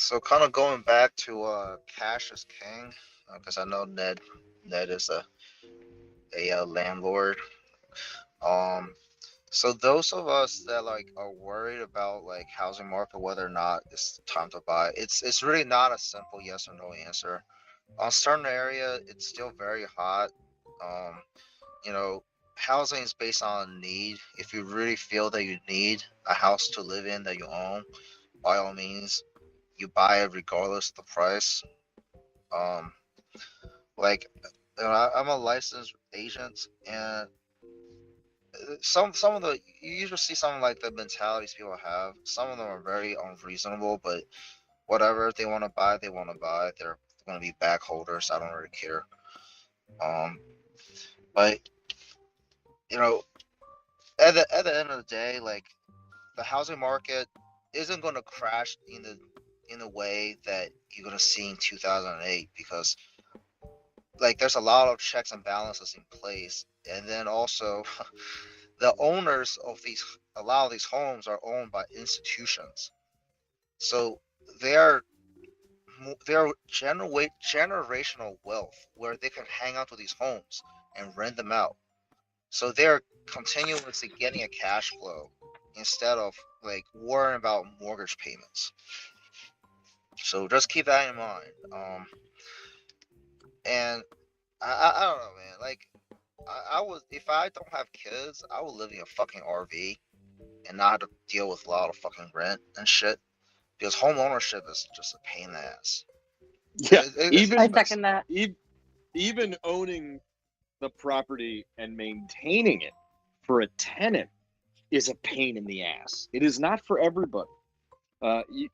So kind of going back to cash is king, because I know Ned is a landlord. So those of us that like are worried about like housing market, whether or not it's time to buy, it's really not a simple yes or no answer. On certain area, it's still very hot. Um, you know, housing is based on need. If you really feel that you need a house to live in that you own, by all means, you buy it regardless of the price. Um, like, I'm a licensed agent, and some of the you usually see some of like the mentalities people have. Some of them are very unreasonable, but whatever they want to buy, they want to buy. They're going to be back holders. I don't really care. But you know, at the end of the day, like the housing market isn't going to crash in the way that you're going to see in 2008, because like there's a lot of checks and balances in place, and then also the owners of a lot of these homes are owned by institutions, so they're generational wealth where they can hang out to these homes and rent them out. So they're continuously getting a cash flow instead of like worrying about mortgage payments. So just keep that in mind. And I don't know, man. Like I would, if I don't have kids, I would live in a fucking RV and not have to deal with a lot of fucking rent and shit. Because home ownership is just a pain in the ass. Yeah, It's I expensive. second that. Even owning the property and maintaining it for a tenant is a pain in the ass. It is not for everybody.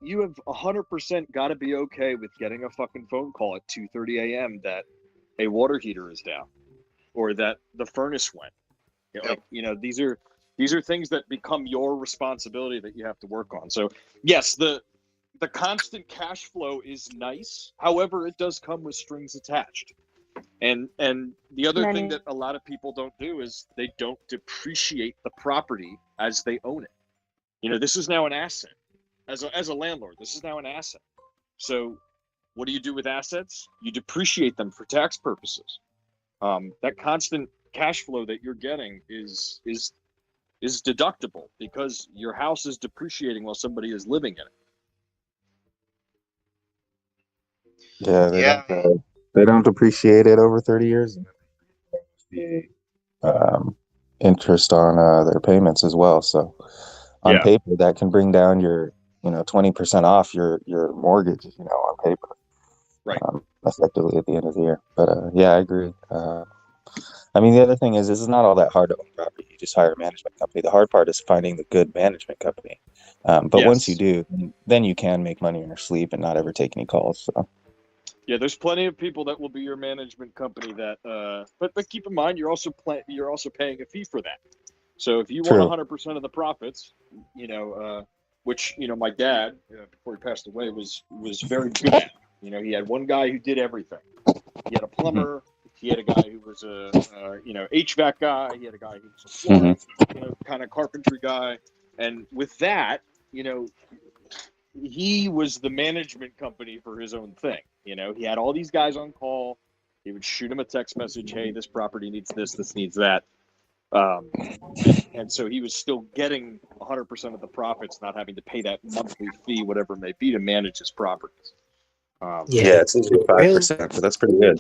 You have 100% got to be okay with getting a fucking phone call at 2:30 a.m. that a water heater is down or that the furnace went. Like, these are things that become your responsibility that you have to work on. So yes, the constant cash flow is nice. However, it does come with strings attached. And the other thing that a lot of people don't do is they don't depreciate the property as they own it. This is now an asset. As a landlord, this is now an asset. So what do you do with assets? You depreciate them for tax purposes. That constant cash flow that you're getting is deductible because your house is depreciating while somebody is living in it. Yeah, they don't depreciate it over 30 years. The interest on their payments as well. So on paper, that can bring down your 20% off your mortgage, on paper, right? Effectively at the end of the year. But yeah, I agree. I mean, the other thing is, this is not all that hard to own property. You just hire a management company. The hard part is finding the good management company. But once you do, then you can make money in your sleep and not ever take any calls. So. Yeah, there's plenty of people that will be your management company that, but keep in mind, you're also paying a fee for that. So if you want 100% of the profits, which my dad before he passed away was very good at. He had one guy who did everything. He had a plumber. He had a guy who was a HVAC guy. He had a guy who was a flooring, kind of carpentry guy. And with that, he was the management company for his own thing. He had all these guys on call. He would shoot him a text message, hey, this property needs this needs that. And so he was still getting 100% of the profits, not having to pay that monthly fee, whatever it may be, to manage his properties. It's usually 5%, but that's pretty good.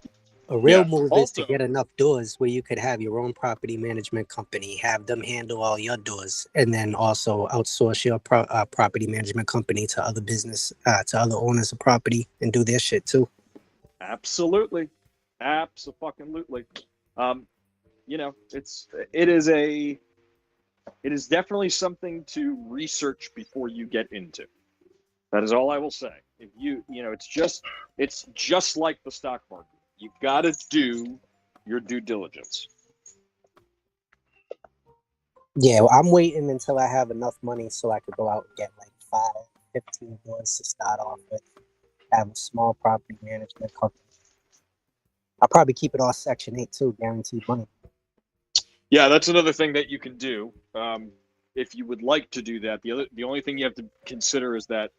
A real move is to get enough doors where you could have your own property management company, have them handle all your doors, and then also outsource your property management company to other to other owners of property and do their shit too. Absolutely. Abso-fucking-lutely. It is definitely something to research before you get into. That is all I will say. If it's just like the stock market. You got to do your due diligence. Yeah, well, I'm waiting until I have enough money so I could go out and get like 5, 15 doors to start off with. Have a small property management company. I'll probably keep it all Section 8 too, guaranteed money. Yeah, that's another thing that you can do. If you would like to do that, the only thing you have to consider is that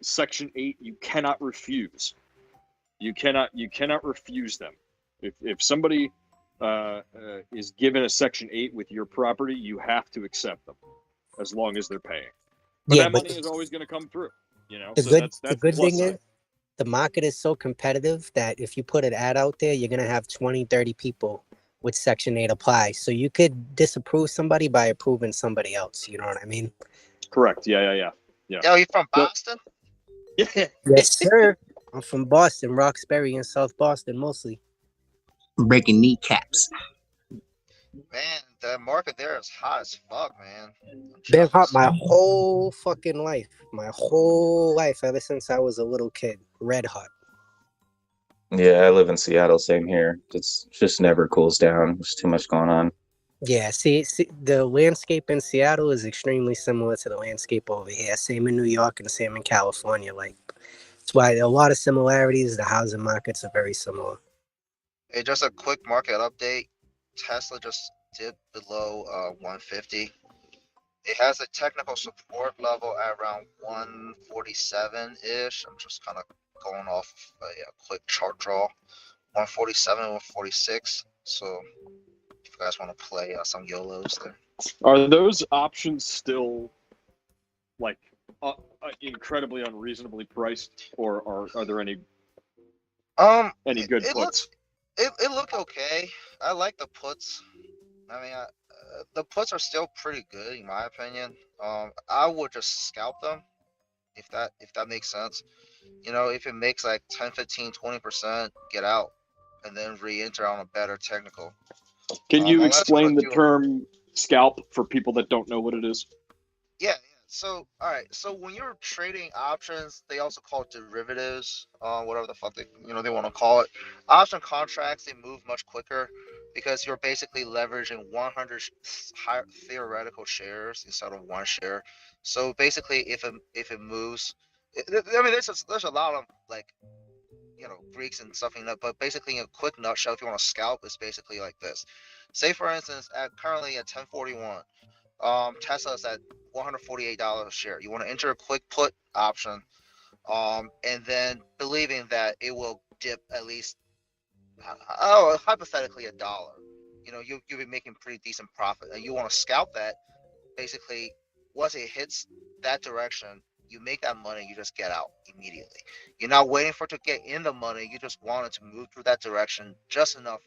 Section 8 you cannot refuse. You cannot refuse them. If somebody is given a Section 8 with your property, you have to accept them, as long as they're paying. But that money is always going to come through. The good thing is, the market is so competitive that if you put an ad out there, you're going to have 20, 30 people with Section 8 apply. So you could disapprove somebody by approving somebody else. You know what I mean? Correct. Yeah. Yo, you from Boston? Yeah. Yes, sir. I'm from Boston, Roxbury, and South Boston mostly. Breaking kneecaps. Man, the market there is hot as fuck, man. Been hot my whole fucking life. My whole life, ever since I was a little kid. Red hot. Yeah, I live in Seattle. Same here. It's just never cools down. There's too much going on. Yeah, see, the landscape in Seattle is extremely similar to the landscape over here. Same in New York and same in California. Like, that's why there are a lot of similarities. The housing markets are very similar. Hey, just a quick market update. Tesla just dipped below 150. It has a technical support level at around 147-ish. I'm just kind of going off a quick chart draw. 147, 146. So if you guys want to play some YOLOs there. Are those options still like incredibly unreasonably priced, or are there any good puts? It looked okay. I like the puts. I mean, the puts are still pretty good in my opinion. I would just scalp them if that makes sense. If it makes like 10, 15, 20%, get out and then re-enter on a better technical. Can you explain the term scalp for people that don't know what it is? Yeah. So, all right. So when you're trading options, they also call it derivatives, whatever the fuck they want to call it. Option contracts, they move much quicker because you're basically leveraging 100 theoretical shares instead of one share. So basically, if it moves, I mean, there's a lot of like, Greeks and stuff in that, but basically in a quick nutshell, if you want to scalp, it's basically like this. Say for instance, currently at 1041. Tesla's at $148 a share. You want to enter a quick put option, and then believing that it will dip at least, hypothetically $1. You'll be making pretty decent profit, and you want to scalp that. Basically, once it hits that direction, you make that money, you just get out immediately. You're not waiting for it to get in the money. You just want it to move through that direction just enough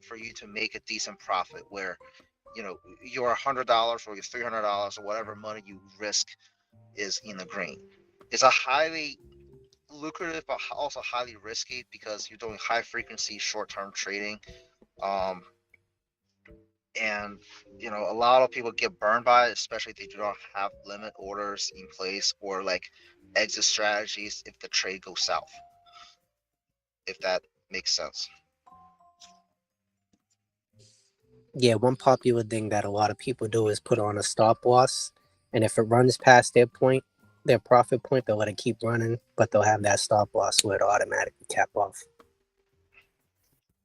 for you to make a decent profit where, your $100 or your $300 or whatever money you risk is in the green. It's a highly lucrative, but also highly risky because you're doing high frequency short term trading. Um, and a lot of people get burned by it, especially if they do not have limit orders in place or like exit strategies if the trade goes south, if that makes sense. Yeah, one popular thing that a lot of people do is put on a stop loss, and if it runs past their profit point, they'll let it keep running, but they'll have that stop loss where it'll automatically cap off.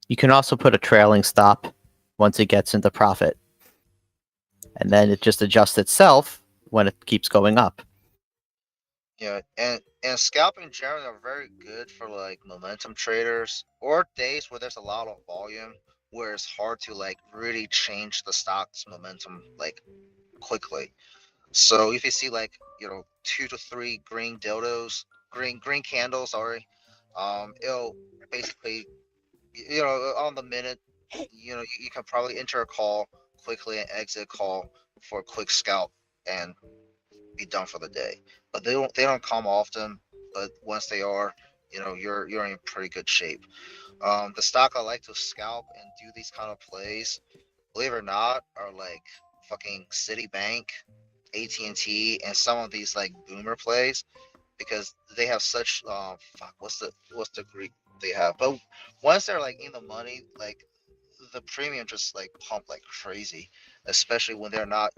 You can also put a trailing stop once it gets into profit, and then it just adjusts itself when it keeps going up. Yeah, and scalping generally are very good for like momentum traders or days where there's a lot of volume where it's hard to like really change the stock's momentum like quickly. So if you see like 2 to 3 green candles, sorry, it'll basically on the minute, you can probably enter a call quickly and exit call for a quick scalp and be done for the day. But they don't come often. But once they are, you're in pretty good shape. The stock I like to scalp and do these kind of plays, believe it or not, are like fucking Citibank, AT&T, and some of these like boomer plays because they have such what's the Greek they have. But once they're like in the money, like the premium just like pump like crazy, especially when they're not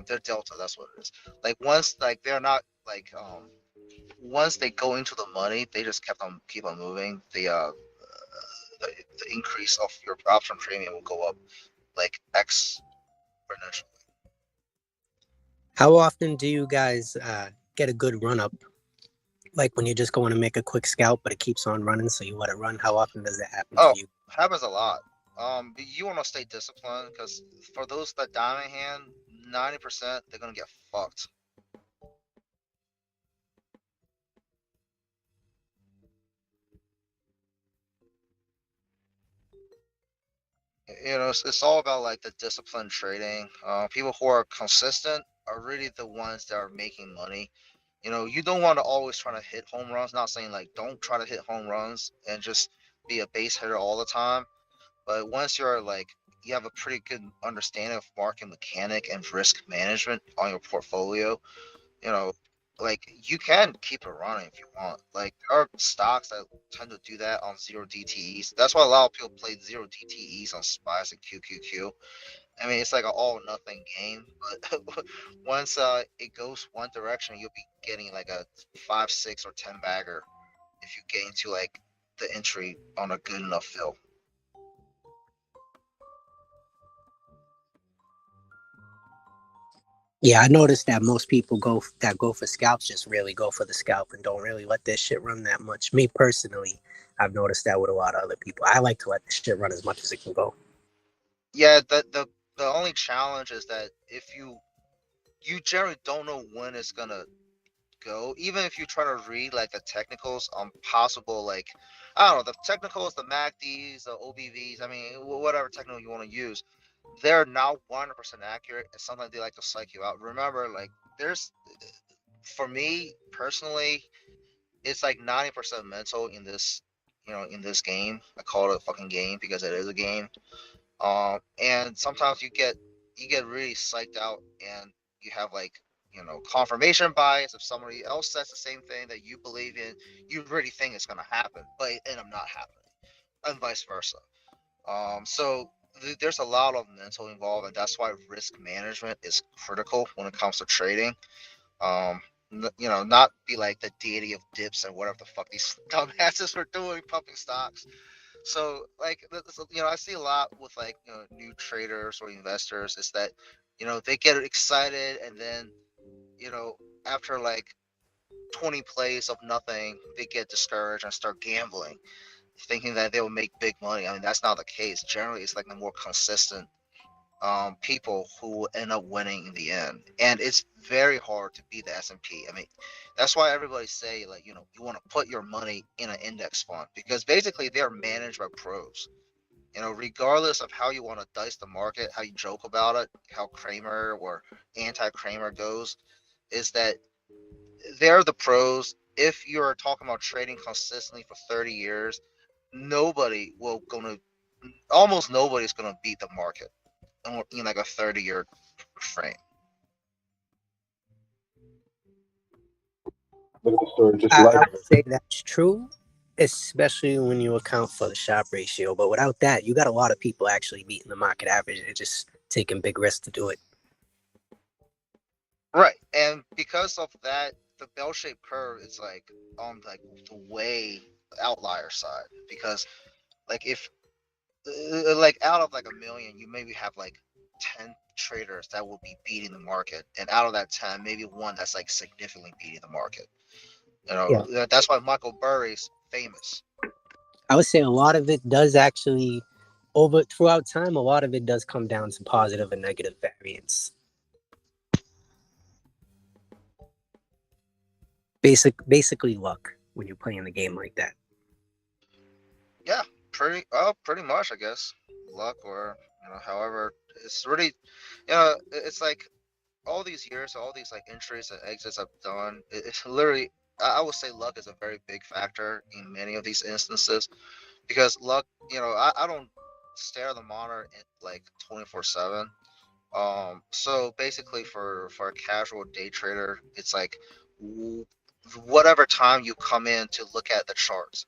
they're delta, that's what it is. Like once like they're not like once they go into the money, they just keep on moving. The increase of your option premium will go up like exponentially. How often do you guys get a good run up? Like when you're just going to make a quick scalp, but it keeps on running, so you let it run. How often does that happen for you? Happens a lot. But you want to stay disciplined because for those that diamond hand, 90% they're gonna get fucked. It's all about like the disciplined trading. People who are consistent are really the ones that are making money. You don't want to always try to hit home runs. Not saying like don't try to hit home runs and just be a base hitter all the time. But once you're like you have a pretty good understanding of market mechanic and risk management on your portfolio, you know, like you can keep it running if you want. Like there are stocks that tend to do that on zero DTEs. That's why a lot of people play zero DTEs on SPICE and QQQ. I mean, it's like an all or nothing game. But once it goes one direction, you'll be getting like a 5, 6, or 10 bagger if you get into like the entry on a good enough fill. Yeah, I noticed that most people go for scalps just really go for the scalp and don't really let this shit run that much. Me personally, I've noticed that with a lot of other people. I like to let this shit run as much as it can go. Yeah, the only challenge is that if you generally don't know when it's gonna go, even if you try to read like the technicals on possible like I don't know the technicals, the MACDs, the OBVs. I mean, whatever technical you want to use, they're not 100% accurate, and sometimes they like to psych you out. Remember, like there's for me personally, it's like 90% mental in this in this game. I call it a fucking game because it is a game. And sometimes you get really psyched out, and you have like confirmation bias. If somebody else says the same thing that you believe in, you really think it's gonna happen, but it end up not happening, and vice versa. So there's a lot of mental involved, and that's why risk management is critical when it comes to trading. Um, not be like the deity of dips and whatever the fuck these dumbasses were doing, pumping stocks. So like I see a lot with like new traders or investors is that They get excited, and then after like 20 plays of nothing, they get discouraged and start gambling, thinking that they will make big money. I mean, that's not the case. Generally, it's like the more consistent people who end up winning in the end. And it's very hard to beat the S&P. I mean, that's why everybody say, like, you want to put your money in an index fund, because basically they're managed by pros. Regardless of how you want to dice the market, how you joke about it, how Kramer or anti-Kramer goes, is that they're the pros. If you're talking about trading consistently for 30 years, almost nobody's gonna beat the market in like a 30-year frame. I would say that's true, especially when you account for the Sharpe ratio. But without that, you got a lot of people actually beating the market average. They're just taking big risks to do it. Right, and because of that, the bell-shaped curve is like on like the way outlier side, because like if like out of like a million, you maybe have like 10 traders that will be beating the market, and out of that 10, maybe one that's like significantly beating the market. Yeah. That's why Michael Burry's famous. I would say a lot of it does actually, throughout time, a lot of it does come down to positive and negative variance. Basically luck when you're playing the game like that. Yeah, pretty much, I guess. Luck, or however, it's really, it's like all these years, all these like entries and exits I've done. It's literally, I would say luck is a very big factor in many of these instances, because luck, I don't stare at the monitor like 24/7. So basically, for a casual day trader, it's like whatever time you come in to look at the charts,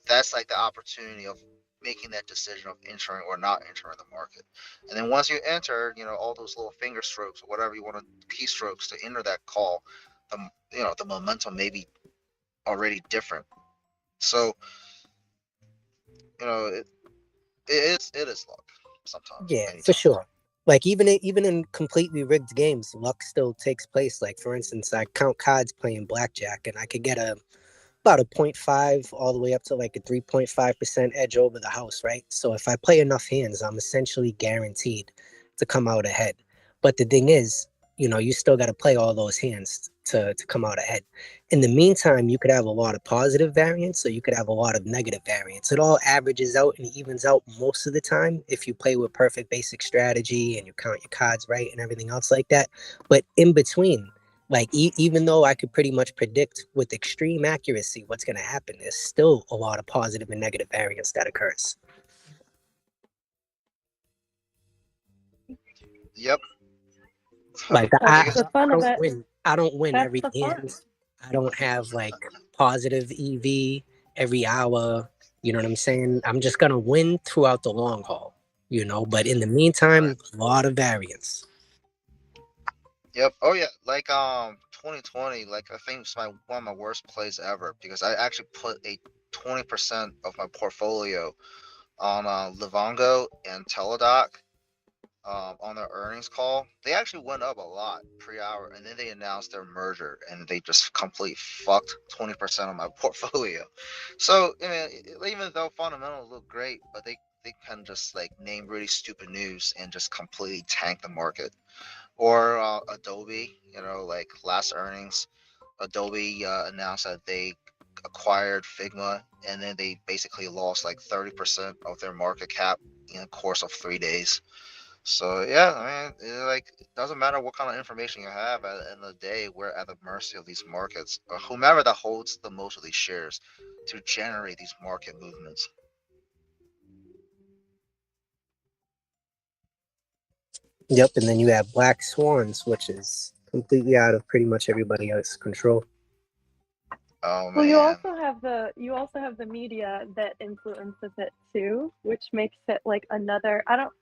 that's like the opportunity of making that decision of entering or not entering the market. And then once you enter, all those little finger strokes or whatever you want to keystrokes to enter that call, the momentum may be already different. So it is luck sometimes. Yeah, Many for times. sure. Like even in completely rigged games, luck still takes place. Like for instance, I count cards playing blackjack, and I could get about a 0.5 all the way up to like a 3.5% edge over the house, right? So if I play enough hands, I'm essentially guaranteed to come out ahead. But the thing is, you still got to play all those hands to come out ahead. In the meantime, you could have a lot of positive variance, or you could have a lot of negative variance. It all averages out and evens out most of the time if you play with perfect basic strategy and you count your cards right and everything else like that. But in between, like even though I could pretty much predict with extreme accuracy what's going to happen, there's still a lot of positive and negative variance that occurs. Yep. Like That's the fun of it. I don't win That's every the fun. hand. I don't have like positive EV every hour. You know what I'm saying? I'm just gonna win throughout the long haul. But in the meantime, a lot of variance. Yep. Oh yeah. Like 2020. Like I think it's one of my worst plays ever, because I actually put a 20% of my portfolio on Livongo and Teladoc on their earnings call. They actually went up a lot pre-hour, and then they announced their merger, and they just completely fucked 20% of my portfolio. So I mean, even though fundamentals look great, but they can just like name really stupid news and just completely tank the market. Or Adobe, like last earnings, Adobe announced that they acquired Figma, and then they basically lost like 30% of their market cap in the course of 3 days. So yeah, I mean, it doesn't matter what kind of information you have. At the end of the day, we're at the mercy of these markets, or whomever that holds the most of these shares, to generate these market movements. Yep, and then you have black swans, which is completely out of pretty much everybody else's control. Oh Well, man. you also have the media that influences it too, which makes it like another. I don't.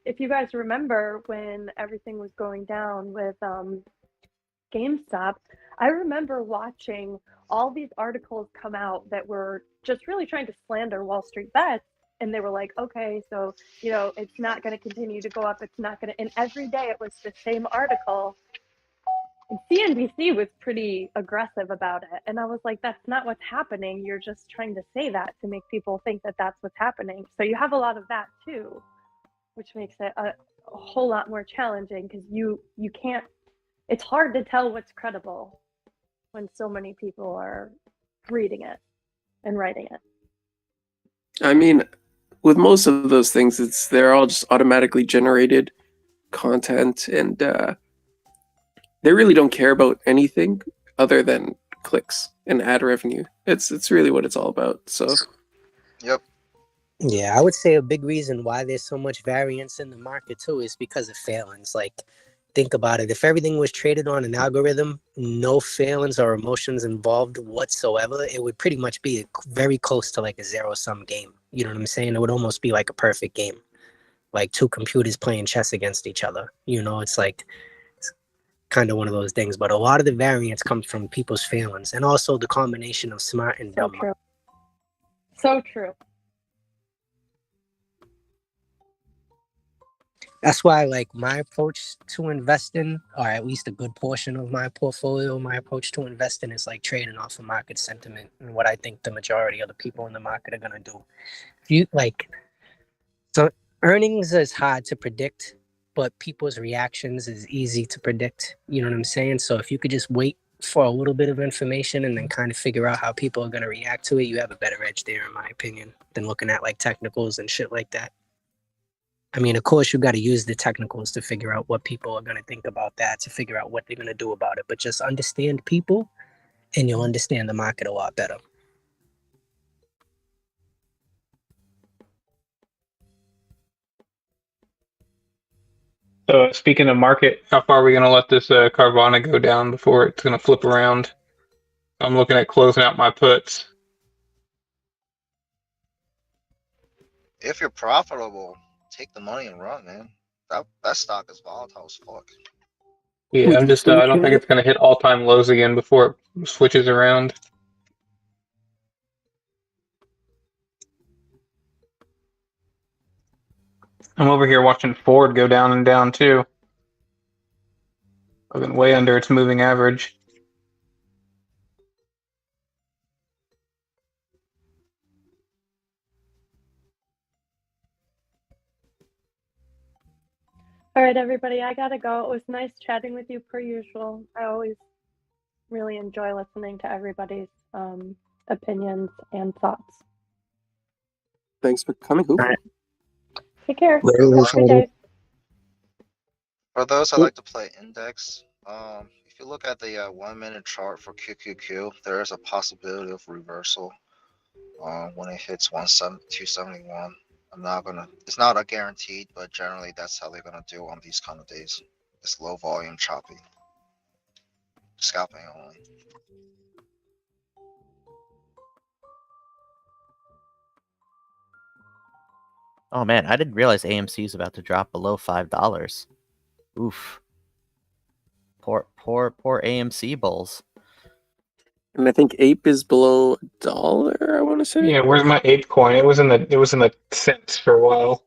If you guys remember when everything was going down with GameStop, I remember watching all these articles come out that were just really trying to slander Wall Street Bets, and they were like, okay, so, it's not going to continue to go up. It's not going to, and every day it was the same article. And CNBC was pretty aggressive about it. And I was like, that's not what's happening. You're just trying to say that to make people think that that's what's happening. So you have a lot of that too, which makes it a whole lot more challenging because you can't, it's hard to tell what's credible when so many people are reading it and writing it. I mean, with most of those things, they're all just automatically generated content, and they really don't care about anything other than clicks and ad revenue. It's really what it's all about. So, Yep. Yeah, I would say a big reason why there's so much variance in the market too is because of failings. Like, think about it. If everything was traded on an algorithm, no failings or emotions involved whatsoever, it would pretty much be very close to like a zero-sum game. You know what I'm saying? It would almost be like a perfect game, like two computers playing chess against each other. It's like it's kind of one of those things. But a lot of the variance comes from people's failings and also the combination of smart and So dumb. true. So true. That's why, like, my approach to investing, or at least a good portion of my portfolio, my approach to investing is like trading off of market sentiment and what I think the majority of the people in the market are gonna do. If you like, so earnings is hard to predict, but people's reactions is easy to predict. You know what I'm saying? So if you could just wait for a little bit of information and then kind of figure out how people are gonna react to it, you have a better edge there, in my opinion, than looking at like technicals and shit like that. I mean, of course, you got to use the technicals to figure out what people are going to think about that, to figure out what they're going to do about it. But just understand people and you'll understand the market a lot better. So speaking of market, how far are we going to let this Carvana go down before it's going to flip around? I'm looking at closing out my puts. If you're profitable, take the money and run, man. That stock is volatile as fuck. Yeah, I'm just I don't think it's going to hit all-time lows again before it switches around. I'm over here watching Ford go down and down too. Looking way under its moving average. All right, everybody, I gotta go. It was nice chatting with you per usual. I always really enjoy listening to everybody's opinions and thoughts. thanks for coming, Hoop. Take care. Later, Have a good everybody. day. For those that like to play index, if you look at the 1 minute chart for QQQ, there is a possibility of reversal when it hits 271. It's not a guaranteed, but generally that's how they're gonna do on these kind of days. It's low volume, choppy, scalping only. Oh man, I didn't realize AMC is about to drop below $5. Oof. Poor AMC bulls. And I think Ape is below $1, I want to say. Yeah, where's my Ape coin? It was in the cents for a while.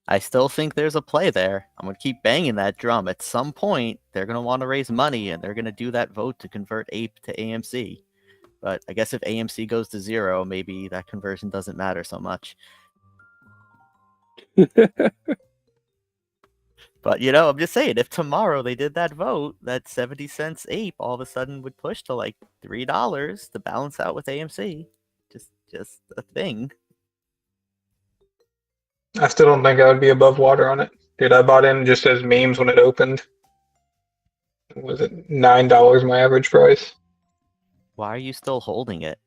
I still think there's a play there. I'm going to keep banging that drum. At some point, they're going to want to raise money, and they're going to do that vote to convert Ape to AMC. But I guess if AMC goes to 0, maybe that conversion doesn't matter so much. But, I'm just saying, if tomorrow they did that vote, that 70 cents Ape all of a sudden would push to like $3 to balance out with AMC. Just a thing. I still don't think I would be above water on it. Dude, I bought in just as memes when it opened. Was it $9 my average price? Why are you still holding it?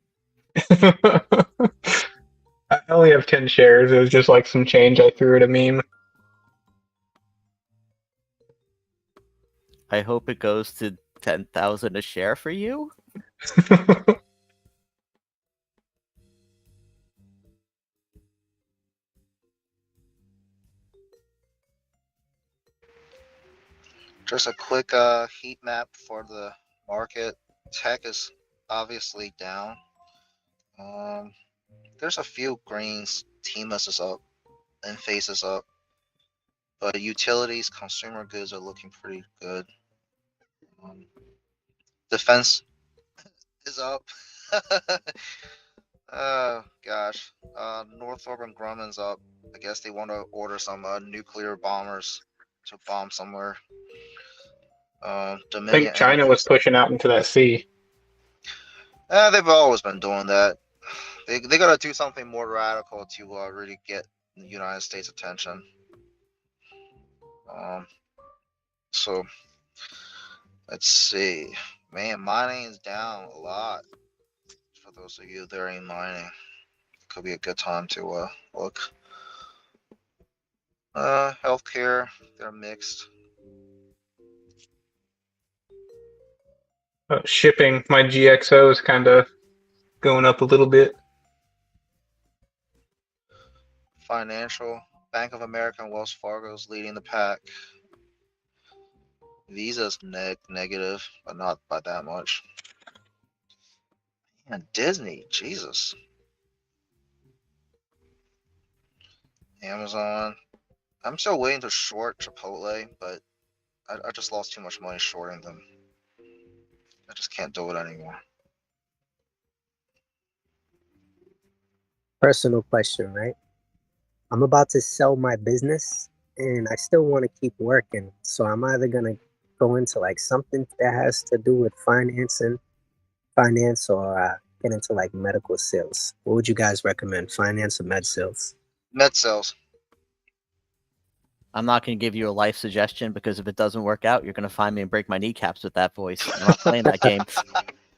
I only have 10 shares. It was just like some change I threw at a meme. I hope it goes to 10,000 a share for you. Just a quick heat map for the market. Tech is obviously down. there's a few greens. Timas is up and Face is up, but utilities, consumer goods are looking pretty good. Defense is up. Oh gosh. Northrop and Grumman's up. I guess they want to order some nuclear bombers to bomb somewhere. I Dominion think China was Energy. pushing out into that sea. They've always been doing that. They gotta do something more radical to really get the United States attention. So let's see. Man, mining is down a lot. For those of you that are in mining, could be a good time to look. Healthcare, they're mixed. Shipping, my GXO is kind of going up a little bit. Financial, Bank of America and Wells Fargo is leading the pack. Visa's negative, but not by that much. And Disney, Jesus. Amazon. I'm still waiting to short Chipotle, but I just lost too much money shorting them. I just can't do it anymore. Personal question, right? I'm about to sell my business and I still want to keep working. So I'm either going to go into like something that has to do with finance or get into like medical sales. What would you guys recommend? Finance or med sales? Med sales. I'm not going to give you a life suggestion because if it doesn't work out, you're going to find me and break my kneecaps with that voice. I'm not playing that game.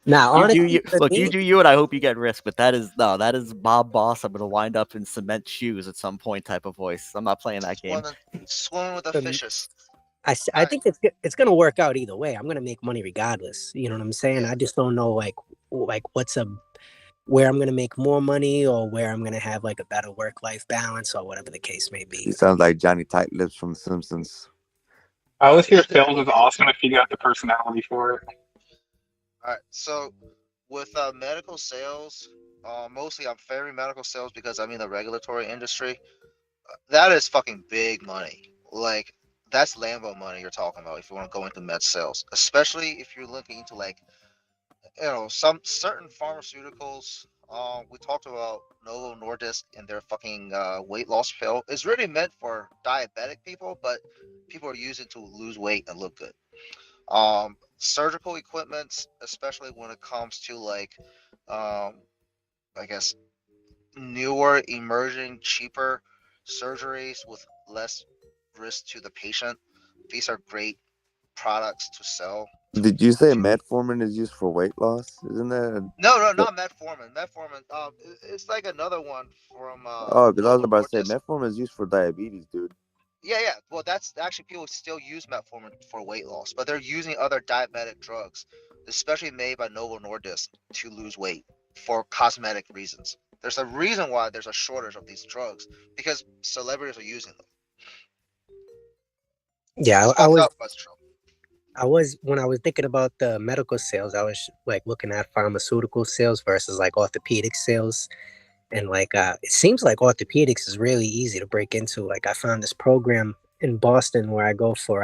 Now, You do honestly, you. for Look, you me, do you, and I hope you get risk. But that is Bob Boss. I'm going to wind up in cement shoes at some point type of voice. I'm not playing that game. Swimming with the For- fishes. I think it's gonna work out either way. I'm gonna make money regardless. You know what I'm saying? I just don't know like where I'm gonna make more money or where I'm gonna have like a better work-life balance or whatever the case may be. He sounds like Johnny Tight Lips from The Simpsons. I always hear sales is awesome if you got the personality for it. All right, so with medical sales, mostly I'm favoring medical sales because I'm in the regulatory industry. That is fucking big money. Like that's Lambo money you're talking about if you want to go into med sales, especially if you're looking into like some certain pharmaceuticals. We talked about Novo Nordisk and their fucking weight loss pill. It's really meant for diabetic people, but people are using it to lose weight and look good. Surgical equipment, especially when it comes to like, I guess newer, emerging, cheaper surgeries with less risk to the patient. These are great products to sell. Did you say metformin is used for weight loss? Isn't that? No, not metformin. Metformin, it's like another one from Oh, because I was Novo about to say Nordisk. metformin is used for diabetes, dude. Yeah. Well, that's actually people still use metformin for weight loss, but they're using other diabetic drugs, especially made by Novo Nordisk, to lose weight for cosmetic reasons. There's a reason why there's a shortage of these drugs because celebrities are using them. Yeah, It's fucked up, but it's true. when I was thinking about the medical sales, I was like looking at pharmaceutical sales versus like orthopedic sales. And like it seems like orthopedics is really easy to break into. Like I found this program in Boston where I go for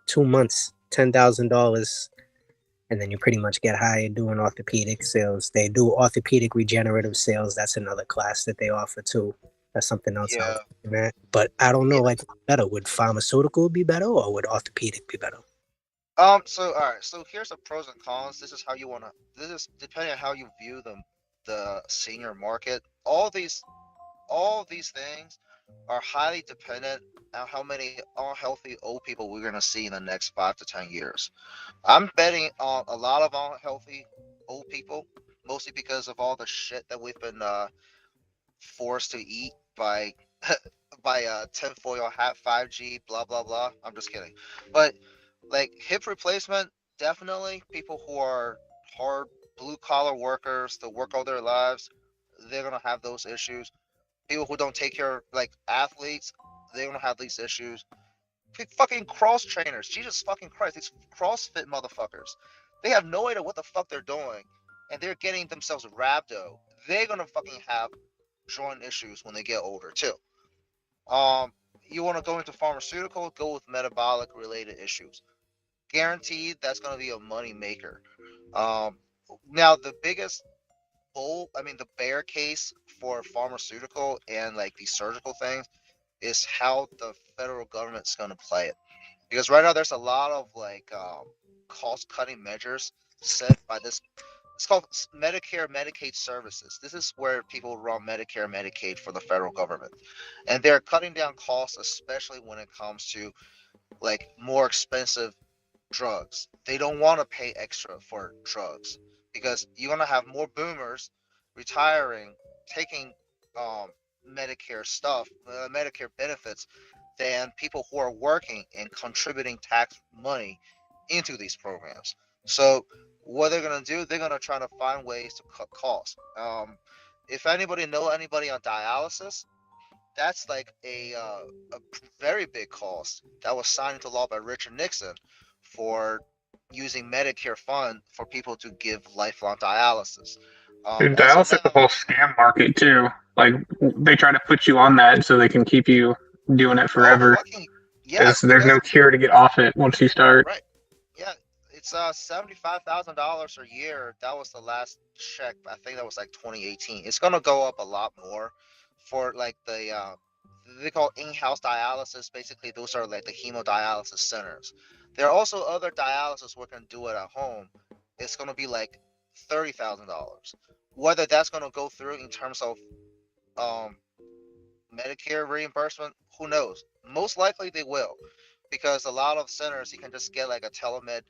2 months, $10,000, and then you pretty much get hired doing orthopedic sales. They do orthopedic regenerative sales. That's another class that they offer too. That's something else I was looking at. But I don't know, like better. Would pharmaceutical be better or would orthopedic be better? So all right. So here's the pros and cons. This is how you wanna. This is depending on how you view the senior market. All these things are highly dependent on how many unhealthy old people we're gonna see in the next 5 to 10 years. I'm betting on a lot of unhealthy old people, mostly because of all the shit that we've been forced to eat by by tinfoil hat, 5G, blah blah blah. I'm just kidding, but like hip replacement, definitely people who are hard blue collar workers that work all their lives, they're gonna have those issues. People who don't take care of like athletes, they're gonna have these issues. Fucking cross trainers, Jesus fucking Christ, these CrossFit motherfuckers, they have no idea what the fuck they're doing, and they're getting themselves rhabdo. They're gonna fucking have joint issues when they get older too. You want to go into pharmaceutical, go with metabolic related issues. Guaranteed, that's going to be a money maker. Now the biggest the bear case for pharmaceutical and like these surgical things is how the federal government's going to play it. Because right now there's a lot of like cost cutting measures set by this. It's called Medicare Medicaid Services. This is where people run Medicare Medicaid for the federal government, and they're cutting down costs, especially when it comes to like more expensive drugs. They don't want to pay extra for drugs because you're gonna have more boomers retiring, taking um, Medicare stuff, Medicare benefits, than people who are working and contributing tax money into these programs. So what they're gonna do, they're gonna try to find ways to cut costs. If anybody know anybody on dialysis, that's like a very big cost that was signed into law by Richard Nixon for using Medicare fund for people to give lifelong dialysis. Dude, As of dialysis is a now, whole scam market too. Like they try to put you on that so they can keep you doing it oh forever. fucking Because yes, there's because no cure to get off it once you start. right, yeah, it's $75,000 a year. That was the last check. I think that was like 2018. It's gonna go up a lot more for like they call in-house dialysis. Basically, those are like the hemodialysis centers. There are also other dialysis we can do it at home. It's gonna be like $30,000. Whether that's gonna go through in terms of um Medicare reimbursement, who knows? Most likely they will, because a lot of centers you can just get like a telemed,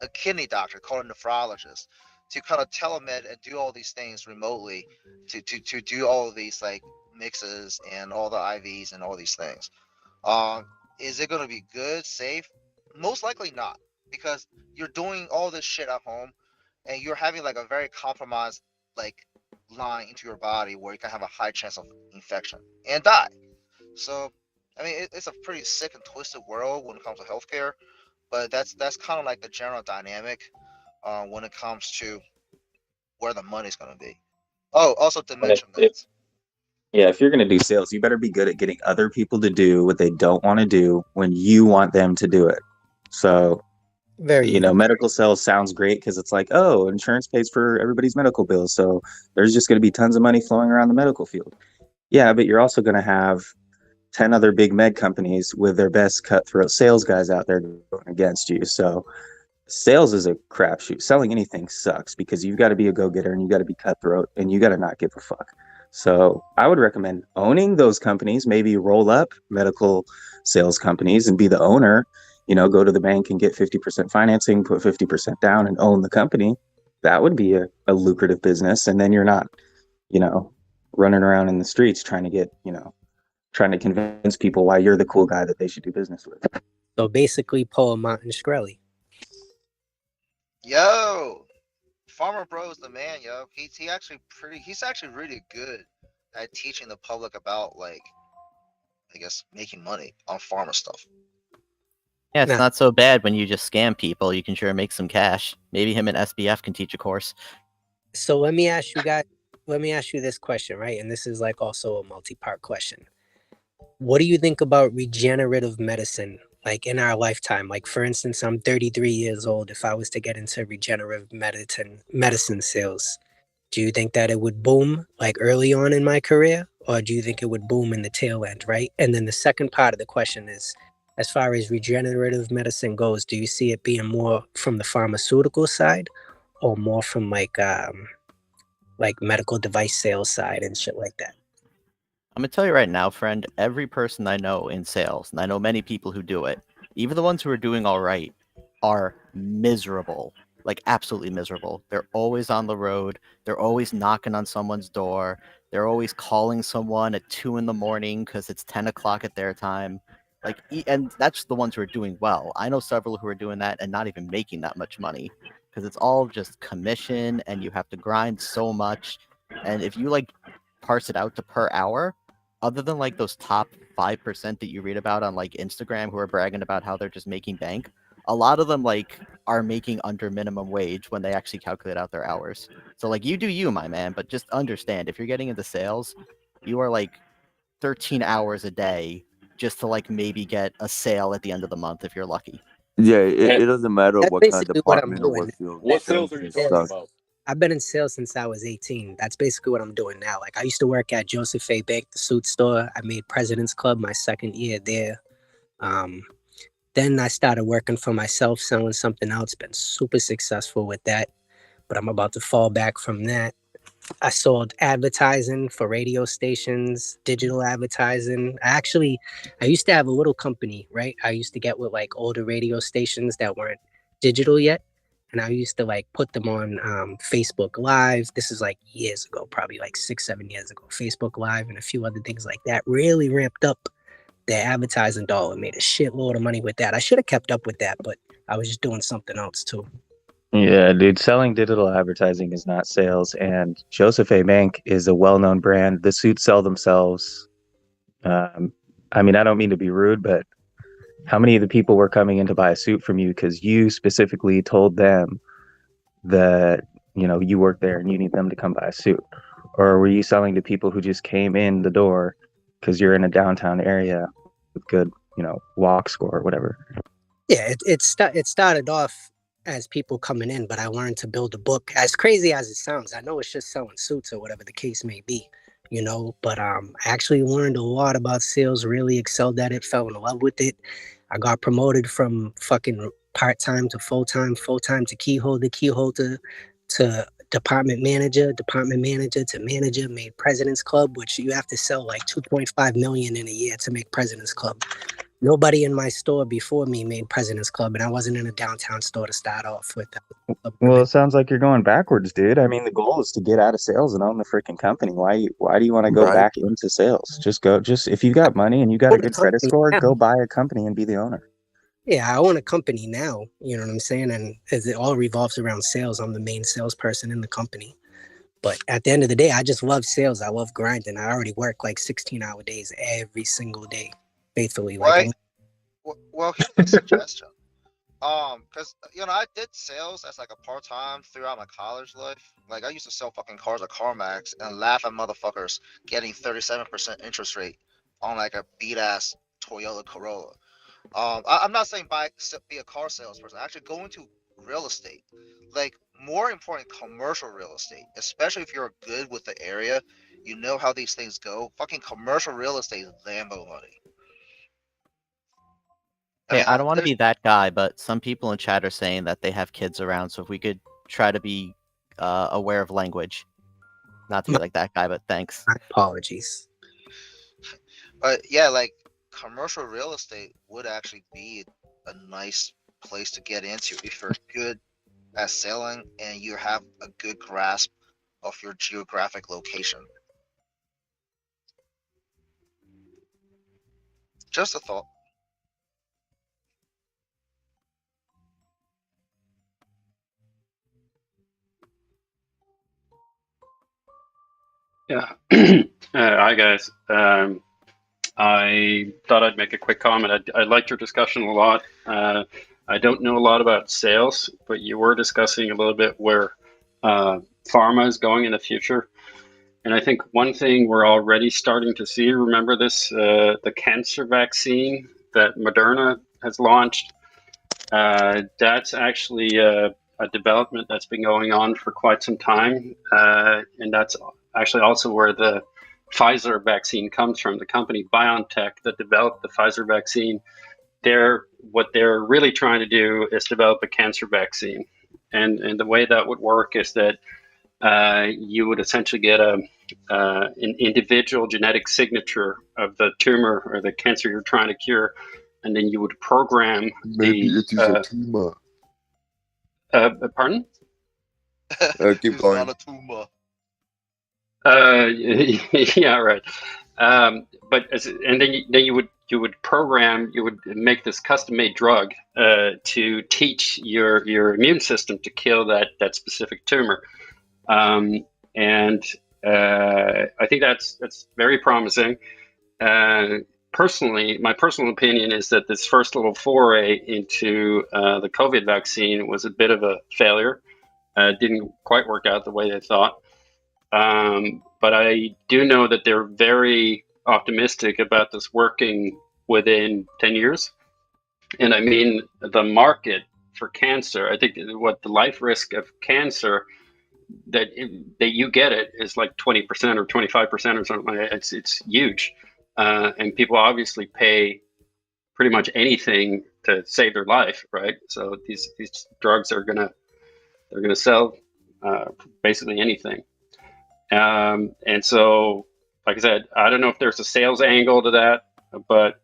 a kidney doctor called a nephrologist to kind of telemed and do all these things remotely to do all of these like mixes and all the IVs and all these things. Um, is it going to be good, safe? Most likely not, because you're doing all this shit at home and you're having like a very compromised like line into your body where you can have a high chance of infection and die. So, I mean, it's a pretty sick and twisted world when it comes to healthcare, but that's kind of like the general dynamic when it comes to where the money's going to be. Oh, also And dementia meds. yeah, if you're going to do sales, you better be good at getting other people to do what they don't want to do when you want them to do it. So, Very medical sales sounds great because it's like, oh, insurance pays for everybody's medical bills. So there's just going to be tons of money flowing around the medical field. Yeah, but you're also going to have 10 other big med companies with their best cutthroat sales guys out there going against you. So sales is a crapshoot. Selling anything sucks because you've got to be a go-getter and you got to be cutthroat and you got to not give a fuck. So I would recommend owning those companies, maybe roll up medical sales companies and be the owner, go to the bank and get 50% financing, put 50% down and own the company. That would be a lucrative business. And then you're not, running around in the streets trying to convince people why you're the cool guy that they should do business with. So basically, Paul Martin Shkreli. Yo, Farmer Bro is the man, yo. He's actually really good at teaching the public about like I guess making money on farmer stuff. Yeah, it's Nah. not so bad when you just scam people. You can sure make some cash. Maybe him and SBF can teach a course. So let me ask you this question, right? And this is like also a multi-part question. What do you think about regenerative medicine, like in our lifetime? Like, for instance, I'm 33 years old. If I was to get into regenerative medicine sales, do you think that it would boom like early on in my career, or do you think it would boom in the tail end, right? And then the second part of the question is, as far as regenerative medicine goes, do you see it being more from the pharmaceutical side or more from like medical device sales side and shit like that? I'm gonna tell you right now, friend, every person I know in sales, and I know many people who do it, even the ones who are doing all right, are miserable. Like absolutely miserable. They're always on the road. They're always knocking on someone's door. They're always calling someone at 2 a.m. because it's 10 o'clock at their time. And that's the ones who are doing well. I know several who are doing that and not even making that much money because it's all just commission and you have to grind so much. And if you parse it out to per hour, other than those top 5% that you read about on Instagram who are bragging about how they're just making bank, a lot of them like are making under minimum wage when they actually calculate out their hours. So like you do you, my man, but just understand if you're getting into sales, you are like 13 hours a day just to like maybe get a sale at the end of the month if you're lucky. Yeah, it doesn't matter That's what kind of basically what I'm department or doing. what field. What Sales sales are you just talking sucks. about? I've been in sales since I was 18. That's basically what I'm doing now. Like I used to work at Joseph A. Bank, the suit store. I made President's Club my second year there. Then I started working for myself, selling something else. Been super successful with that, but I'm about to fall back from that. I sold advertising for radio stations, digital advertising. I used to have a little company, right? I used to get with like older radio stations that weren't digital yet. And I used to like put them on Facebook Live. This is like years ago, probably like 6, 7 years ago. Facebook Live and a few other things like that really ramped up their advertising dollar, made a shitload of money with that. I should have kept up with that, but I was just doing something else too. Yeah, dude, selling digital advertising is not sales, and Joseph A. Bank is a well-known brand. The suits sell themselves. I mean, I don't mean to be rude, but how many of the people were coming in to buy a suit from you because you specifically told them that, you know, you work there and you need them to come buy a suit? Or were you selling to people who just came in the door because you're in a downtown area with good, you know, walk score or whatever? Yeah, it started off as people coming in, but I learned to build a book. As crazy as it sounds, I know it's just selling suits or whatever the case may be, you know. But I actually learned a lot about sales. Really excelled at it. Fell in love with it. I got promoted from fucking part-time to full-time, full-time to key holder to department manager to manager. Made President's Club, which you have to sell like 2.5 million in a year to make President's Club. Nobody in my store before me made President's Club, and I wasn't in a downtown store to start off with. Well, it sounds like you're going backwards, dude. I mean, the goal is to get out of sales and own the freaking company. Why do you want to go Right. back into sales? Just if you got money and you got a own a good credit company score, now. go buy a company and be the owner. Yeah, I own a company now. You know what I'm saying? And as it all revolves around sales, I'm the main salesperson in the company. But at the end of the day, I just love sales. I love grinding. I already work like 16-hour days every single day, faithfully. Like, Well, here's a suggestion. Because I did sales as like a part time throughout my college life. Like I used to sell fucking cars at CarMax and laugh at motherfuckers getting 37% interest rate on like a beat ass Toyota Corolla. I'm not saying be a car salesperson. Actually, go into real estate, like more important, commercial real estate. Especially if you're good with the area, you know how these things go. Fucking commercial real estate is Lambo money. Hey, I don't want to there's be that guy, but some people in chat are saying that they have kids around, so if we could try to be aware of language. Not to be like that guy, but thanks. my apologies. But yeah, like commercial real estate would actually be a nice place to get into if you're good at selling and you have a good grasp of your geographic location. Just a thought. Yeah. Hi, guys. I thought I'd make a quick comment. I liked your discussion a lot. I don't know a lot about sales, but you were discussing a little bit where pharma is going in the future. And I think one thing we're already starting to see, remember this, the cancer vaccine that Moderna has launched? That's actually a development that's been going on for quite some time. And that's actually also where the Pfizer vaccine comes from. The company BioNTech that developed the Pfizer vaccine, what they're really trying to do is develop a cancer vaccine. And the way that would work is that you would essentially get an individual genetic signature of the tumor or the cancer you're trying to cure, and then you would program Maybe the. it is a tumor. Pardon? Keep going. Not a tumor. Yeah, right. And then you would program, you would make this custom-made drug to teach your immune system to kill that specific tumor. And I think that's very promising. personally, my personal opinion is that this first little foray into the COVID vaccine was a bit of a failure. Didn't quite work out the way they thought. But I do know that they're very optimistic about this working within 10 years. And I mean, the market for cancer, I think what the life risk of cancer that you get it is like 20% or 25% or something like that. It's huge. And people obviously pay pretty much anything to save their life, right? So these drugs are they're gonna sell basically anything. And so, like I said, I don't know if there's a sales angle to that, but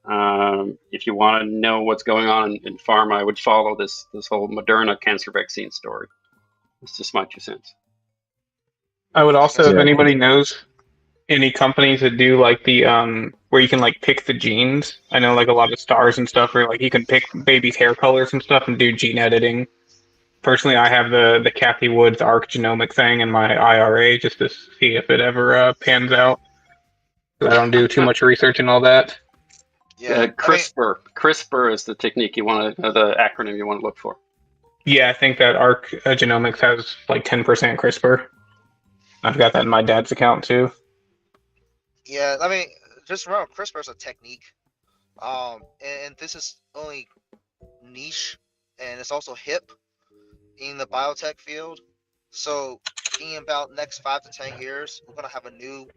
if you want to know what's going on in pharma, I would follow this whole Moderna cancer vaccine story. It's just my 2 cents. I would also, if Yeah. anybody knows any companies that do like the where you can like pick the genes. I know like a lot of stars and stuff where like you can pick babies' hair colors and stuff and do gene editing. Personally, I have the Kathy Woods ARC genomic thing in my IRA just to see if it ever pans out. I don't do too much research and all that. Yeah, CRISPR is the technique you want to, the acronym you want to look for. Yeah, I think that ARC Genomics has like 10% CRISPR. I've got that in my dad's account too. yeah. I mean, just remember, CRISPR is a technique, and this is only niche, and it's also hip in the biotech field. So, in about next 5 to 10 years, we're gonna have a new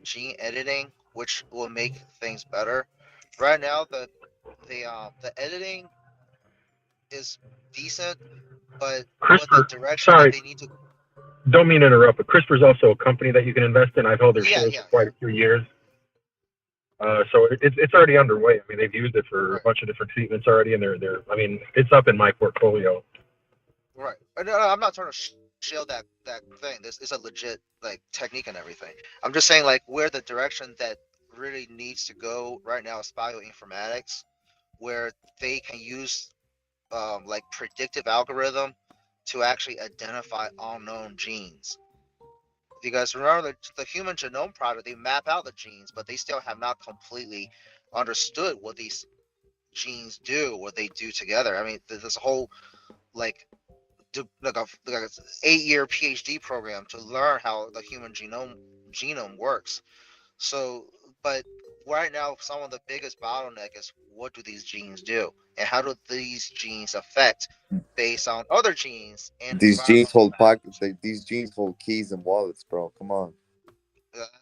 gene editing, which will make things better. Right now, the editing is decent, but with the CRISPR, direction that sorry, they need to, don't mean to interrupt, but CRISPR is also a company that you can invest in. I've held their yeah, shares yeah, for quite a few years. So it's already underway. I mean, they've used it for a bunch of different treatments already, and they're I mean, it's up in my portfolio. right. No, I'm not trying to shield that thing. This is a legit like technique and everything. I'm just saying like where the direction that really needs to go right now is bioinformatics, where they can use like predictive algorithm to actually identify unknown genes. If you guys remember the Human Genome Project, they map out the genes, but they still have not completely understood what these genes do, what they do together. I mean, there's a whole like like a 8-year PhD program to learn how the human genome works. So, but right now, some of the biggest bottleneck is what do these genes do, and how do these genes affect based on other genes and These jeans environmental hold factors. these jeans hold keys and wallets, bro. Come on.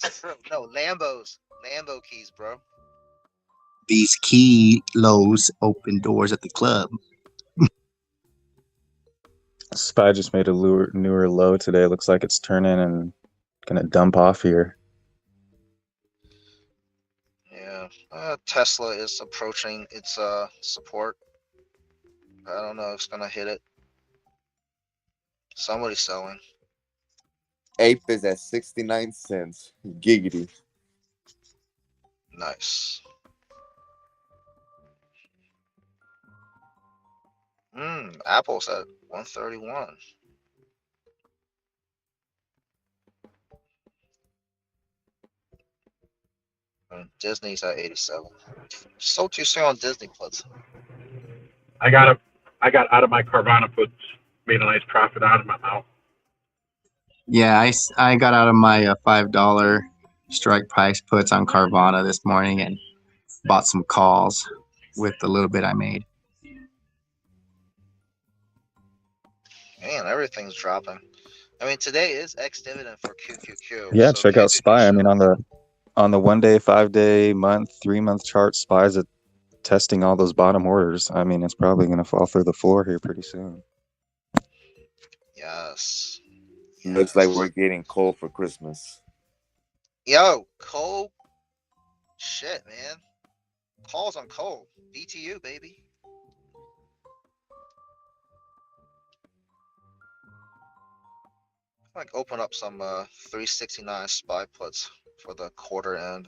That's true. No, Lambo keys, bro. These kilos open doors at the club. SPY just made a newer low today. Looks like it's turning and gonna dump off here. Yeah, Tesla is approaching its support. I don't know if it's gonna hit it. Somebody's selling. Ape is at 69 cents. Giggity. Nice. Apple's at 131. And Disney's at 87. So too soon on Disney Plus. I got out of my Carvana puts, made a nice profit out of my mouth. Yeah, I got out of my $5 strike price puts on Carvana this morning and bought some calls with the little bit I made. Man, everything's dropping. I mean, today is ex dividend for QQQ. Yeah, So check out QQQ SPY. I mean, on the 1 day, 5 day, month, 3 month chart, SPY's at testing all those bottom orders. I mean, it's probably gonna fall through the floor here pretty soon. Yes. Looks like we're getting coal for Christmas. Yo, coal. Shit, man. Calls on coal. BTU, baby. Like open up some 369 SPY puts for the quarter end.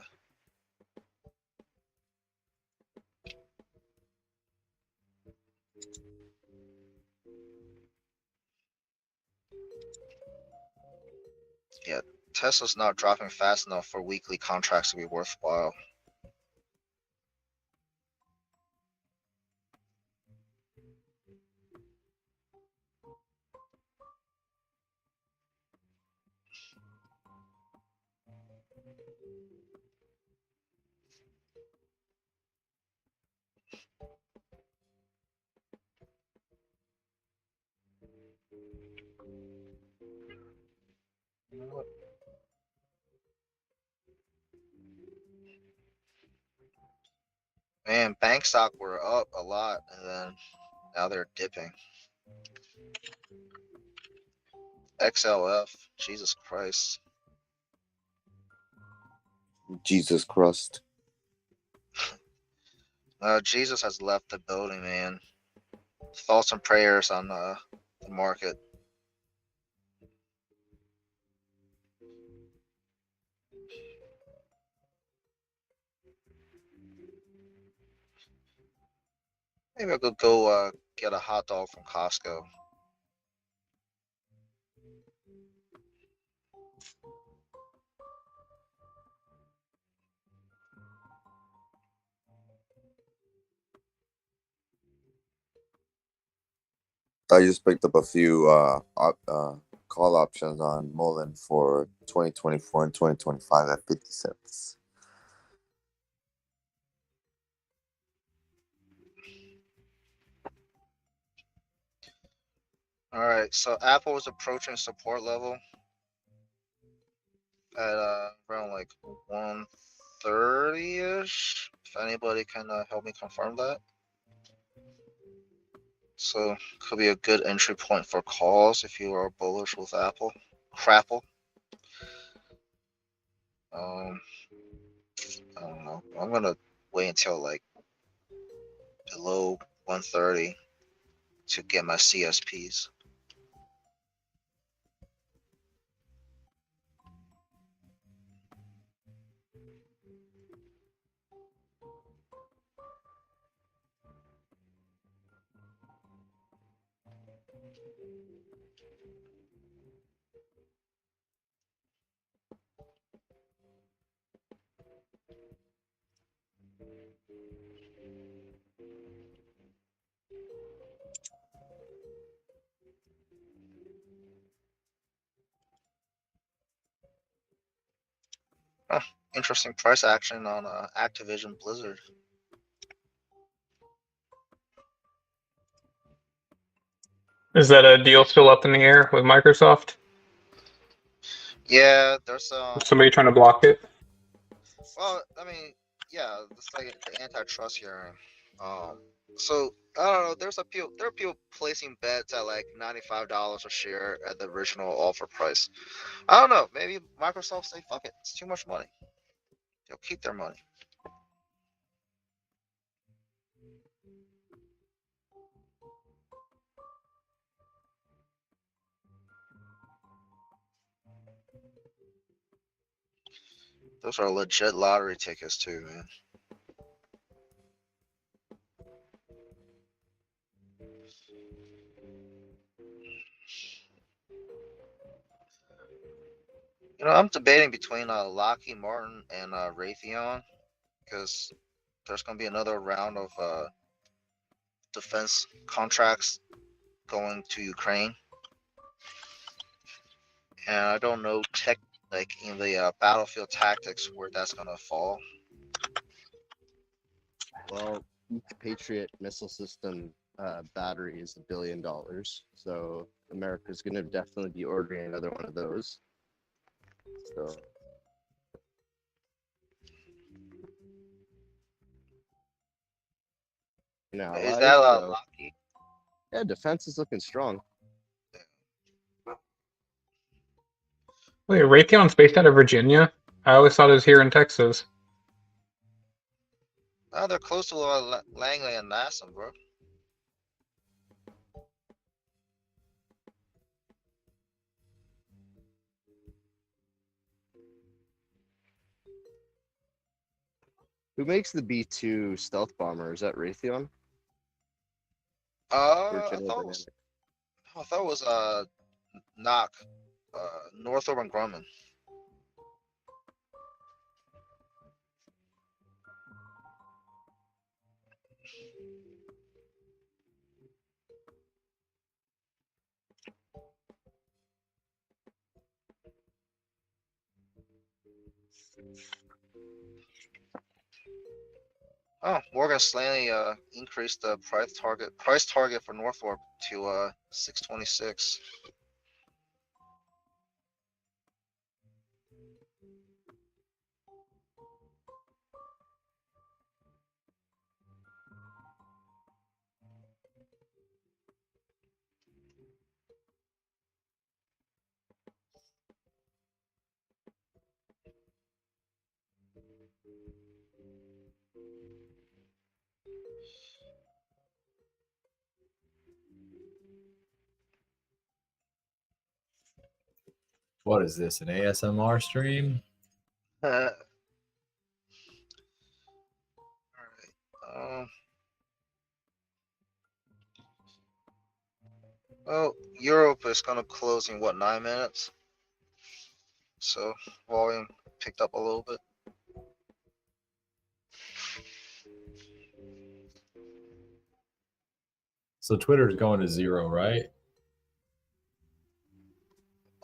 Yeah, Tesla's not dropping fast enough for weekly contracts to be worthwhile. Man, bank stock were up a lot, and then now they're dipping. XLF, Jesus Christ. Jesus Christ. Jesus has left the building, man. Thoughts and prayers on the market. Maybe I could go get a hot dog from Costco. I just picked up a few call options on Mullen for 2024 and 2025 at 50 cents. All right, so Apple is approaching support level at around like 130-ish. If anybody can help me confirm that. So could be a good entry point for calls if you are bullish with Apple. Crapple. I don't know. I'm gonna wait until like below 130 to get my CSPs. Huh, interesting price action on Activision Blizzard. Is that a deal still up in the air with Microsoft? Yeah, there's Somebody trying to block it? well, I mean, yeah, it's like the antitrust hearing. So I don't know. There are people placing bets at like $95 a share at the original offer price. I don't know. Maybe Microsoft say, "Fuck it, it's too much money." They'll keep their money. Those are legit lottery tickets too, man. You know, I'm debating between Lockheed Martin and Raytheon because there's going to be another round of defense contracts going to Ukraine, and I don't know like in the battlefield tactics where that's going to fall. Well, each Patriot missile system battery is $1 billion, so America's going to definitely be ordering another one of those. So. Now, Is that so, Lockheed? yeah, defense is looking strong. Wait, Raytheon's based out of Virginia? I always thought it was here in Texas. They're close to Langley and Nassau, bro. Who makes the B-2 stealth bomber? Is that Raytheon? I thought it was Knock, Northrop and Grumman. Oh, Morgan Stanley increased the price target for Northrop to 626. What is this? An ASMR stream? Alright. Well, Europe is gonna close in what, 9 minutes? So volume picked up a little bit. So Twitter is going to 0, right?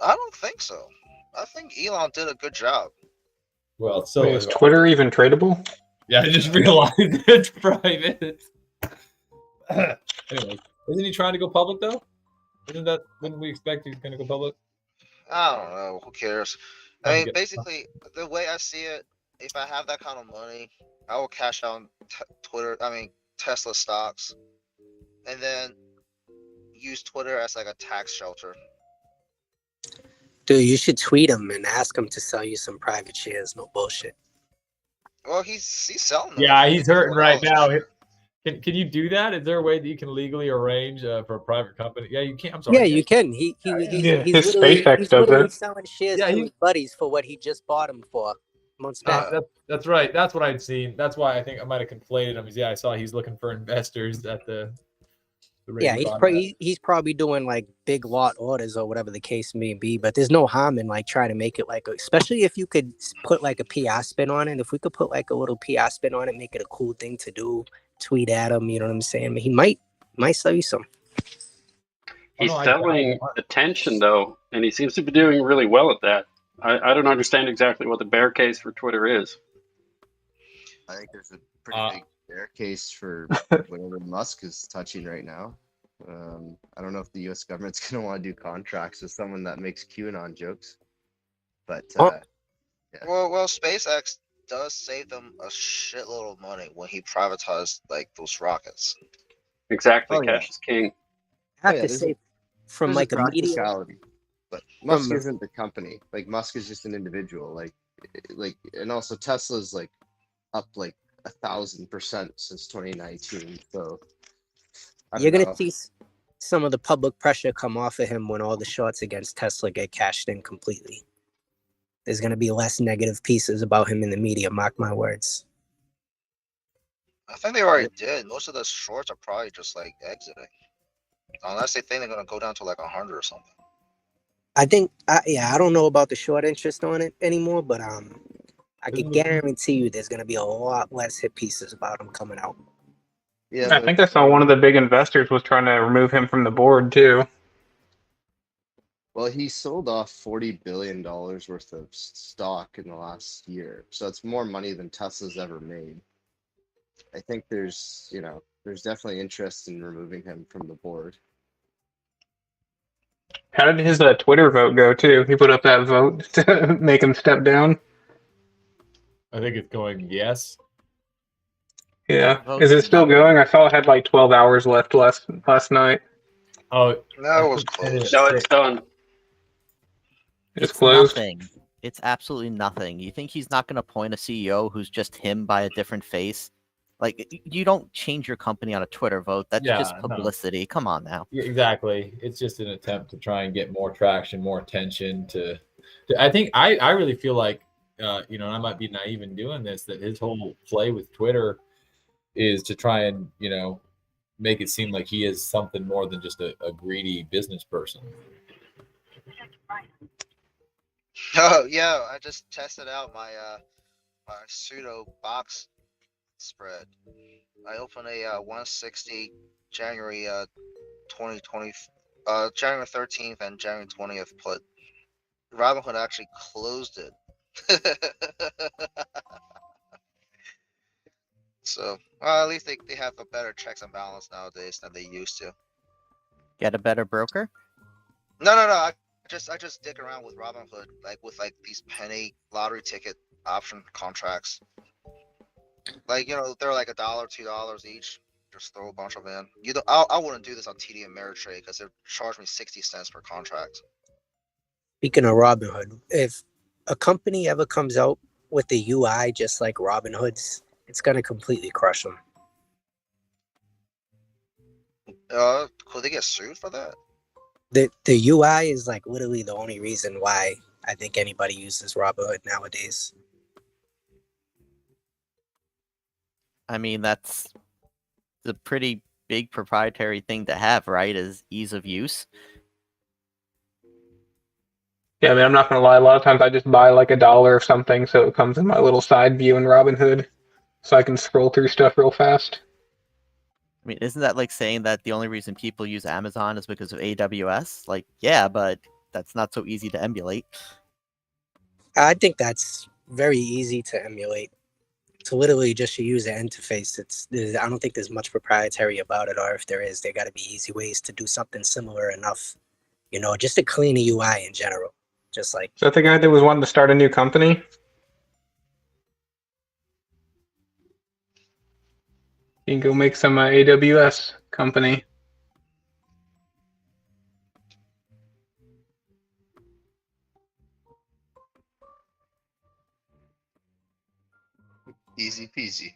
I don't think so. I think Elon did a good job. Well, so Wait, is Twitter even tradable? Yeah, I just realized it's private. Anyway, isn't he trying to go public though? Wouldn't we expect he's going to go public? I don't know. Who cares? Trying I to mean, get- basically, the way I see it, if I have that kind of money, I will cash out on Tesla stocks, and then use Twitter as like a tax shelter. Dude, you should tweet him and ask him to sell you some private shares. No bullshit. Well, he's selling them. Yeah, he's hurting right now. Can you do that? Is there a way that you can legally arrange for a private company? Yeah, you can. I'm sorry. Yeah, you can. He's his literally, SpaceX he's does literally it. selling shares Yeah, to his buddies for what he just bought them for months back. That's right. That's what I'd seen. That's why I think I might have conflated him. Yeah, I saw he's looking for investors at the rate Yeah, he bought it at. he's probably doing like big lot orders or whatever the case may be. But there's no harm in like trying to make it like, especially if you could put like a PR spin on it. If we could put like a little PR spin on it, make it a cool thing to do. Tweet at him, you know what I'm saying? He might sell you some. He's selling attention though, and he seems to be doing really well at that. I don't understand exactly what the bear case for Twitter is. I think there's a pretty big bear case for whatever Musk is touching right now. I don't know if the U.S. government's going to want to do contracts with someone that makes QAnon jokes, but yeah. Well, SpaceX does save them a shitload of money when he privatized like those rockets. Exactly, Oh, yeah. cash is king. I have Oh, yeah, to there's say, from there's like a a media, practicality, but Musk from- isn't the company. Like Musk is just an individual. Like, and also Tesla's like up like 1,000% since 2019. So I you're don't gonna know. see some of the public pressure come off of him when all the shorts against Tesla get cashed in completely. There's gonna be less negative pieces about him in the media. Mark my words. I think they already did. Most of the shorts are probably just like exiting, unless they think they're gonna go down to like 100 or something. I think, I don't know about the short interest on it anymore, but I can guarantee you there's gonna be a lot less hit pieces about him coming out. Yeah, I think I saw one of the big investors was trying to remove him from the board too. Well, he sold off $40 billion worth of stock in the last year. So it's more money than Tesla's ever made. I think there's definitely interest in removing him from the board. How did his Twitter vote go too? He put up that vote to make him step down. I think it's going yes. Yeah. Is it still going? I saw it had like 12 hours left last night. Oh, no, it was closed. No, it's done. It's closed. Nothing. It's absolutely nothing. You think he's not going to appoint a CEO who's just him by a different face? Like, you don't change your company on a Twitter vote. That's just no. publicity. Come on now. Yeah, exactly. It's just an attempt to try and get more traction, more attention. I think I really feel like, and I might be naive in doing this, that his whole play with Twitter is to try and, make it seem like he is something more than just a greedy business person. Oh yeah, I just tested out my my pseudo box spread. I opened a 160 January 2020 January 13th and January 20th put. Robinhood actually closed it So, well, at least they have a better checks and balance nowadays than they used to. Get a better broker? No, no, no. I just dick around with Robinhood, like with like these penny lottery ticket option contracts. Like they're like $1, $2 each. Just throw a bunch of in. I wouldn't do this on TD Ameritrade because they charge me 60 cents per contract. Speaking of Robinhood, if a company ever comes out with the UI just like Robinhood's, it's gonna completely crush them. Could they get sued for that? The UI is like literally the only reason why I think anybody uses Robinhood nowadays. I mean, that's a pretty big proprietary thing to have, right? Is ease of use. Yeah, I mean, I'm not gonna lie. A lot of times I just buy like $1 of something, so it comes in my little side view in Robinhood, so I can scroll through stuff real fast. I mean, isn't that like saying that the only reason people use Amazon is because of AWS? Like, yeah, but that's not so easy to emulate. I think that's very easy to emulate. To literally just use an interface. I don't think there's much proprietary about it, or if there is, there got to be easy ways to do something similar enough, just to clean a UI in general. Just like Is that the guy that was wanting to start a new company? You can go make some AWS company. Easy peasy.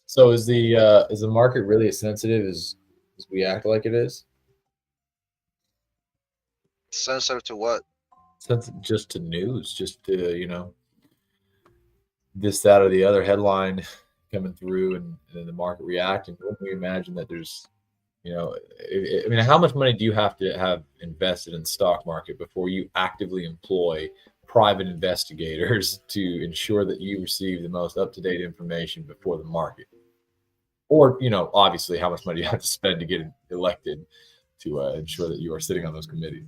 So is the market really as sensitive as we act like it is? Sensitive to what? Just to news, just to this, that, or the other headline coming through, and the market reacting. Wouldn't we imagine that there's, I mean, how much money do you have to have invested in the stock market before you actively employ private investigators to ensure that you receive the most up-to-date information before the market? Or, obviously, how much money you have to spend to get elected to ensure that you are sitting on those committees?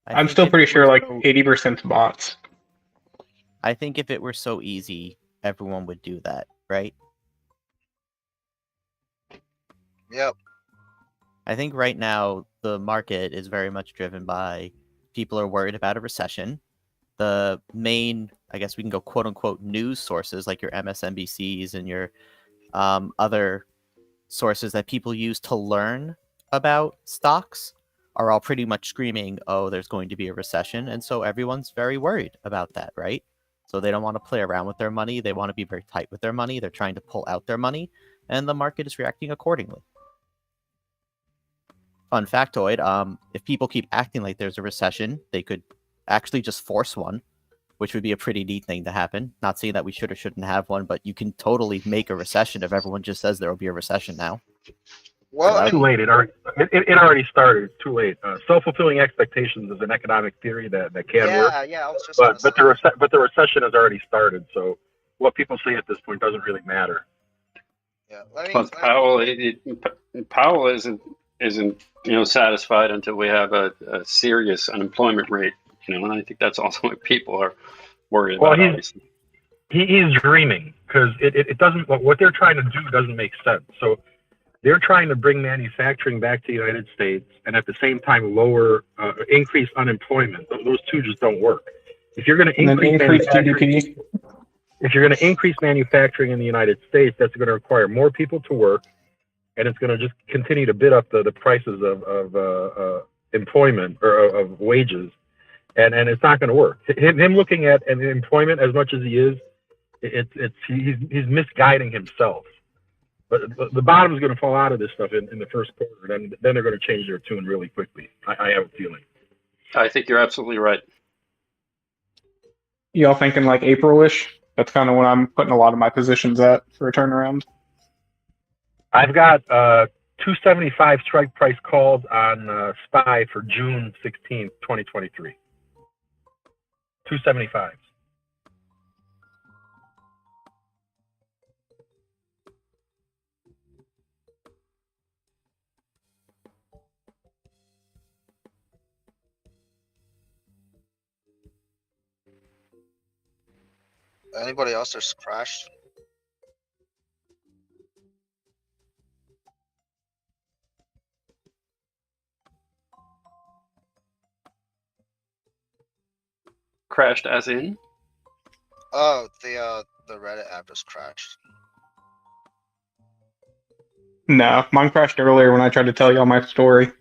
I'm still pretty sure like 80% bots. I think if it were so easy, everyone would do that, right? Yep. I think right now the market is very much driven by people are worried about a recession. The main, I guess we can go quote unquote news sources like your MSNBCs and your other sources that people use to learn about stocks are all pretty much screaming, oh, there's going to be a recession. And so everyone's very worried about that, right? So they don't want to play around with their money. They want to be very tight with their money. They're trying to pull out their money, and the market is reacting accordingly. Fun factoid, if people keep acting like there's a recession, they could actually just force one, which would be a pretty neat thing to happen. Not saying that we should or shouldn't have one, but you can totally make a recession if everyone just says there will be a recession now. Well, too late. It already started. It's too late. Self-fulfilling expectations is an economic theory that can work. Yeah, I was just but the recession has already started. So what people say at this point doesn't really matter. Yeah, Plus Powell isn't satisfied until we have a serious unemployment rate. And I think that's also what people are worried about. Obviously, he's dreaming because it doesn't. What they're trying to do doesn't make sense. So they're trying to bring manufacturing back to the United States and at the same time increase unemployment. Those two just don't work. If you're going to increase GDP, if you're going to increase manufacturing in the United States, that's going to require more people to work, and it's going to just continue to bid up the prices of employment or of wages, and it's not going to work. Him looking at employment as much as he is, he's misguiding himself. But the bottom is going to fall out of this stuff in the first quarter. Then they're going to change their tune really quickly. I have a feeling. I think you're absolutely right. Y'all thinking like April-ish? That's kind of when I'm putting a lot of my positions at for a turnaround. I've got 275 strike price calls on SPY for June 16th, 2023. 275. Anybody else that's crashed? Crashed as in? Oh, the Reddit app just crashed. No, mine crashed earlier when I tried to tell y'all my story.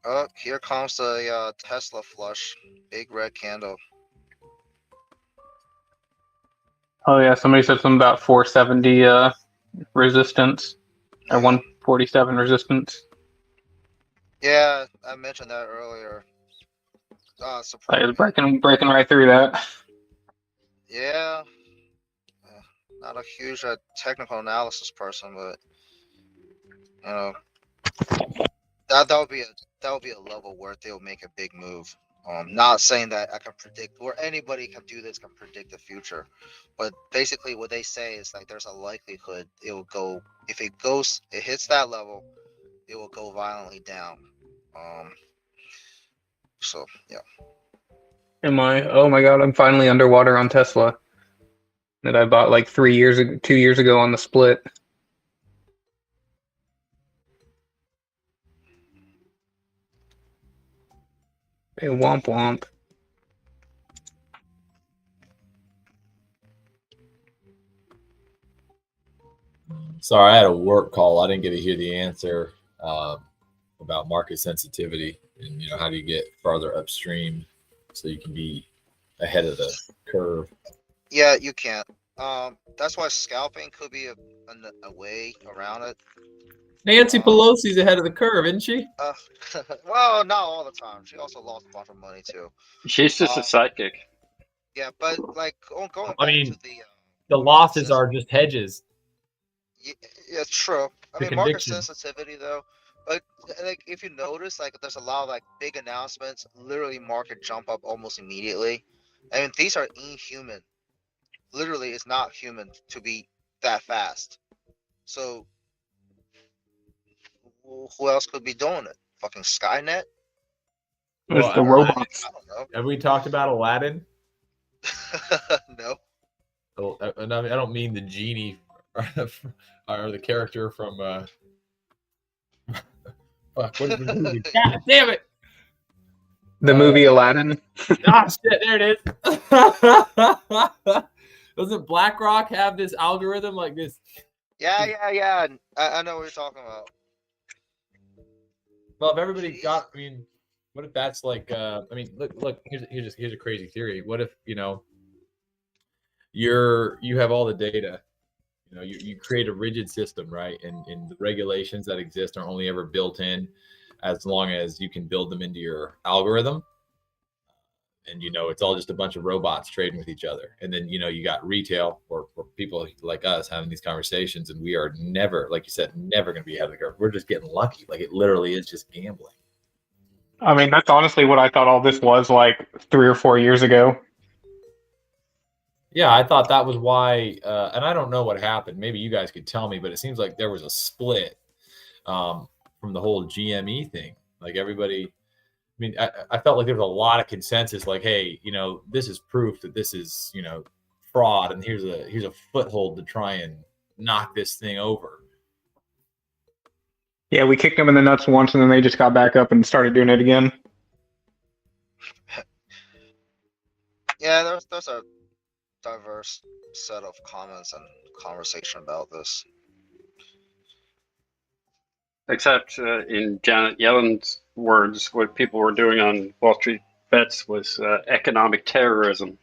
Oh, here comes the Tesla flush. Big red candle. Oh yeah, somebody said something about 470 resistance or 147 resistance. Yeah, I mentioned that earlier. Like it's breaking right through that. Yeah, not a huge technical analysis person, but you know that would be a level where they'll make a big move. Not saying that I can predict or anybody can do this, can predict the future, but basically what they say is like there's a likelihood it will go, if it hits that level, it will go violently down. So yeah. Am I? Oh my god, I'm finally underwater on Tesla that I bought like 2 years ago on the split. Hey, womp womp. Sorry, I had a work call. I didn't get to hear the answer about market sensitivity and how do you get farther upstream so you can be ahead of the curve. Yeah, you can't. That's why scalping could be a way around it. Nancy Pelosi's ahead of the curve, isn't she? Well, not all the time. She also lost a bunch of money too. She's just a sidekick. Yeah, but like going I back mean, to the losses are just hedges. yeah, true. I The mean, market conviction. sensitivity though, like if you notice, like there's a lot of like big announcements. Literally, market jump up almost immediately. I mean, these are inhuman. Literally, it's not human to be that fast. So who else could be doing it? Fucking Skynet? It's the I robots. don't know. Have we talked about Aladdin? No. And I don't mean the genie or the character from fuck, what is the movie? God damn it! The movie Aladdin. Ah, shit, there it is. Doesn't BlackRock have this algorithm like this? Yeah. I know what you're talking about. Well, if everybody got, I mean, what if that's like, I mean, look, here's a crazy theory. What if, you have all the data, you create a rigid system, right? And the regulations that exist are only ever built in as long as you can build them into your algorithm. And it's all just a bunch of robots trading with each other. And then you got retail or people like us having these conversations, and we are never, like you said, never going to be ahead of the curve. We're just getting lucky. Like it literally is just gambling. I mean, that's honestly what I thought all this was like 3 or 4 years ago. Yeah, I thought that was why, and I don't know what happened. Maybe you guys could tell me, but it seems like there was a split from the whole GME thing. Like everybody, I mean, I felt like there was a lot of consensus, like, hey, this is proof that this is, fraud, and here's a foothold to try and knock this thing over. Yeah, we kicked them in the nuts once, and then they just got back up and started doing it again. Yeah, there's a diverse set of comments and conversation about this. Except in Janet Yellen's words, what people were doing on Wall Street Bets was economic terrorism.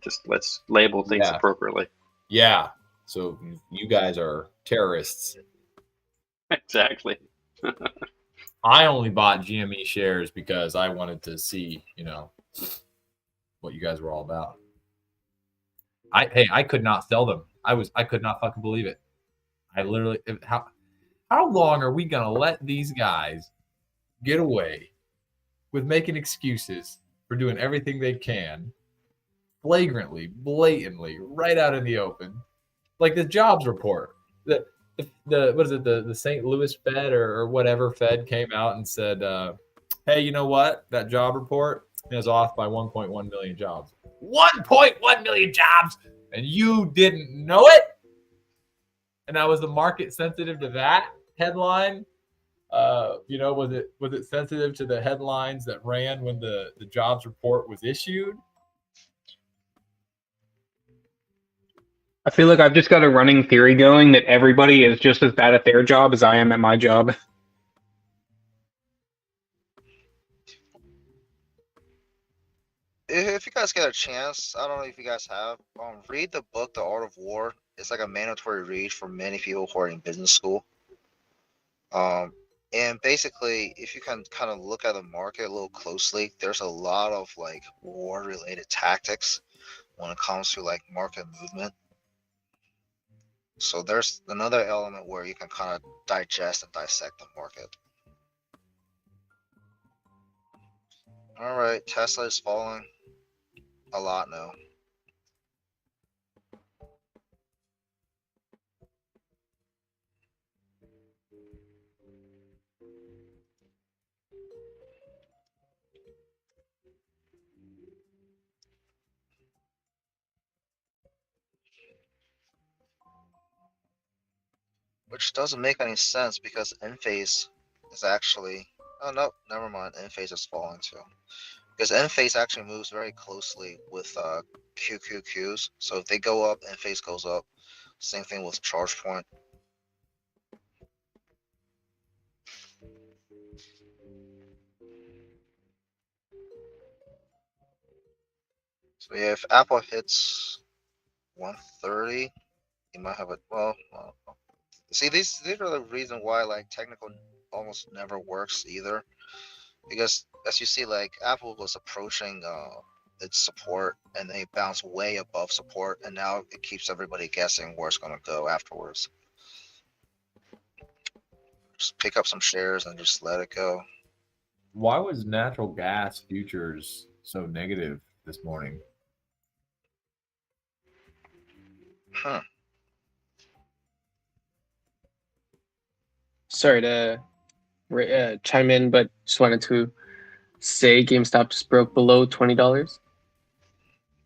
Just let's label things appropriately. Yeah. So you guys are terrorists. Exactly. I only bought GME shares because I wanted to see, what you guys were all about. I could not sell them. I could not fucking believe it. I literally, how long are we gonna let these guys get away with making excuses for doing everything they can, flagrantly, blatantly, right out in the open, like the jobs report. The what is it? The St. Louis Fed or whatever Fed came out and said, "Hey, you know what? That job report is off by 1.1 million jobs. 1.1 million jobs, and you didn't know it." And now, was the market sensitive to that headline? Was it sensitive to the headlines that ran when the jobs report was issued? I feel like I've just got a running theory going that everybody is just as bad at their job as I am at my job. If you guys get a chance, I don't know if you guys have, read the book The Art of War. It's like a mandatory read for many people who are in business school. And basically, if you can kind of look at the market a little closely, there's a lot of like war-related tactics when it comes to like market movement. So there's another element where you can kind of digest and dissect the market. All right, Tesla is falling a lot now. Which doesn't make any sense because Enphase is actually, oh no, never mind, Enphase is falling too. Because Enphase actually moves very closely with QQQs. So if they go up, Enphase goes up. Same thing with ChargePoint. So yeah, if Apple hits 130, you might have a see, these are the reason why like technical almost never works either, because as you see, like Apple was approaching its support and they bounced way above support, and now it keeps everybody guessing where it's going to go afterwards. Just pick up some shares and just let it go. Why was natural gas futures so negative this morning? Huh. Sorry to chime in, but just wanted to say GameStop just broke below $20.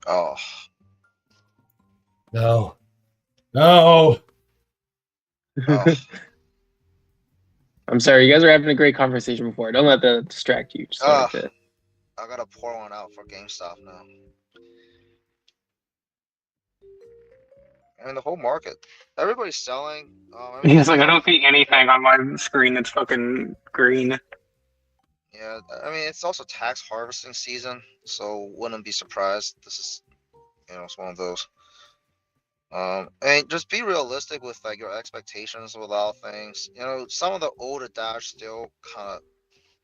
Oh. No. No. Oh. I'm sorry, you guys were having a great conversation before. Don't let that distract you. Just wanted to. I gotta pour one out for GameStop now. I mean, the whole market, everybody's selling. It's like I don't see anything on my screen that's fucking green. Yeah, I mean, it's also tax harvesting season, so wouldn't be surprised. This is, it's one of those. And just be realistic with like your expectations with all things. Some of the old adage still kind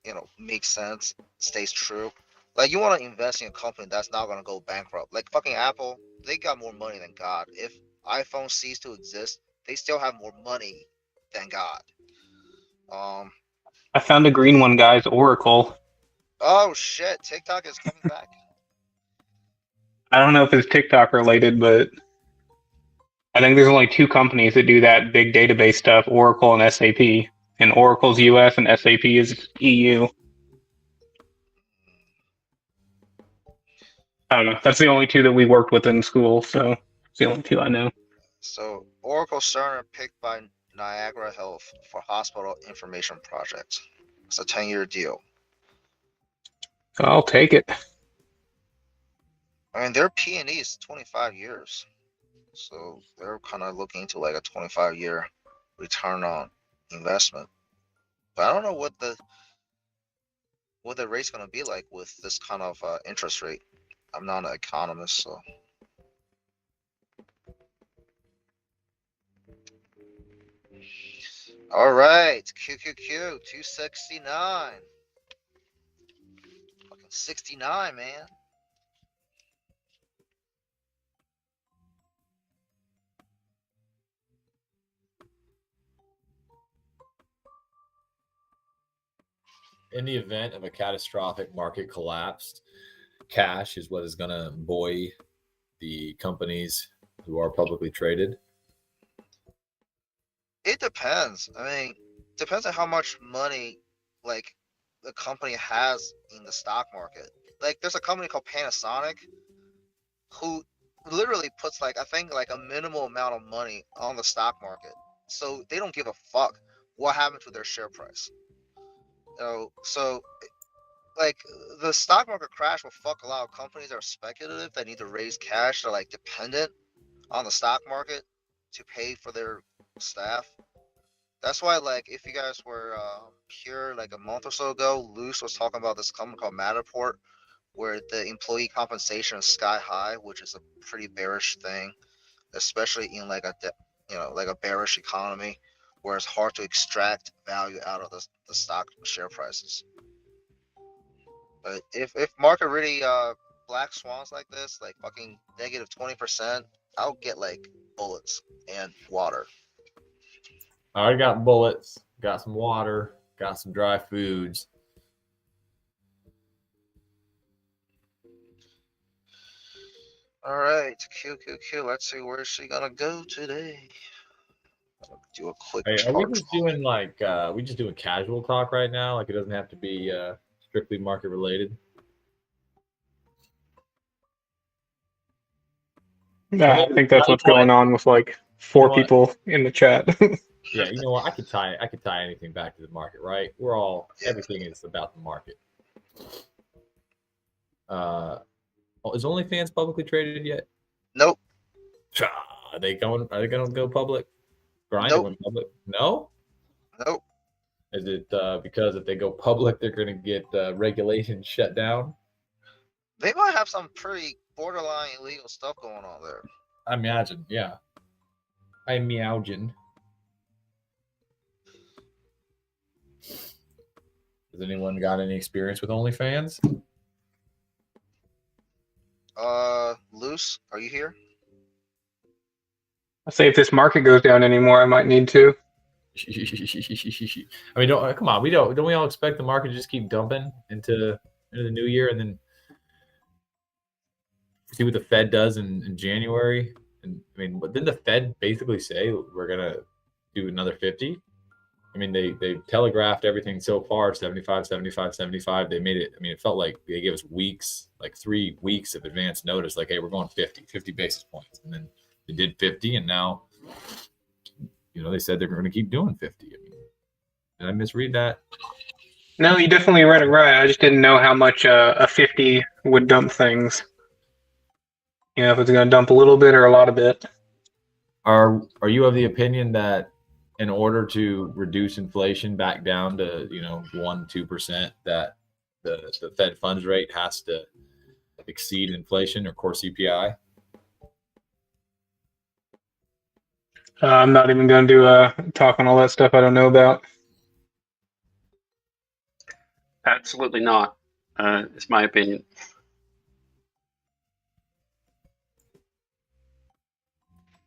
of, makes sense, stays true. Like you want to invest in a company that's not gonna go bankrupt. Like fucking Apple, they got more money than God. If iPhone ceased to exist, they still have more money than God. I found a green one, guys. Oracle. Oh shit! TikTok is coming back. I don't know if it's TikTok related, but I think there's only two companies that do that big database stuff: Oracle and SAP. And Oracle's US and SAP is EU. I don't know. That's the only two that we worked with in school, so it's the only two I know. So Oracle Cerner picked by Niagara Health for hospital information projects. It's a 10-year deal. I'll take it. I mean, their P&E is 25 years. So they're kind of looking to like a 25-year return on investment. But I don't know what the rate's going to be like with this kind of interest rate. I'm not an economist, so. All right, QQQ 269. Fucking 69, man. In the event of a catastrophic market collapse, cash is what is going to buoy the companies who are publicly traded? It depends. I mean, depends on how much money like the company has in the stock market. Like, there's a company called Panasonic who literally puts like I think like a minimal amount of money on the stock market, so they don't give a fuck what happened to their share price. So like the stock market crash will fuck a lot of companies that are speculative that need to raise cash. They're like dependent on the stock market to pay for their staff. That's why, like, if you guys were here like a month or so ago, Luce was talking about this company called Matterport, where the employee compensation is sky high, which is a pretty bearish thing, especially in like like a bearish economy, where it's hard to extract value out of the stock share prices. But if market really black swans like this, like fucking negative 20%, I'll get like bullets and water. I already got bullets, got some water, got some dry foods. All right, Q. Let's see where's she gonna go today. I'll do a quick Hey, are chart. we just doing like we just doing casual talk right now? Like it doesn't have to be strictly market related. Yeah, I think that's what's going on with like four people in the chat. Yeah, you know what? I could tie anything back to the market, right? Everything is about the market. Is OnlyFans publicly traded yet? Nope. Are they going to go public? Grind Nope. went public? No. Nope. Is it because if they go public, they're going to get regulations shut down? They might have some pretty borderline illegal stuff going on there. I imagine, yeah. I imagine. Has anyone got any experience with OnlyFans? Luce, are you here? I say if this market goes down anymore, I might need to. I mean, come on. Don't we all expect the market to just keep dumping into the new year and then see what the Fed does in January? And I mean, didn't the Fed basically say we're gonna do another 50? I mean, they telegraphed everything so far, 75, 75, 75. They made it, I mean, it felt like they gave us weeks, like 3 weeks of advance notice, like, hey, we're going 50 basis points. And then they did 50, and now, they said they're going to keep doing 50. I mean, did I misread that? No, you definitely read it right. I just didn't know how much a 50 would dump things. If it's going to dump a little bit or a lot of bit. Are you of the opinion that in order to reduce inflation back down to 1-2%, that the Fed funds rate has to exceed inflation or core CPI? I'm not even going to do a talk on all that stuff I don't know about. Absolutely not. It's my opinion.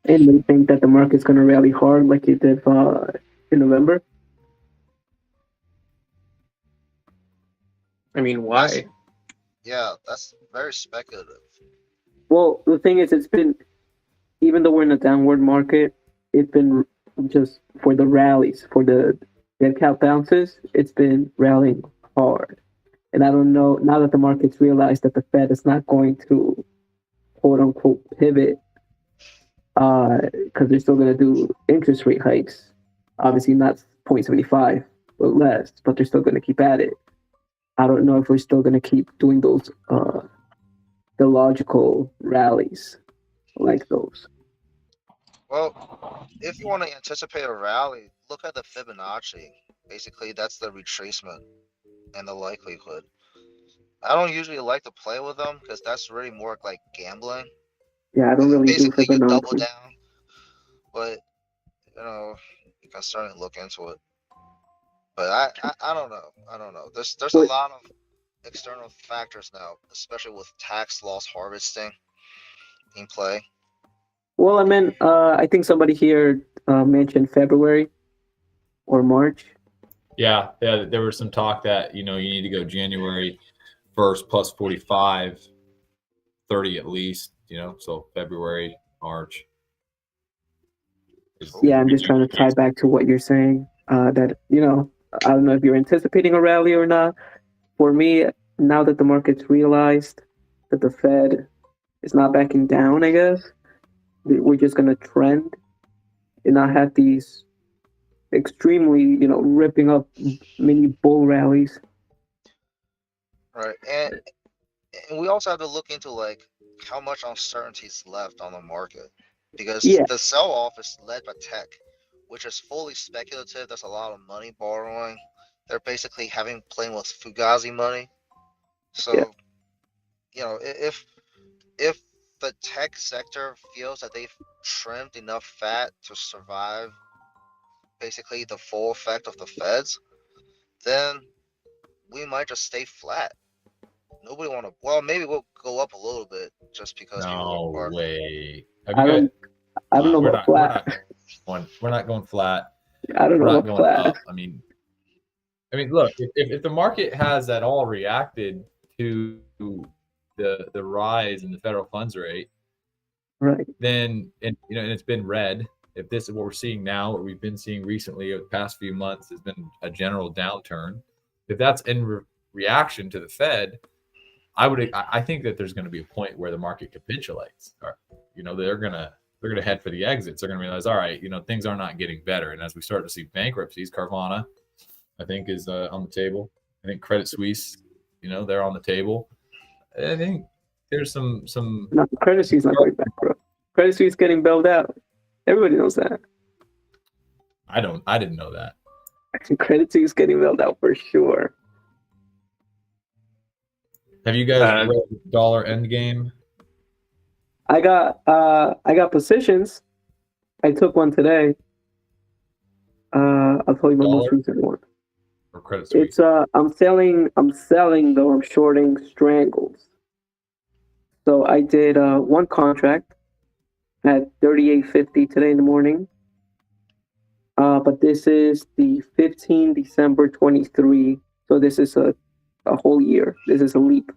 And they think that the market's going to rally hard like it did in November. I mean, why? That's very speculative. Well, the thing is, it's been, even though we're in a downward market, it's been just for the rallies, for the dead cat bounces, it's been rallying hard. And I don't know, now that the market's realized that the Fed is not going to, quote unquote, pivot, because they're still going to do interest rate hikes. Obviously not 0.75, but less, but they're still going to keep at it. I don't know if we're still going to keep doing those, the logical rallies like those. Well, if you want to anticipate a rally, look at the Fibonacci. Basically, that's the retracement and the likelihood. I don't usually like to play with them because that's really more like gambling. Yeah, I don't really Basically, do you double Fibonacci. down, but you can certainly look into it. But I don't know. I don't know. There's a lot of external factors now, especially with tax loss harvesting in play. Well, I mean, I think somebody here mentioned February or March. Yeah, there was some talk that you need to go January 1st plus 45, 30 at least, so February, March. Yeah, I'm just trying to tie back to what you're saying. That I don't know if you're anticipating a rally or not. For me, now that the market's realized that the Fed is not backing down, I guess we're just gonna trend and not have these extremely, ripping up mini bull rallies. Right, and we also have to look into like how much uncertainty is left on the market, because Yeah. the sell-off is led by tech, which is fully speculative. There's a lot of money borrowing. They're basically playing with Fugazi money. So, if the tech sector feels that they've trimmed enough fat to survive basically the full effect of the Feds, then we might just stay flat. Nobody want to. Well, maybe we'll go up a little bit just because people No are. way. I don't know about flat. We're not going flat. I don't We're know not about going flat. up. I mean, look, if the market has at all reacted to the rise in the federal funds rate, right? Then and it's been red. If this is what we're seeing now, what we've been seeing recently over the past few months has been a general downturn. If that's in reaction to the Fed, I think that there's going to be a point where the market capitulates. Or, they're gonna head for the exits. They're gonna realize, all right, things are not getting better. And as we start to see bankruptcies, Carvana, I think, is on the table. I think Credit Suisse, they're on the table. I think there's some. No, Credit Suisse not going bankrupt. Credit Suisse getting bailed out. Everybody knows that. I didn't know that. Credit Suisse getting bailed out for sure. Have you guys read Dollar Endgame? I got positions. I took one today. I'll tell you my most recent one. Or Credit Suisse? It's I'm selling though. I'm shorting Strangles. So I did one contract at 38.50 today in the morning. But this is the 15 December 23. So this is a whole year. This is a leap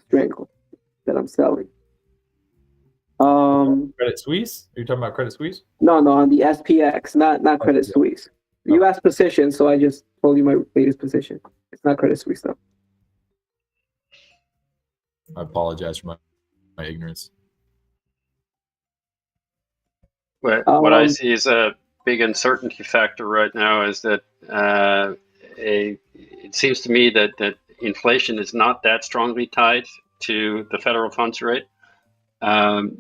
strangle that I'm selling. Credit Suisse? Are you talking about Credit Suisse? No, on the SPX, not Credit Suisse. You asked position, so I just told you my latest position. It's not Credit Suisse though. I apologize for my ignorance. What I see is a big uncertainty factor right now is that it seems to me that inflation is not that strongly tied to the federal funds rate, but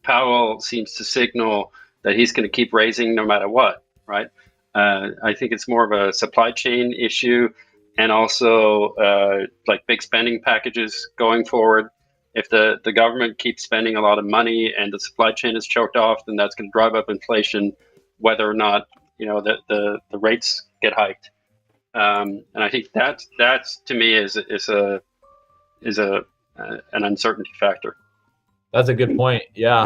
Powell seems to signal that he's going to keep raising no matter what, right? I think it's more of a supply chain issue, and also like big spending packages going forward. If the government keeps spending a lot of money and the supply chain is choked off, then that's going to drive up inflation, whether or not the rates get hiked. And I think that to me is an uncertainty factor. That's a good point. Yeah.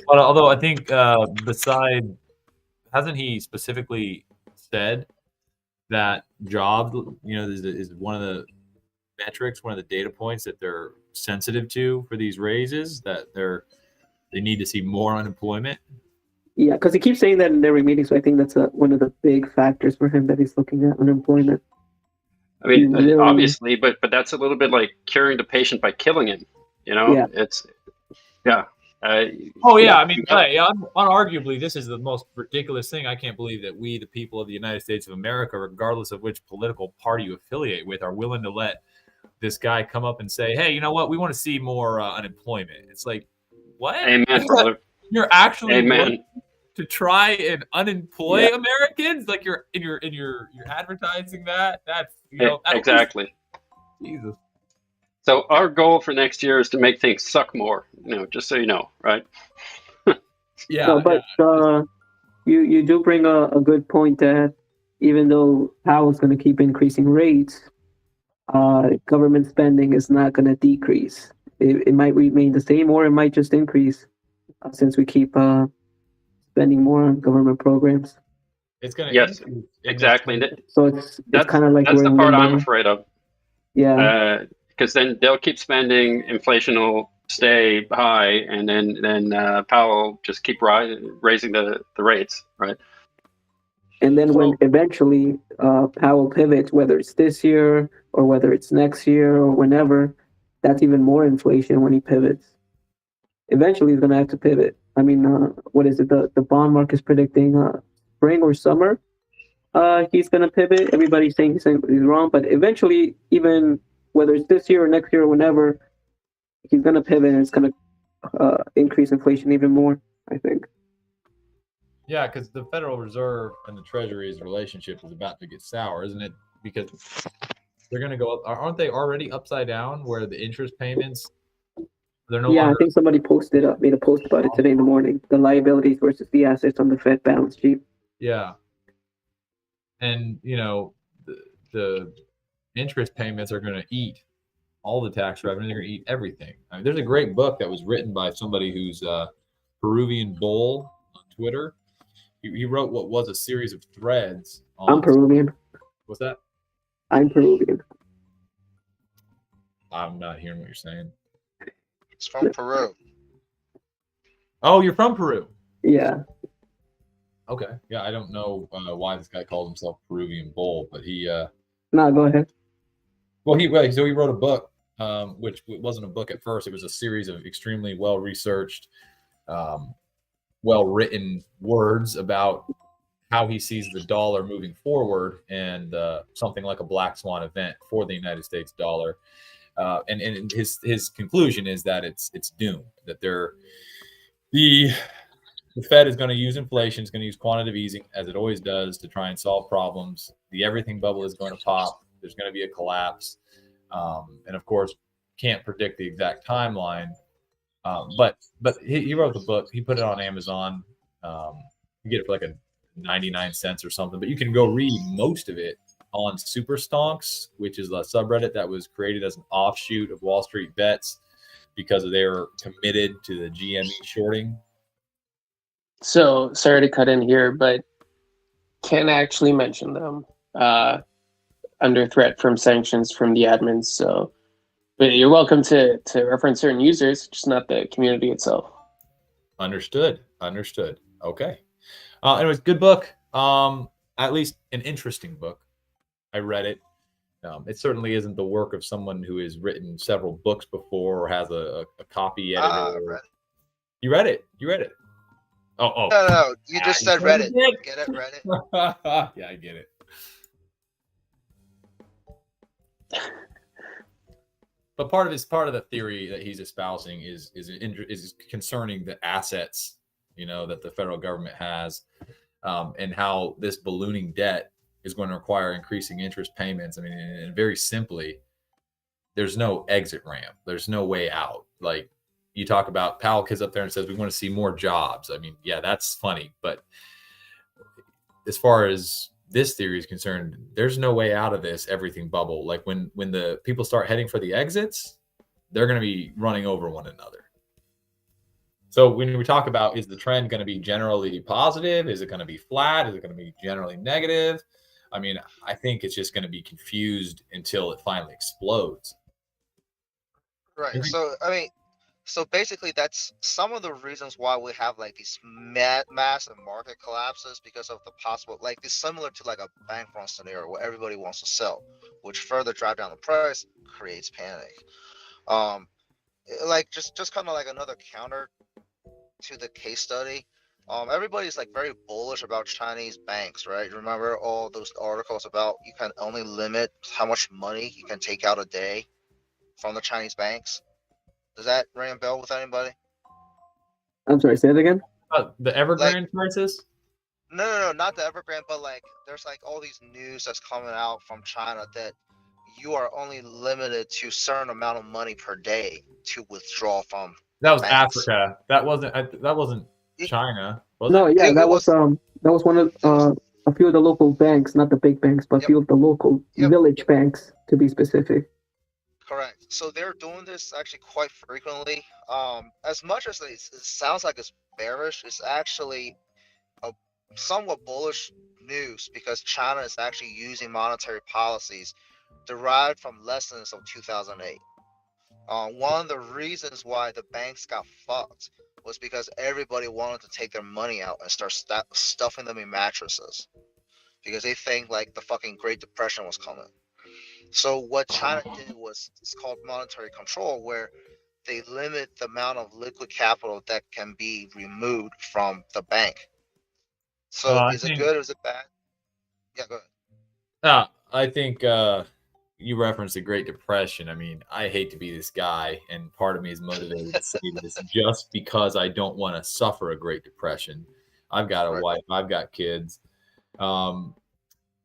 Although I think hasn't he specifically said that jobs, is one of the metrics, one of the data points that they're sensitive to for these raises, that they need to see more unemployment? Yeah, because he keeps saying that in every meeting, so I think that's one of the big factors for him, that he's looking at unemployment. I mean, obviously, but that's a little bit like curing the patient by killing him. Yeah. It's yeah. Unarguably, this is the most ridiculous thing. I can't believe that we, the people of the United States of America, regardless of which political party you affiliate with, are willing to let this guy come up and say, hey, you know what? We want to see more unemployment. It's like, what? Amen, brother. You're actually Amen. to try and unemploy Americans? Like you're advertising that? That's exactly. Jesus. So our goal for next year is to make things suck more. Just so you know, right? Yeah. No, but you do bring a good point that even though Powell's going to keep increasing rates, government spending is not going to decrease. It might remain the same, or it might just increase since we keep spending more on government programs. It's going to increase. Exactly. So it's kind of like that's the part I'm afraid of. Yeah. Because then they'll keep spending, inflation will stay high, and then Powell will just keep raising the rates, right? And then when eventually Powell pivots, whether it's this year or whether it's next year or whenever, that's even more inflation when he pivots. Eventually, he's going to have to pivot. I mean, what is it? The bond market is predicting spring or summer. He's going to pivot. Everybody's saying he's wrong, but eventually, even whether it's this year or next year or whenever, he's going to pivot, and it's going to increase inflation even more, I think. Yeah, because the Federal Reserve and the Treasury's relationship is about to get sour, isn't it? Because they're going to go. Aren't they already upside down, where the interest payments they're no Yeah, longer? I think somebody made a post about it today in the morning. The liabilities versus the assets on the Fed balance sheet. Yeah, and the interest payments are going to eat all the tax revenue. They're going to eat everything. I mean, there's a great book that was written by somebody who's Peruvian Bull on Twitter. He wrote what was a series of threads on. I'm Peruvian. What's that? I'm Peruvian. I'm not hearing what you're saying. It's from Peru. Oh, you're from Peru. Yeah. Okay. Yeah, I don't know why this guy called himself Peruvian Bull, but he. No, go ahead. Well, he wrote a book, which wasn't a book at first. It was a series of extremely well-researched, well-written words about how he sees the dollar moving forward, and something like a black swan event for the United States dollar. And his conclusion is that it's doomed. That the Fed is going to use inflation, is going to use quantitative easing as it always does to try and solve problems. The everything bubble is going to pop. There's going to be a collapse, and of course, can't predict the exact timeline. But he wrote the book. He put it on Amazon. You get it for like 99 cents or something. But you can go read most of it on Super Stonks, which is a subreddit that was created as an offshoot of WallStreetBets because they were committed to the GME shorting. So sorry to cut in here, but can't actually mention them under threat from sanctions from the admins. So, but you're welcome to reference certain users, just not the community itself. Understood. Okay. Anyways, good book. At least an interesting book. I read it. It certainly isn't the work of someone who has written several books before or has a copy editor. You read it. Oh. No. You just said Reddit. Get it, Reddit? Yeah, I get it. But part of the theory that he's espousing is concerning the assets, that the federal government has, and how this ballooning debt is going to require increasing interest payments. I mean, and very simply, there's no exit ramp. There's no way out. Like you talk about, Powell gets up there and says, we want to see more jobs. I mean, yeah, that's funny. But as far as this theory is concerned, there's no way out of this everything bubble. Like when the people start heading for the exits, they're going to be running over one another. So when we talk about, is the trend going to be generally positive? Is it going to be flat? Is it going to be generally negative? I mean, I think it's just going to be confused until it finally explodes. Right. So basically, that's some of the reasons why we have like these massive market collapses, because of the possible, like it's similar to like a bank run scenario where everybody wants to sell, which further drive down the price, creates panic. Like just kind of like another counter to the case study. Everybody's like very bullish about Chinese banks, right? Remember all those articles about you can only limit how much money you can take out a day from the Chinese banks? Does that ring a bell with anybody? I'm sorry, say it again. The Evergrande crisis? No, not the Evergrande, but like there's like all these news that's coming out from China that you are only limited to a certain amount of money per day to withdraw from. That was banks. Africa. That wasn't China. Was No, it? yeah, that was one of a few of the local banks, not the big banks, but a few of the local village banks, to be specific. Correct. So they're doing this actually quite frequently. As much as it sounds like it's bearish, it's actually a somewhat bullish news, because China is actually using monetary policies derived from lessons of 2008. One of the reasons why the banks got fucked was because everybody wanted to take their money out and start stuffing them in mattresses because they think like the fucking Great Depression was coming. So what China did was it's called monetary control, where they limit the amount of liquid capital that can be removed from the bank. So I is it think good or is it bad? Yeah, go ahead. I think you referenced the Great Depression. I mean, I hate to be this guy, and part of me is motivated to say this just because I don't want to suffer a Great Depression. I've got a wife, I've got kids.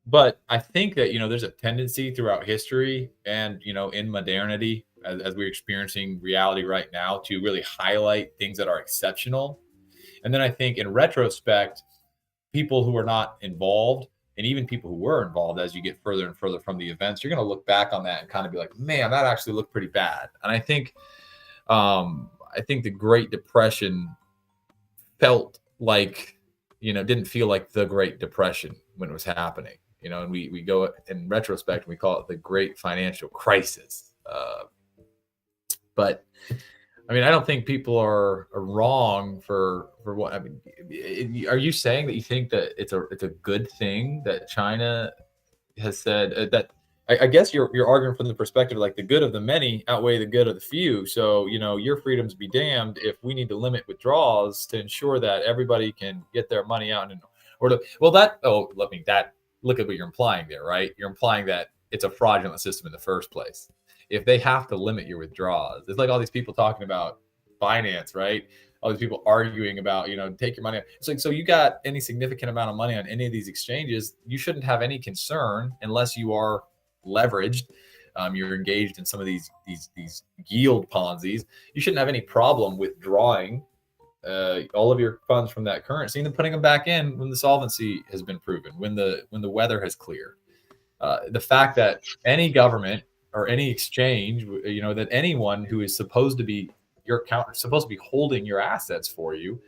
But I think that, there's a tendency throughout history and, in modernity, as we're experiencing reality right now, to really highlight things that are exceptional. And then I think in retrospect, people who are not involved, and even people who were involved, as you get further and further from the events, you're going to look back on that and kind of be like, man, that actually looked pretty bad. And I think the Great Depression felt like, didn't feel like the Great Depression when it was happening. And we go in retrospect and we call it the Great Financial Crisis. But I mean, I don't think people are wrong for what I mean. Are you saying that you think that it's a good thing that China has said that? I guess you're arguing from the perspective like the good of the many outweigh the good of the few. So your freedoms be damned if we need to limit withdrawals to ensure that everybody can get their money out look at what you're implying there, right? You're implying that it's a fraudulent system in the first place. If they have to limit your withdrawals, it's like all these people talking about finance, right? All these people arguing about, take your money. It's like, so you got any significant amount of money on any of these exchanges, you shouldn't have any concern unless you are leveraged. You're engaged in some of these yield Ponzi's. You shouldn't have any problem withdrawing all of your funds from that currency and then putting them back in when the solvency has been proven, when the weather has cleared. The fact that any government or any exchange, that anyone who is supposed to be your account, supposed to be holding your assets for you,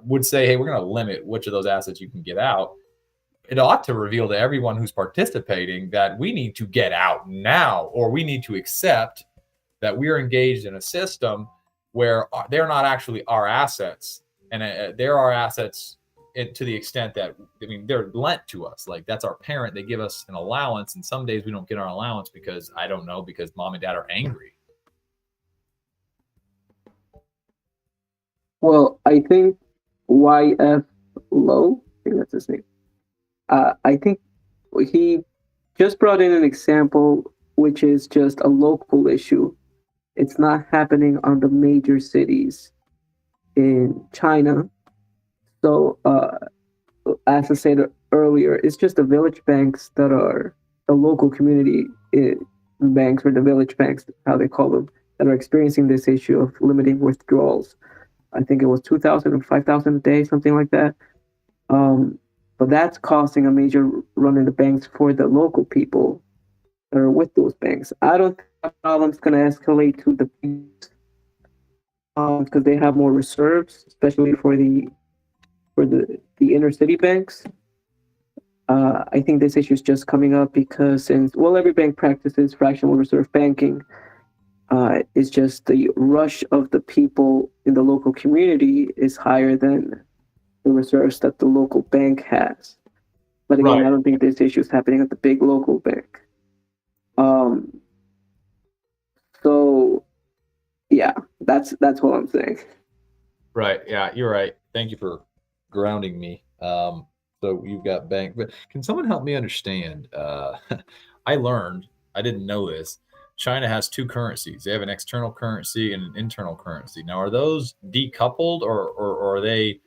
would say, hey, we're going to limit which of those assets you can get out. It ought to reveal to everyone who's participating that we need to get out now, or we need to accept that we're engaged in a system where they're not actually our assets, and they're our assets to the extent that, I mean, they're lent to us. Like, that's our parent. They give us an allowance, and some days we don't get our allowance because mom and dad are angry. Well, I think YF Low, I think that's his name. I think he just brought in an example which is just a local issue. It's not happening on the major cities in China. So, as I said earlier, it's just the village banks that are the local community banks, or the village banks, how they call them, that are experiencing this issue of limiting withdrawals. I think it was 2,000 or 5,000 a day, something like that. But that's causing a major run in the banks for the local people that are with those banks. I don't think the problem's going to escalate to the banks because they have more reserves, especially for the inner city banks. I think this issue is just coming up because every bank practices fractional reserve banking. It's just the rush of the people in the local community is higher than the reserves that the local bank has. But again, I don't think this issue is happening at the big local bank. So yeah, that's what I'm saying. Right. Yeah, you're right. Thank you for grounding me. So you've got bank, but can someone help me understand? I learned, I didn't know this. China has two currencies. They have an external currency and an internal currency. Now, are those decoupled or are they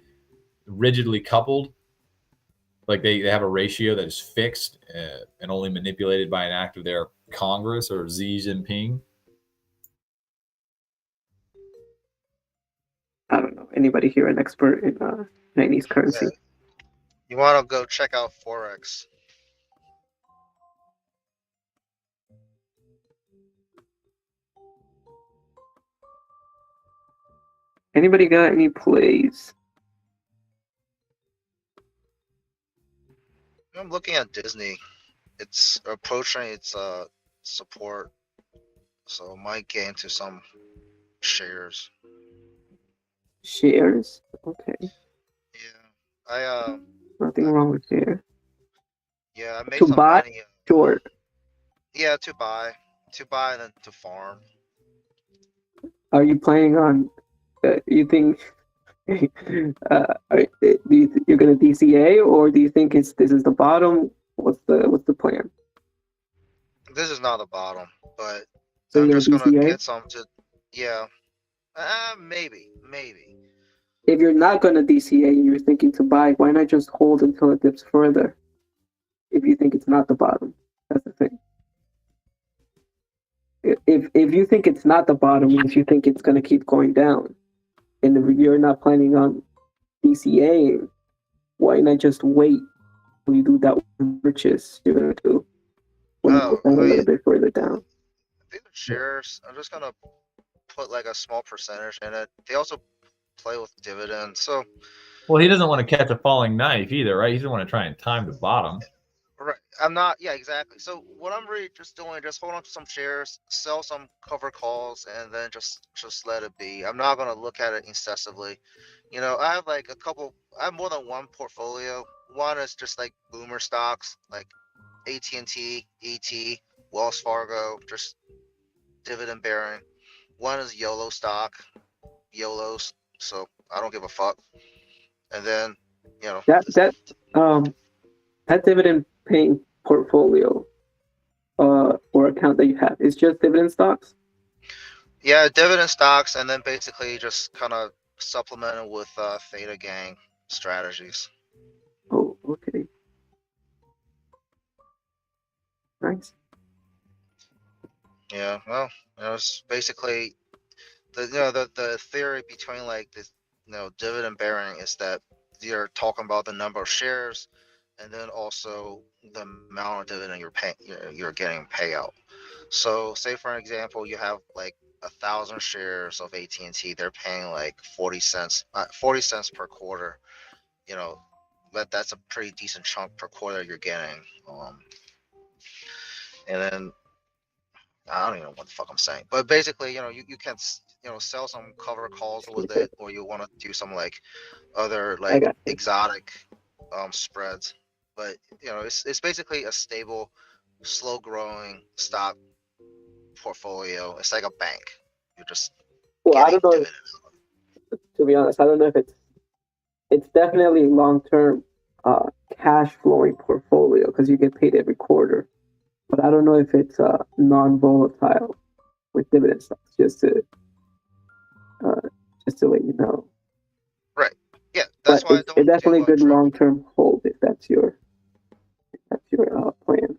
rigidly coupled? Like they have a ratio that is fixed and only manipulated by an act of their Congress or Xi Jinping? I don't know. Anybody here an expert in Chinese currency? Yeah. You want to go check out Forex. Anybody got any plays? I'm looking at Disney. it's approaching its support, so might get into some shares. Shares? Okay. I Nothing wrong with shares. yeah, I made To some buy, money. short. Yeah, to buy and then to farm. Are you planning on? You think? You're gonna DCA, or do you think this is the bottom? What's the plan? This is not the bottom, but So I'm you're just gonna gonna DCA? get some to. Yeah, maybe. If you're not gonna DCA and you're thinking to buy, why not just hold until it dips further? If you think it's not the bottom, that's the thing. If you think it's not the bottom, if you think it's gonna keep going down, and if you're not planning on DCAing, why not just wait till you do that purchase you're gonna do when it goes down a little bit further down? I think the shares. I'm just gonna put like a small percentage in it. They also play with dividends, so Well, he doesn't want to catch a falling knife either, right? He doesn't want to try and time the bottom. right. I'm not. Yeah, exactly. So what I'm really just doing, just hold on to some shares, sell some cover calls, and then just let it be. I'm not gonna look at it incessively. You know, I have like a couple. I have more than one portfolio. One is just like boomer stocks, like AT&T, ET, Wells Fargo, just dividend bearing. One is YOLO stock, YOLOs. So I don't give a fuck. And then, you know, That dividend paying portfolio or account that you have is just dividend stocks. yeah, dividend stocks, and then basically just kind of supplemented with theta gang strategies. Oh, okay. Nice. Yeah, well, it's basically the theory between like this dividend bearing is that you're talking about the number of shares, and then also the amount of dividend you're paying, you're getting payout. So, say for an example, you have like 1,000 shares of AT&T. They're paying like 40 cents, 40 cents per quarter. You know, that's a pretty decent chunk per quarter you're getting. And then I don't even know what the fuck I'm saying, but basically, you can sell some cover calls with it, or you want to do some like other I like got you. exotic spreads. But it's basically a stable, slow growing stock portfolio. It's like a bank. You're just Well, I getting don't know. dividends. To be honest, I don't know if it's definitely long term cash flowing portfolio because you get paid every quarter. But I don't know if it's non volatile with dividend stocks. Just to let you know. Right. Yeah, But that's why I it's don't definitely do a good long term hold if that's your plan.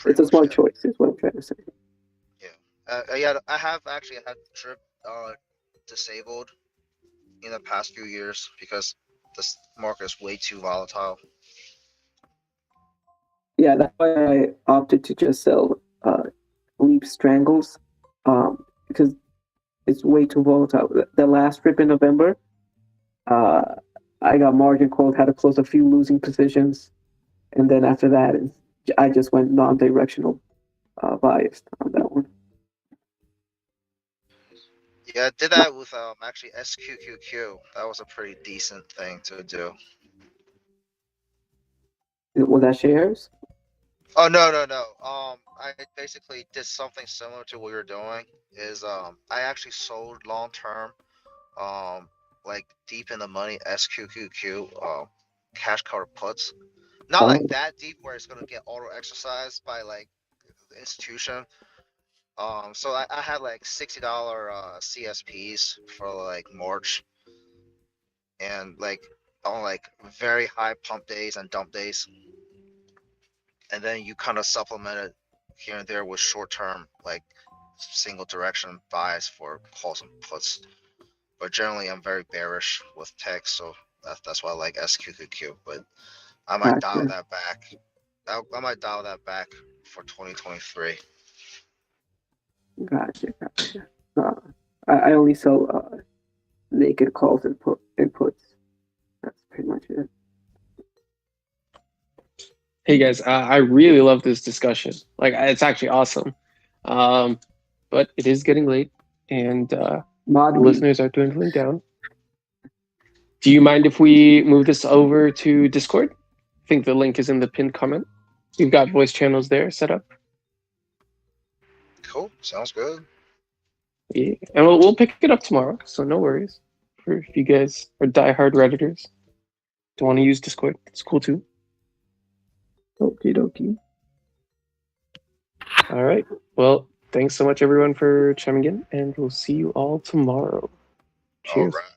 It's a smart choice, is what I'm trying to say. yeah, I have actually had drip disabled in the past few years because this market is way too volatile. Yeah, that's why I opted to just sell Leap Strangles because it's way too volatile. The last trip in November, uh, I got margin called, had to close a few losing positions, and then after that, I just went non-directional biased on that one. Yeah, I did that with actually SQQQ. That was a pretty decent thing to do. Was that shares? Oh no. I basically did something similar to what you're doing. Is I actually sold long term, like deep in the money SQQQ, cash cover puts. Not like that deep where it's gonna get auto exercised by like the institution. So I had like $60 CSPs for like March, and like on like very high pump days and dump days, and then you kind of supplement it here and there with short term like single direction buys for calls and puts. But generally, I'm very bearish with tech, so that's why I like SQQQ. But I might dial Gotcha. that back. I might dial that back for 2023. Gotcha. I only sell naked calls and inputs. That's pretty much it. Hey guys, I really love this discussion. Like, it's actually awesome. But it is getting late, and listeners are dwindling down. Do you mind if we move this over to Discord? I think the link is in the pinned comment. You've got voice channels there set up. Cool. Sounds good. Yeah. And we'll pick it up tomorrow, so no worries. For if you guys are diehard Redditors, don't want to use Discord, it's cool too. Okie dokie. All right. Well, thanks so much everyone for chiming in, and we'll see you all tomorrow. Cheers. All right.